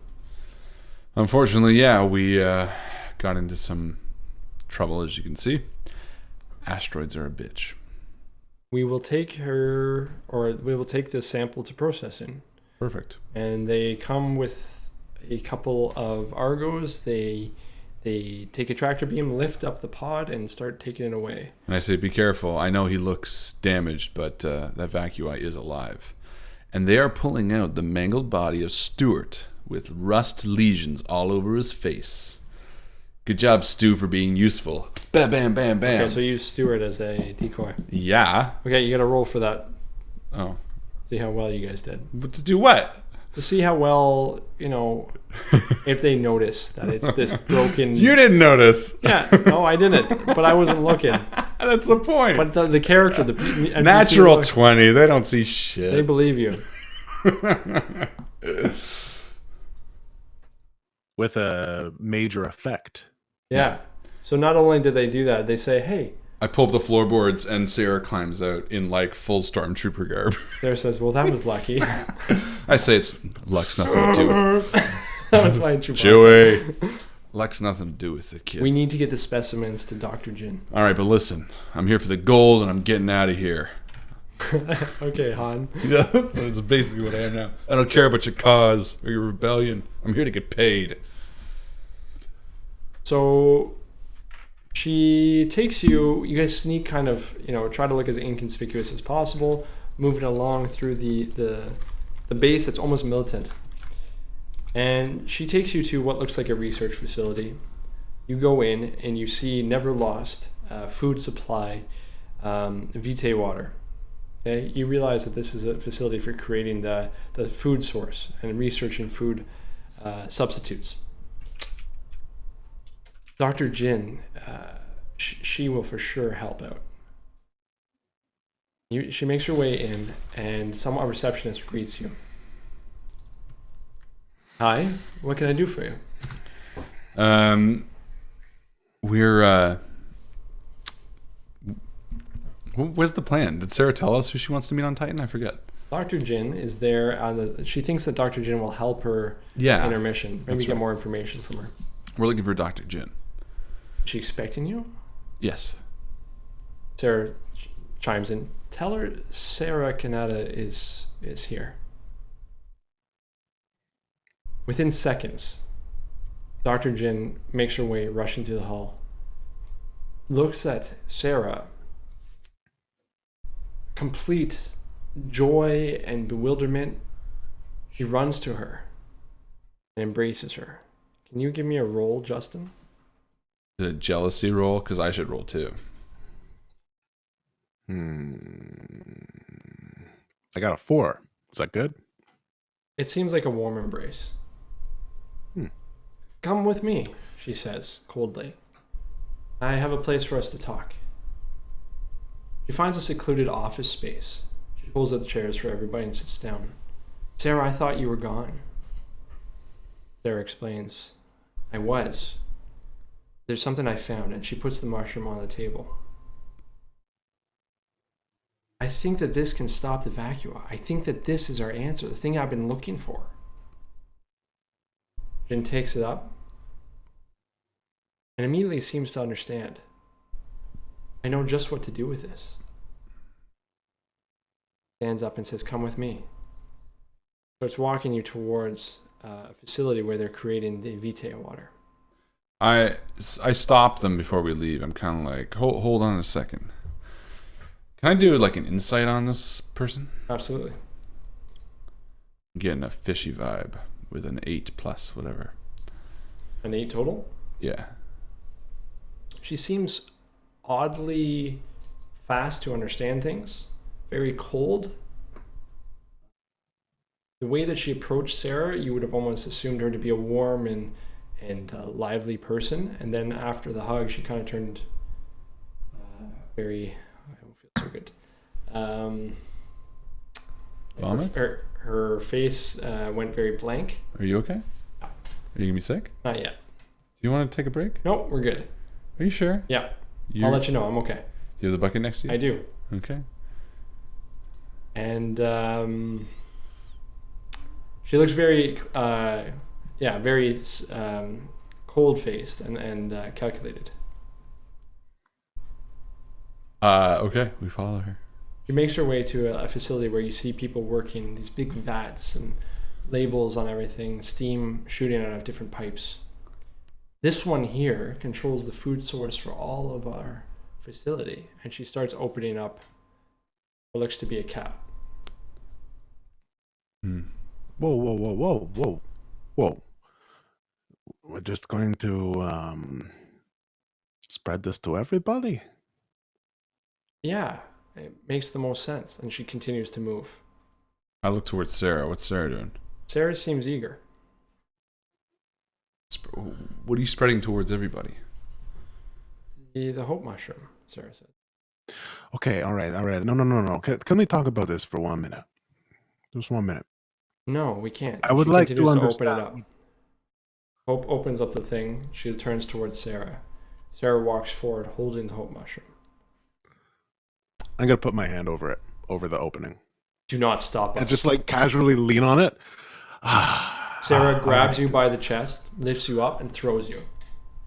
Unfortunately, yeah, we got into some trouble, as you can see. Asteroids are a bitch. We will take the sample to processing. Perfect. And they come with a couple of Argos. They take a tractor beam, lift up the pod, and start taking it away. And I say, be careful. I know he looks damaged, but that Vacui is alive. And they are pulling out the mangled body of Stuart with rust lesions all over his face. Good job, Stu, for being useful. Bam, bam, bam, bam. Okay, so you use Stuart as a decoy. Yeah. Okay, you got to roll for that. Oh. See how well you guys did. But to do what? To see how well, if they notice that it's this broken. You didn't notice. Yeah, no, I didn't. But I wasn't looking. That's the point. But the character, the NPC Natural 20. They don't see shit. They believe you. With a major effect. Yeah. So not only did they do that, they say, hey. I pull up the floorboards and Sarah climbs out in like full stormtrooper garb. Sarah says, well, that was lucky. I say it's luck's nothing to do with it. That was my Chewbacca. Chewie. Luck's nothing to do with it, kid. We need to get the specimens to Dr. Jin. All right, but listen. I'm here for the gold and I'm getting out of here. Okay, Han. Yeah, that's basically what I am now. I don't care about your cause or your rebellion. I'm here to get paid. So she takes you guys sneak kind of, try to look as inconspicuous as possible, moving along through the base that's almost militant. And she takes you to what looks like a research facility. You go in and you see never lost food supply, Vitae water. Okay? You realize that this is a facility for creating the food source and researching food substitutes. Dr. Jin, she will for sure help out. She makes her way in, and a receptionist greets you. Hi, what can I do for you? What's the plan? Did Sarah tell us who she wants to meet on Titan? I forget. Dr. Jin is there she thinks that Dr. Jin will help her in her mission. Maybe get more information from her. We're looking for Dr. Jin. Is she expecting you? Yes. Sarah chimes in. Tell her Sarah Kanata is here. Within seconds, Dr. Jin makes her way rushing through the hall. Looks at Sarah. Complete joy and bewilderment. She runs to her and embraces her. Can you give me a roll, Justin? Is it a jealousy roll? Because I should roll too. I got a 4. Is that good? It seems like a warm embrace. Come with me, she says coldly. I have a place for us to talk. She finds a secluded office space. She pulls out the chairs for everybody and sits down. Sarah, I thought you were gone. Sarah explains. I was. There's something I found, and she puts the mushroom on the table. I think that this can stop the Vacui. I think that this is our answer, the thing I've been looking for. Jin takes it up and immediately seems to understand. I know just what to do with this. Stands up and says, come with me. Starts walking you towards a facility where they're creating the Vitae water. I stop them before we leave. I'm kind of like, hold on a second. Can I do like an insight on this person? Absolutely. I'm getting a fishy vibe with an 8 plus whatever. An 8 total? Yeah. She seems oddly fast to understand things. Very cold. The way that she approached Sarah, you would have almost assumed her to be a warm and lively person. And then after the hug, she kind of turned very... I don't feel so good. Her face went very blank. Are you okay? Are you gonna be sick? Not yet. Do you want to take a break? No, we're good. Are you sure? Yeah. I'll let you know. I'm okay. You have the bucket next to you? I do. Okay. And she looks very, very cold-faced and calculated. Okay, we follow her. She makes her way to a facility where you see people working, these big vats and labels on everything, steam shooting out of different pipes. This one here controls the food source for all of our facility, and she starts opening up what looks to be a cap. Whoa. We're just going to Spread this to everybody. Yeah, it makes the most sense. And she continues to move. I look towards Sarah. What's Sarah doing? Sarah seems eager. What are you spreading towards everybody? The hope mushroom, Sarah said. Okay, all right. No. Can we talk about this for 1 minute? Just 1 minute. No, we can't. I would she like to continues understand. open it up. Hope opens up the thing. She turns towards Sarah. Sarah walks forward, holding the hope mushroom. I'm gonna put my hand over it, over the opening, Do not stop us. and just like casually lean on it. Sarah grabs Alright. you by the chest, lifts you up, and throws you.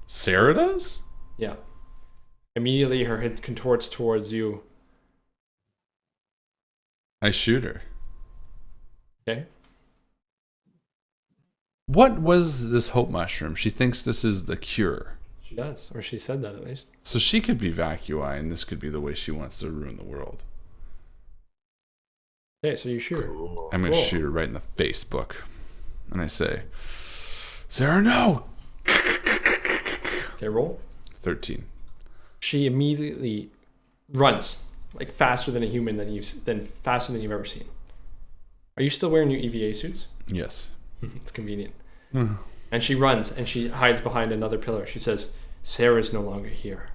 Sarah does? Yeah. Immediately, her head contorts towards you. I shoot her. Okay. What was this hope mushroom? She thinks this is the cure. She does, or she said that at least. So she could be Vacui, and this could be the way she wants to ruin the world. Okay, so you shoot her. I'm going to Cool. shoot her right in the Facebook. And I say, Sarah, no! Okay, roll. 13. She immediately runs, like faster than a human faster than you've ever seen. Are you still wearing your EVA suits? Yes. It's convenient. And she runs and she hides behind another pillar. She says, Sarah's no longer here.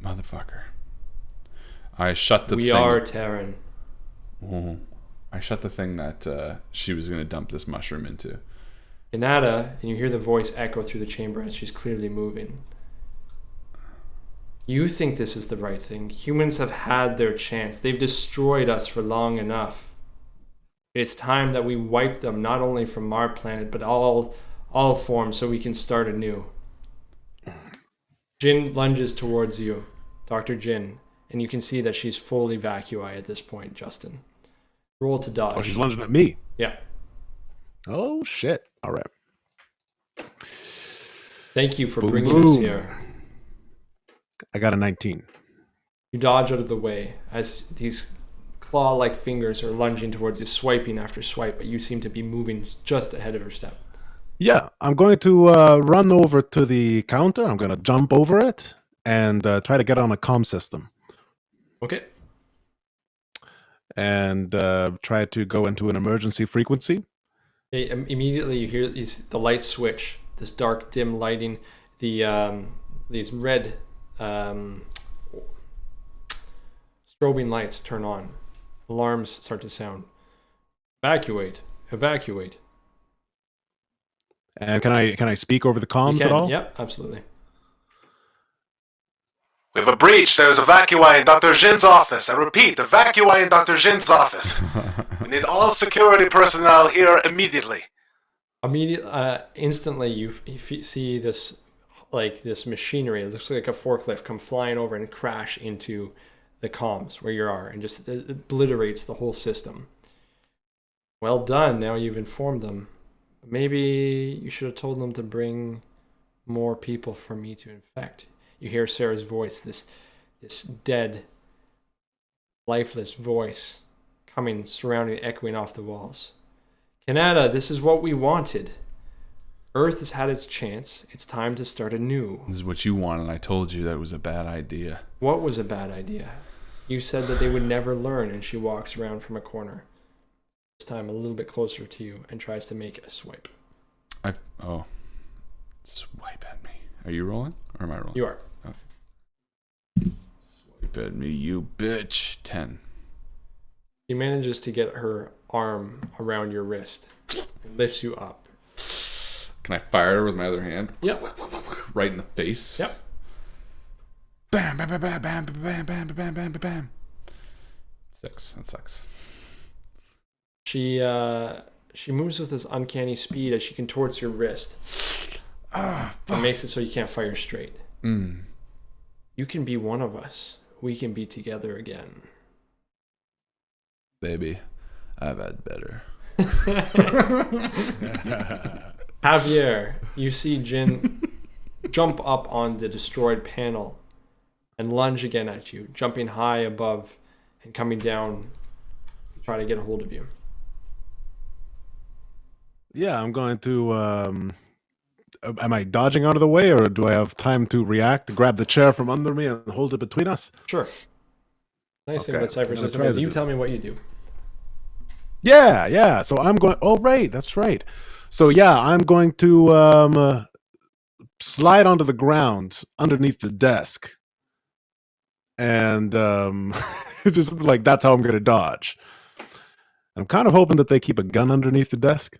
Motherfucker. I shut the We thing. are Terran. Oh. I shut the thing that she was going to dump this mushroom into. Kanata, and you hear the voice echo through the chamber as she's clearly moving. You think this is the right thing. Humans have had their chance. They've destroyed us for long enough. It's time that we wipe them, not only from our planet, but all forms, so we can start anew. Jin lunges towards you, Dr. Jin, and you can see that she's fully Vacui at this point, Justin. Roll to dodge. Oh, she's lunging at me. Yeah. Oh shit! All right. Thank you for Boom, bringing us boom. here. I got a 19. You dodge out of the way as these claw-like fingers are lunging towards you, swiping after swipe, but you seem to be moving just ahead of her step. Yeah, I'm going to run over to the counter. I'm going to jump over it and try to get on a comm system Okay. and try to go into an emergency frequency. Okay, immediately you hear the light switch, this dark, dim lighting, these red strobing lights turn on. Alarms start to sound. Evacuate. Evacuate. And can I speak over the You comms can. at all? Yep, absolutely. We have a breach. There's a Vacui in Dr. Jin's office. I repeat, a Vacui in Dr. Jin's office. We need all security personnel here immediately. Instantly, you see this machinery. It looks like a forklift come flying over and crash into the comms where you are, and just obliterates the whole system. Well done. Now you've informed them. Maybe you should have told them to bring more people for me to infect. You hear Sarah's voice, this dead, lifeless voice coming, surrounding, echoing off the walls. Kanata, this is what we wanted. Earth has had its chance. It's time to start anew. This is what you wanted. I told you that it was a bad idea. What was a bad idea? You said that they would never learn, and she walks around from a corner. This time a little bit closer to you and tries to make a swipe. Swipe at me. Are you rolling or am I rolling? You are. Okay. Swipe at me, you bitch. 10. She manages to get her arm around your wrist and lifts you up. Can I fire her with my other hand? Yep. Right in the face? Yep. Bam, bam, bam, bam, bam, bam, bam, bam, bam, bam, bam. 6. That sucks. She moves with this uncanny speed as she contorts your wrist. It makes it so you can't fire straight. You can be one of us. We can be together again. Baby, I've had better. Javier, you see Jin jump up on the destroyed panel and lunge again at you, jumping high above and coming down to try to get a hold of you. Yeah, I'm going to am I dodging out of the way, or do I have time to react, grab the chair from under me and hold it between us? Sure. Nice thing Okay, about Cypher I'm gonna system try is to you do tell me what you do. Yeah. So I'm going. Oh, right. That's right. So yeah, I'm going to slide onto the ground underneath the desk, and just like that's how I'm going to dodge. I'm kind of hoping that they keep a gun underneath the desk.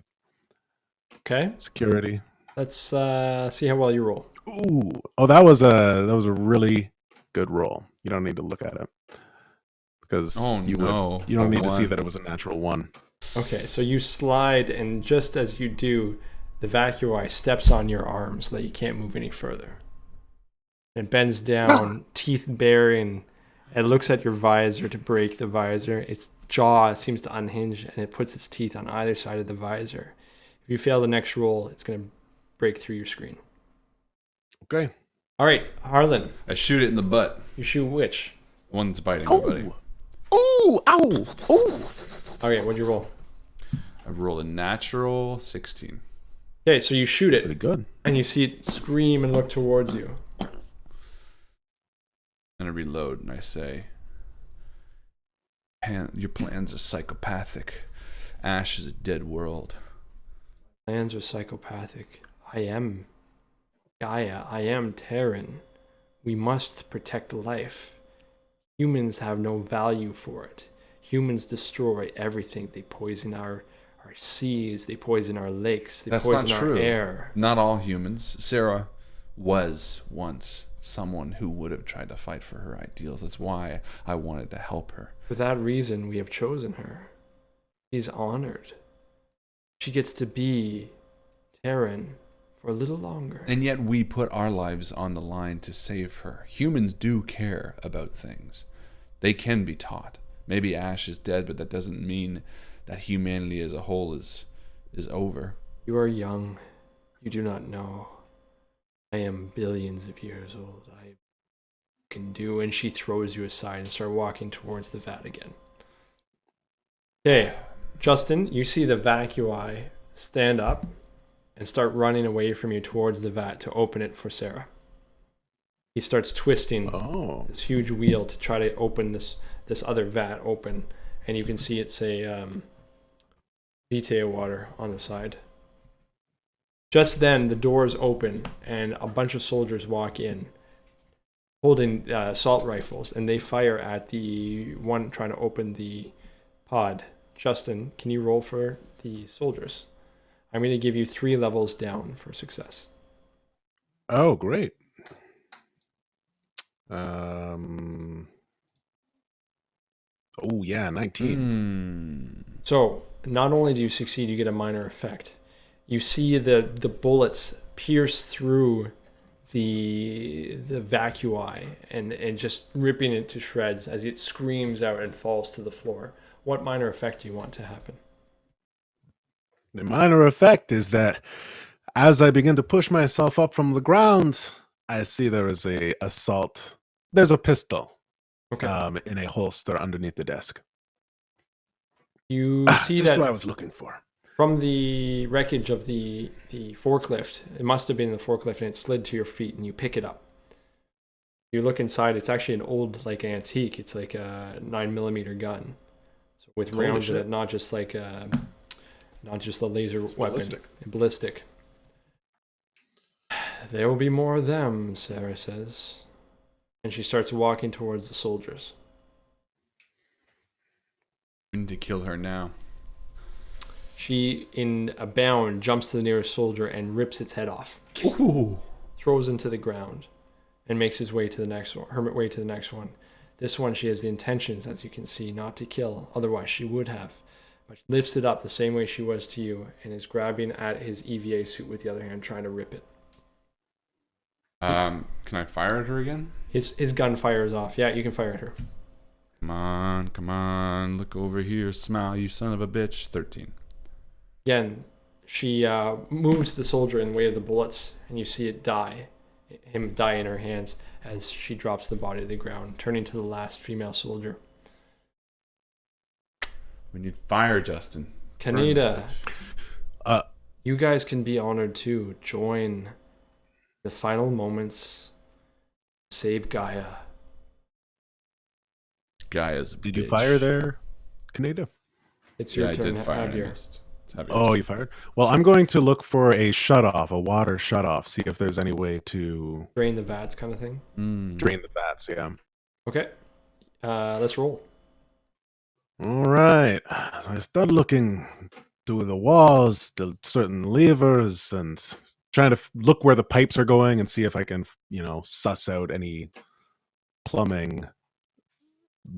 Okay. Security. Let's see how well you roll. Ooh. Oh, that was a really good roll. You don't need to look at it because you don't need to see that it was a natural one. Okay, so you slide, and just as you do, the Vacui steps on your arm so that you can't move any further. It bends down, teeth baring, and it looks at your visor to break the visor. Its jaw seems to unhinge, and it puts its teeth on either side of the visor. If you fail the next roll, it's going to break through your screen. Okay. All right, Harlan. I shoot it in the butt. You shoot which? The one that's biting me, buddy. Ooh! Ow! Ooh! Okay, what'd you roll? I rolled a natural 16. Okay, so you shoot it. Pretty good. And you see it scream and look towards you. And I reload and I say, your plans are psychopathic. Ash is a dead world. Plans are psychopathic. I am Gaia. I am Terran. We must protect life. Humans have no value for it. Humans destroy everything. They poison our seas. They poison our lakes. They poison our air. Not all humans. Sarah was once someone who would have tried to fight for her ideals. That's why I wanted to help her. For that reason, we have chosen her. She's honored. She gets to be Terran for a little longer. And yet we put our lives on the line to save her. Humans do care about things. They can be taught. Maybe Ash is dead, but that doesn't mean that humanity as a whole is over. You are young. You do not know. I am billions of years old. I can do. And she throws you aside and start walking towards the vat again. Okay, Justin, you see the Vacui stand up and start running away from you towards the vat to open it for Sarah. He starts twisting this huge wheel to try to open this other vat open, and you can see it say Vitae water on the side. Just then, the doors open, and a bunch of soldiers walk in, holding assault rifles, and they fire at the one trying to open the pod. Justin, can you roll for the soldiers? I'm going to give you 3 levels down for success. Oh, great. Oh yeah, 19. So not only do you succeed, you get a minor effect. You see the bullets pierce through the Vacui and just ripping it to shreds as it screams out and falls to the floor. What minor effect do you want to happen? The minor effect is that as I begin to push myself up from the ground, I see there is a assault. There's a pistol in a holster underneath the desk. You see just that what I was looking for. From the wreckage of the forklift. It must have been the forklift, and it slid to your feet, and you pick it up. You look inside. It's actually an old, like, antique. It's like a 9mm gun, so with rounds in it, not just a laser weapon. Ballistic. There will be more of them, Sarah says. And she starts walking towards the soldiers. We need to kill her now. She, in a bound, jumps to the nearest soldier and rips its head off. Ooh. Throws him to the ground and makes her way to the next one. This one, she has the intentions, as you can see, not to kill. Otherwise, she would have. But lifts it up the same way she was to you and is grabbing at his EVA suit with the other hand, trying to rip it. Can I fire at her again? His gun fires off. Yeah, you can fire at her. Come on. Look over here. Smile, you son of a bitch. 13. Again, she moves the soldier in the way of the bullets, and you see him die in her hands as she drops the body to the ground, turning to the last female soldier. We need fire, Justin. Kaneda. You guys can be honored to join the final moments. Save Gaia. Gaia's a Did you bitch. fire there, Canada? It's your Yeah, I turn, did fire. I Javier. missed. It's Javier. Oh, you fired? Well, I'm going to look for a shutoff, a water shutoff, see if there's any way to Drain the vats kind of thing. drain the vats, yeah. Okay. Let's roll. All right. So I start looking through the walls, the certain levers, and trying to look where the pipes are going and see if I can, suss out any plumbing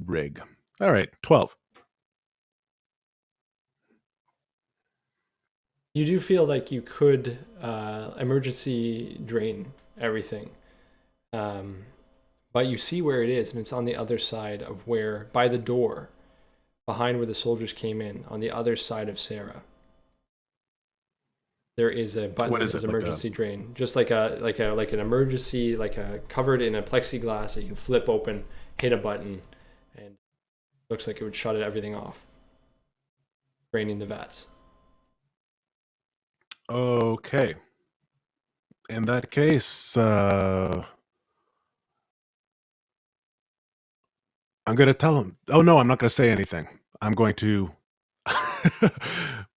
rig. All right, 12. You do feel like you could emergency drain everything. But you see where it is, and it's on the other side of by the door, behind where the soldiers came in, on the other side of Sarah. There is a button that says emergency drain, just like an emergency, covered in a plexiglass that you can flip open, hit a button, and it looks like it would shut everything off, draining the vats. Okay. In that case, I'm going to tell him. Oh, no, I'm not going to say anything. I'm going to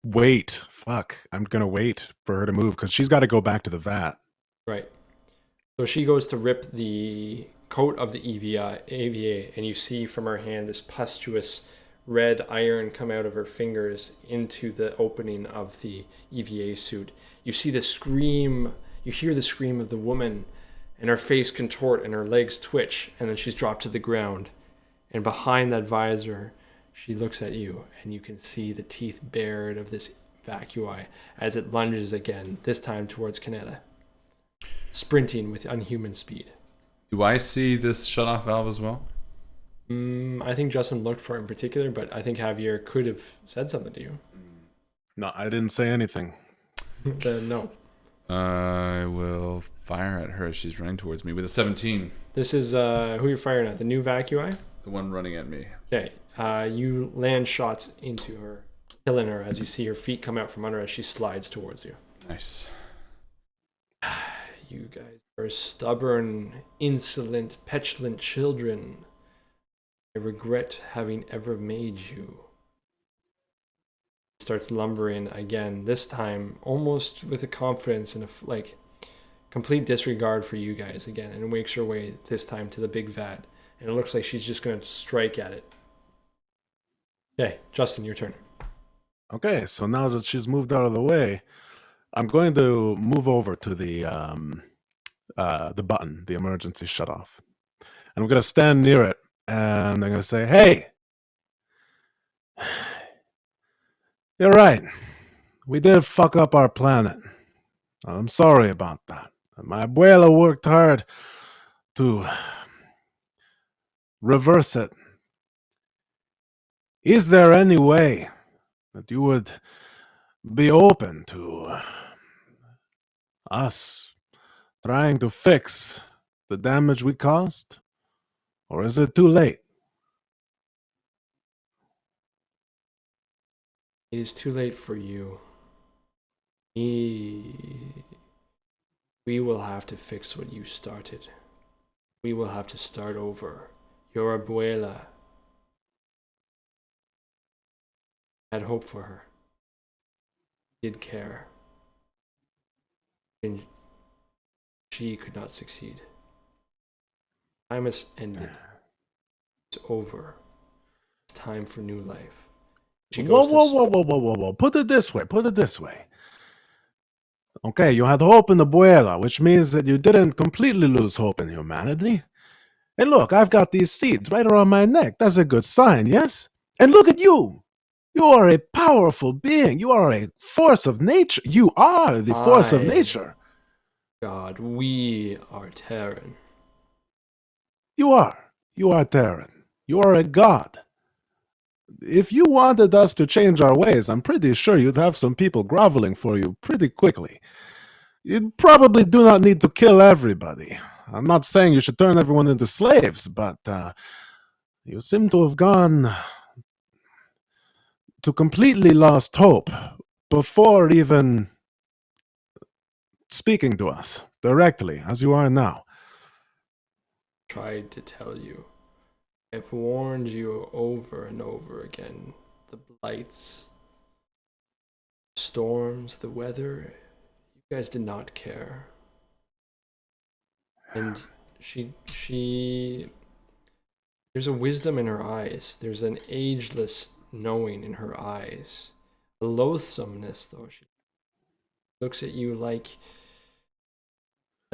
wait. Fuck. I'm going to wait for her to move because she's got to go back to the vat. Right. So she goes to rip the coat of the AVA, and you see from her hand this pustulous red iron come out of her fingers into the opening of the EVA suit. You see the scream, you hear the scream of the woman, and her face contort and her legs twitch, and then she's dropped to the ground. And behind that visor, she looks at you, and you can see the teeth bared of this Vacui as it lunges again, this time towards Canetta, sprinting with unhuman speed. Do I see this shut-off valve as well? I think Justin looked for it in particular, but I think Javier could have said something to you. No, I didn't say anything. No. I will fire at her as she's running towards me with a 17. This is who you're firing at, the new Vacui? The one running at me. Okay. You land shots into her, killing her as you see her feet come out from under as she slides towards you. Nice. You guys are stubborn, insolent, petulant children. I regret having ever made you. Starts lumbering again, this time almost with a confidence and a complete disregard for you guys again, and makes her way this time to the big vat, and it looks like she's just going to strike at it. Okay, Justin, your turn. Okay, so now that she's moved out of the way, I'm going to move over to the button, the emergency shutoff, and I'm going to stand near it, and I'm going to say, "Hey, you're right. We did fuck up our planet. I'm sorry about that. My abuela worked hard to reverse it. Is there any way that you would be open to us trying to fix the damage we caused? Or is it too late?" It is too late for you. We will have to fix what you started. We will have to start over. Your abuela had hope for her. Did care. And she could not succeed. Time has ended. It's over. It's time for new life. Whoa. Put it this way. Okay, you had hope in the abuela, which means that you didn't completely lose hope in humanity. And look, I've got these seeds right around my neck. That's a good sign, yes? And look at you. You are a powerful being. You are a force of nature. You are the force of nature. God, we are Terran. You are. You are Terran. You are a god. If you wanted us to change our ways, I'm pretty sure you'd have some people groveling for you pretty quickly. You probably do not need to kill everybody. I'm not saying you should turn everyone into slaves, but you seem to have gone to completely lost hope before even speaking to us directly, as you are now. Tried to tell you. I've warned you over and over again. The blights, storms, the weather. You guys did not care. And she there's a wisdom in her eyes. There's an ageless knowing in her eyes. A loathsomeness, though. She looks at you like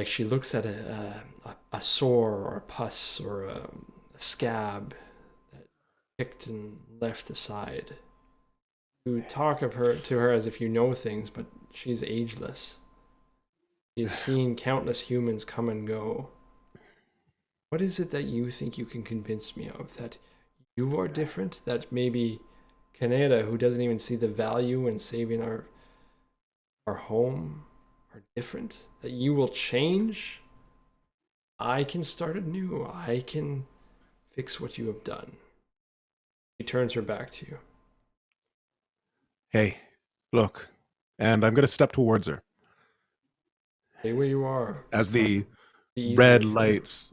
she looks at a sore or a pus or a scab that picked and left aside. You talk to her as if you know things, but she's ageless. She has seen countless humans come and go. What is it that you think you can convince me of? That you are different? That maybe Canada, who doesn't even see the value in saving our home, are different? That you will change? I can start anew. I can fix what you have done. She turns her back to you. Hey, look. And I'm going to step towards her. Stay where you are. As the red lights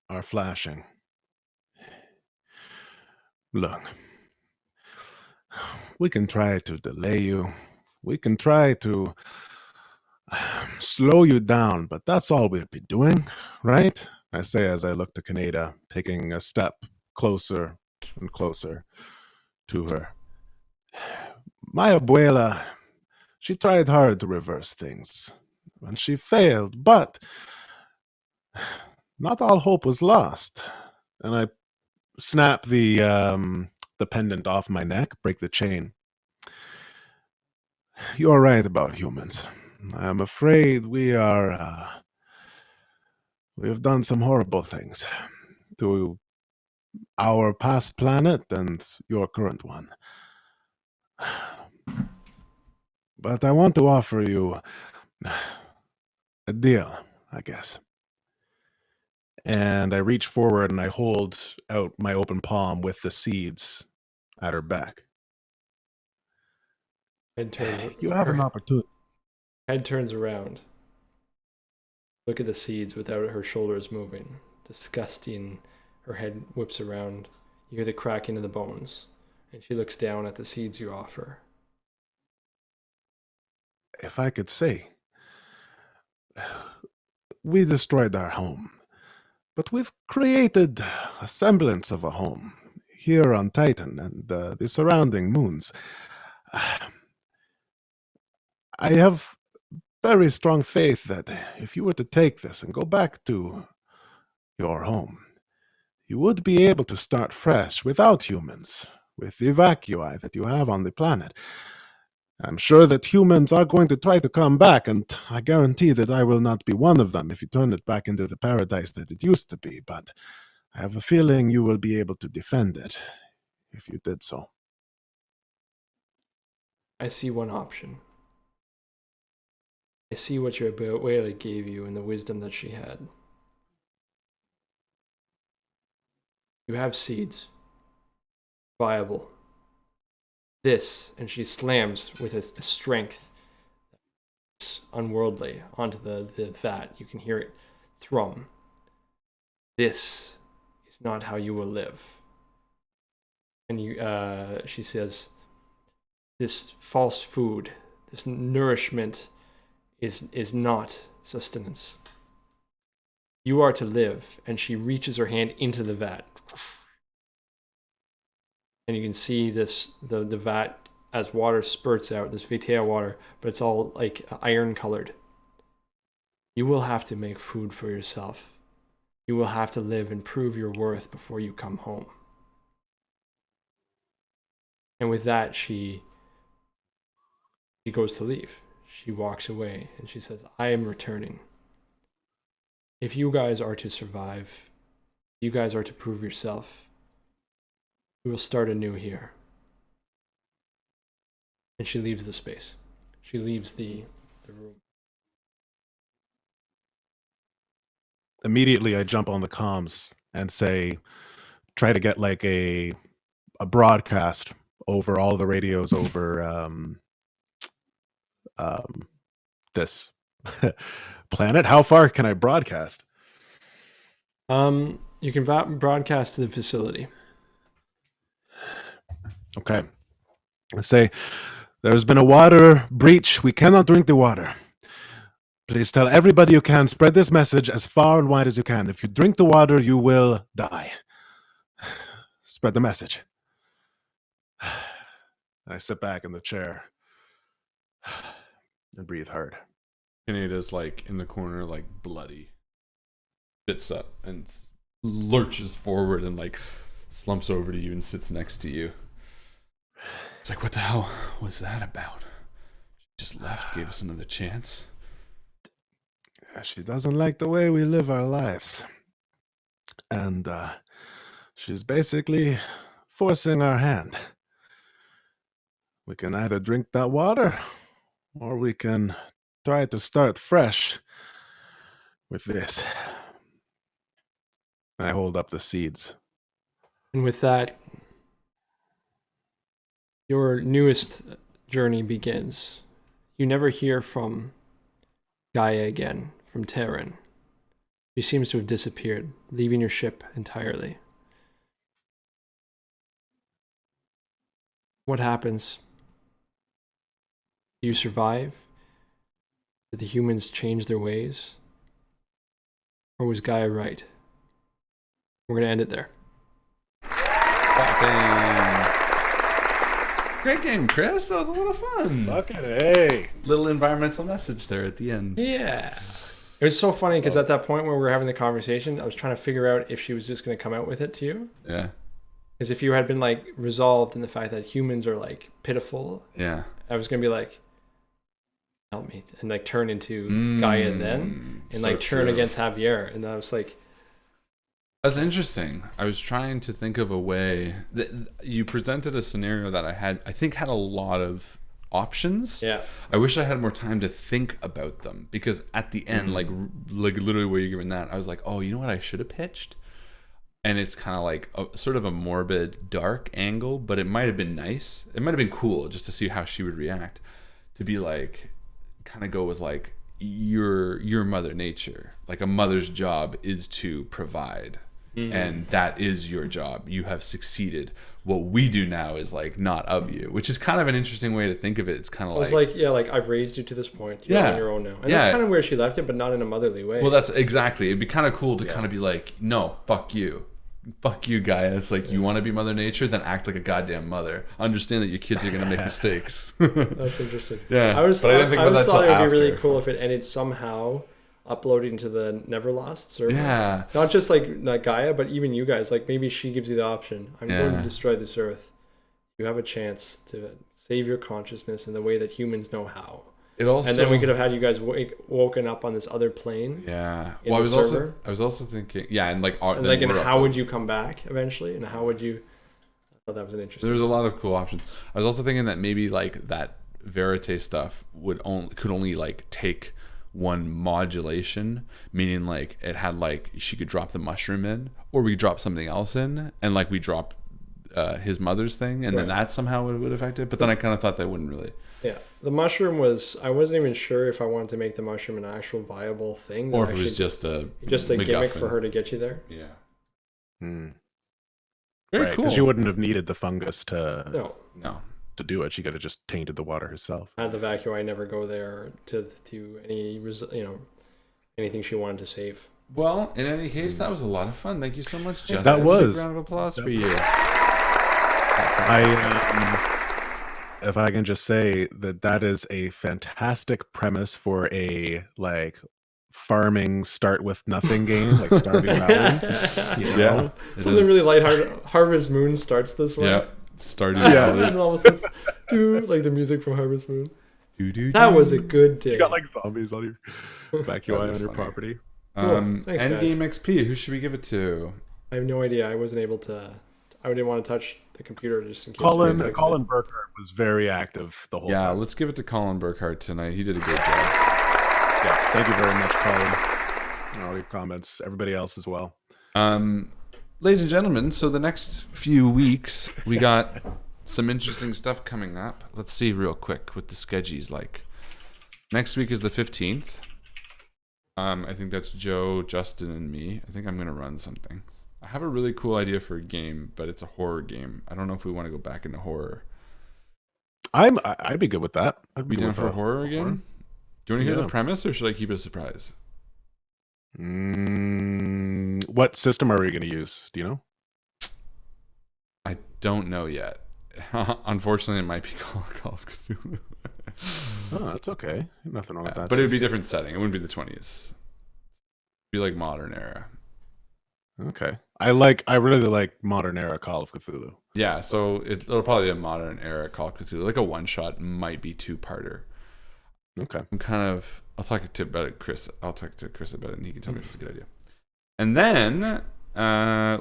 are flashing. Look, we can try to delay you. We can try to slow you down, but that's all we'll be doing, right? I say as I look to Canada, taking a step closer and closer to her. My abuela, she tried hard to reverse things, and she failed, but not all hope was lost. And I snap the pendant off my neck, break the chain. You're right about humans. I'm afraid we have done some horrible things to our past planet and your current one. But I want to offer you a deal, I guess. And I reach forward and I hold out my open palm with the seeds at her back. You have an opportunity. Head turns around. Look at the seeds without her shoulders moving. Disgusting. Her head whips around. You hear the cracking of the bones. And she looks down at the seeds you offer. If I could say, we destroyed our home, but we've created a semblance of a home here on Titan and the surrounding moons. I have very strong faith that if you were to take this and go back to your home, you would be able to start fresh without humans, with the vacui that you have on the planet. I'm sure that humans are going to try to come back, and I guarantee that I will not be one of them if you turn it back into the paradise that it used to be, but I have a feeling you will be able to defend it if you did so. I see one option. I see what your abuela gave you and the wisdom that she had. You have seeds. Viable. This, and she slams with a strength that's unworldly onto the vat. You can hear it thrum. This is not how you will live. And she says, this false food, this nourishment is not sustenance. You are to live. And she reaches her hand into the vat. And you can see this the vat as water spurts out, this Vitea water, but it's all like iron colored. You will have to make food for yourself. You will have to live and prove your worth before you come home. And with that, she goes to leave. She walks away and she says, I am returning. If you guys are to survive, you guys are to prove yourself. We will start anew here. And she leaves the space. She leaves the room. Immediately, I jump on the comms and say, try to get like a broadcast over all the radios over this Planet, how far can I broadcast? You can broadcast to the facility. Okay. I say, there's been a water breach. We cannot drink the water. Please tell everybody you can. Spread this message as far and wide as you can. If you drink the water, you will die. Spread the message. I sit back in the chair and breathe hard. Kaneda's like in the corner, like bloody. Sits up and lurches forward and like slumps over to you and sits next to you. It's like, what the hell was that about? She just left, gave us another chance. She doesn't like the way we live our lives. And she's basically forcing our hand. We can either drink that water, or we can try to start fresh with this. I hold up the seeds. And with that, your newest journey begins. You never hear from Gaia again, from Terran. She seems to have disappeared, leaving your ship entirely. What happens? Do you survive? Did the humans change their ways? Or was Gaia right? We're going to end it there. Great game, Chris. That was a little fun. Fucking hey. Little environmental message there at the end. Yeah. It was so funny because at that point when we were having the conversation, I was trying to figure out if she was just going to come out with it to you. Yeah. Because if you had been like resolved in the fact that humans are like pitiful, Yeah. I was going to be like, help me, and like turn into Gaia then, and so like turn true. against Javier. And I was like, That's interesting. I was trying to think of a way that you presented a scenario that I think had a lot of options. yeah, I wish I had more time to think about them, because at the end, like literally where you're given that, I was like, oh, you know what I should have pitched? And it's kind of like sort of a morbid, dark angle, but it might have been nice. It might have been cool just to see how she would react. To be like, kind of go with like, you're Mother Nature. Like a mother's job is to provide. And that is your job. You have succeeded. What we do now is like not of you, which is kind of an interesting way to think of it. It's kind of I was like, yeah, like I've raised you to this point. You're on your own now. And that's kind of where she left it, but not in a motherly way. Well, that's exactly. It'd be kind of cool to kind of be like, no, fuck you. Fuck you, Gaia. It's like, you want to be Mother Nature, then act like a goddamn mother. Understand that your kids are going to make mistakes. That's interesting. Yeah. I was but I didn't think I about always that thought till it would be really after. cool if it ended somehow uploading to the Neverlost server. Yeah. Not just like Gaia, but even you guys. Like maybe she gives you the option. I'm going to destroy this earth. You have a chance to save your consciousness in the way that humans know how. It also, and then we could have had you guys woken up on this other plane. Yeah. In Well, the server. I was also thinking, yeah, and like, And like, and how would you come back eventually? And how would you? I thought that was an interesting. There's a lot of cool options. I was also thinking that maybe like that Verite stuff could only like take one modulation, meaning like it had like she could drop the mushroom in, or we drop something else in, and like we drop his mother's thing, and then that somehow would affect it. But then I kind of thought that wouldn't really. Yeah, the mushroom was. I wasn't even sure if I wanted to make the mushroom an actual viable thing, Or if it was just a gimmick for her to get you there. Yeah. Very Very cool. Because she wouldn't have needed the fungus No, to do it. She could have just tainted the water herself. had the Vacui, I never go there to any anything she wanted to save. Well, in any case, that was a lot of fun. Thank you so much, Jess. That was. A round of applause for you. If I can just say that is a fantastic premise for a like farming start with nothing game, like Stardew Valley. You know? Something really lighthearted. Harvest Moon starts this way. Yeah, started. And all of a sudden, like the music from Harvest Moon. That was a good day. You got like zombies on your Vacui on your property. Cool. Thanks, guys. Endgame XP. Who should we give it to? I have no idea. I wasn't able to. I didn't want to touch the computer just in case. Colin Burkhart was very active the whole time. Yeah, let's give it to Colin Burkhart tonight. He did a great job. Yeah, thank you very much, Colin. And all your comments, everybody else as well. Ladies and gentlemen, so the next few weeks we got some interesting stuff coming up. Let's see real quick what the schedule's like. Next week is the 15th. I think that's Joe, Justin, and me. I think I'm gonna run something. I have a really cool idea for a game, but it's a horror game. I don't know if we want to go back into horror. I'd be good with that. I'd Be good down with for a horror again? Do you want to hear Yeah. the premise, or should I keep it a surprise? What system are we going to use? Do you know? I don't know yet. Unfortunately, it might be Call of Cthulhu. Oh, that's okay. Nothing wrong with that. But it would be a different setting. It wouldn't be the 20s. It'd be like modern era. Okay. I really like modern era Call of Cthulhu. Yeah, so it'll probably be a modern era Call of Cthulhu. Like a one-shot, might be two-parter. Okay. I'll talk to Chris. I'll talk to Chris about it, and he can tell me if it's a good idea. And then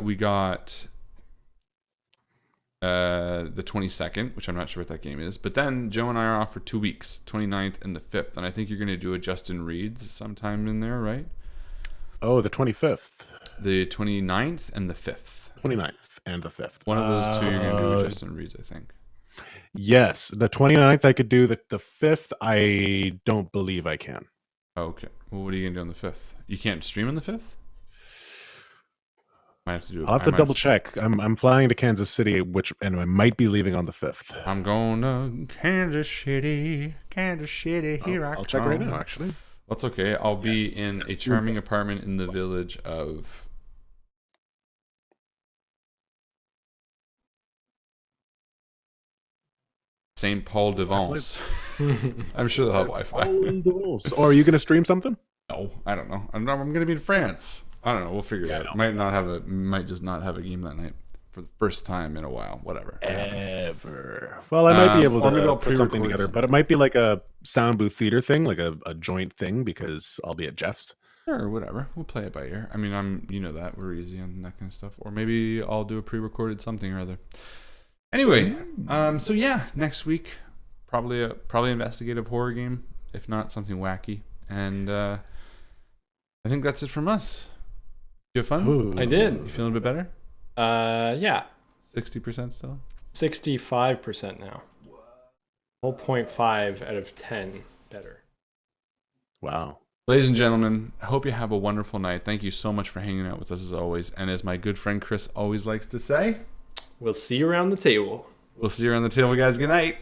we got the 22nd, which I'm not sure what that game is. But then Joe and I are off for 2 weeks, 29th and the 5th. And I think you're going to do a Justin Reed's sometime in there, right? Oh, the 25th. The 29th and the 5th. 29th and the 5th. One of those two you're going to do a Justin Reed's, I think. Yes. The 29th I could do. The 5th I don't believe I can. Okay. Well, what are you going to do on the 5th? You can't stream on the 5th? Might have to do it. I'll have to double check. I'm flying to Kansas City, and I might be leaving on the 5th. I'm going to Kansas City. Here I come. I'll check right now, actually. That's okay. I'll be in a charming apartment in the village of St. Paul de Vence. I'm sure they'll have Wi-Fi. Or are you going to stream something? No, I don't know. I'm going to be in France. I don't know. We'll figure it out. Might just not have a game that night for the first time in a while. Whatever. Ever. Well, I might be able or maybe to I'll put something pre-record together, but it might be like a sound booth theater thing, like a joint thing, because I'll be at Jeff's. Sure, whatever. We'll play it by ear. I mean, you know that we're easy on that kind of stuff. Or maybe I'll do a pre-recorded something or other. Anyway, so yeah, next week probably investigative horror game, if not something wacky. And I think that's it from us. You have fun? Ooh. I did. You feeling a bit better? Yeah. 60% still? 65% now. 0.5 out of 10 better. Wow. Ladies and gentlemen, I hope you have a wonderful night. Thank you so much for hanging out with us as always. And as my good friend Chris always likes to say, We'll see you around the table. we'll see you around the table, guys. Good night.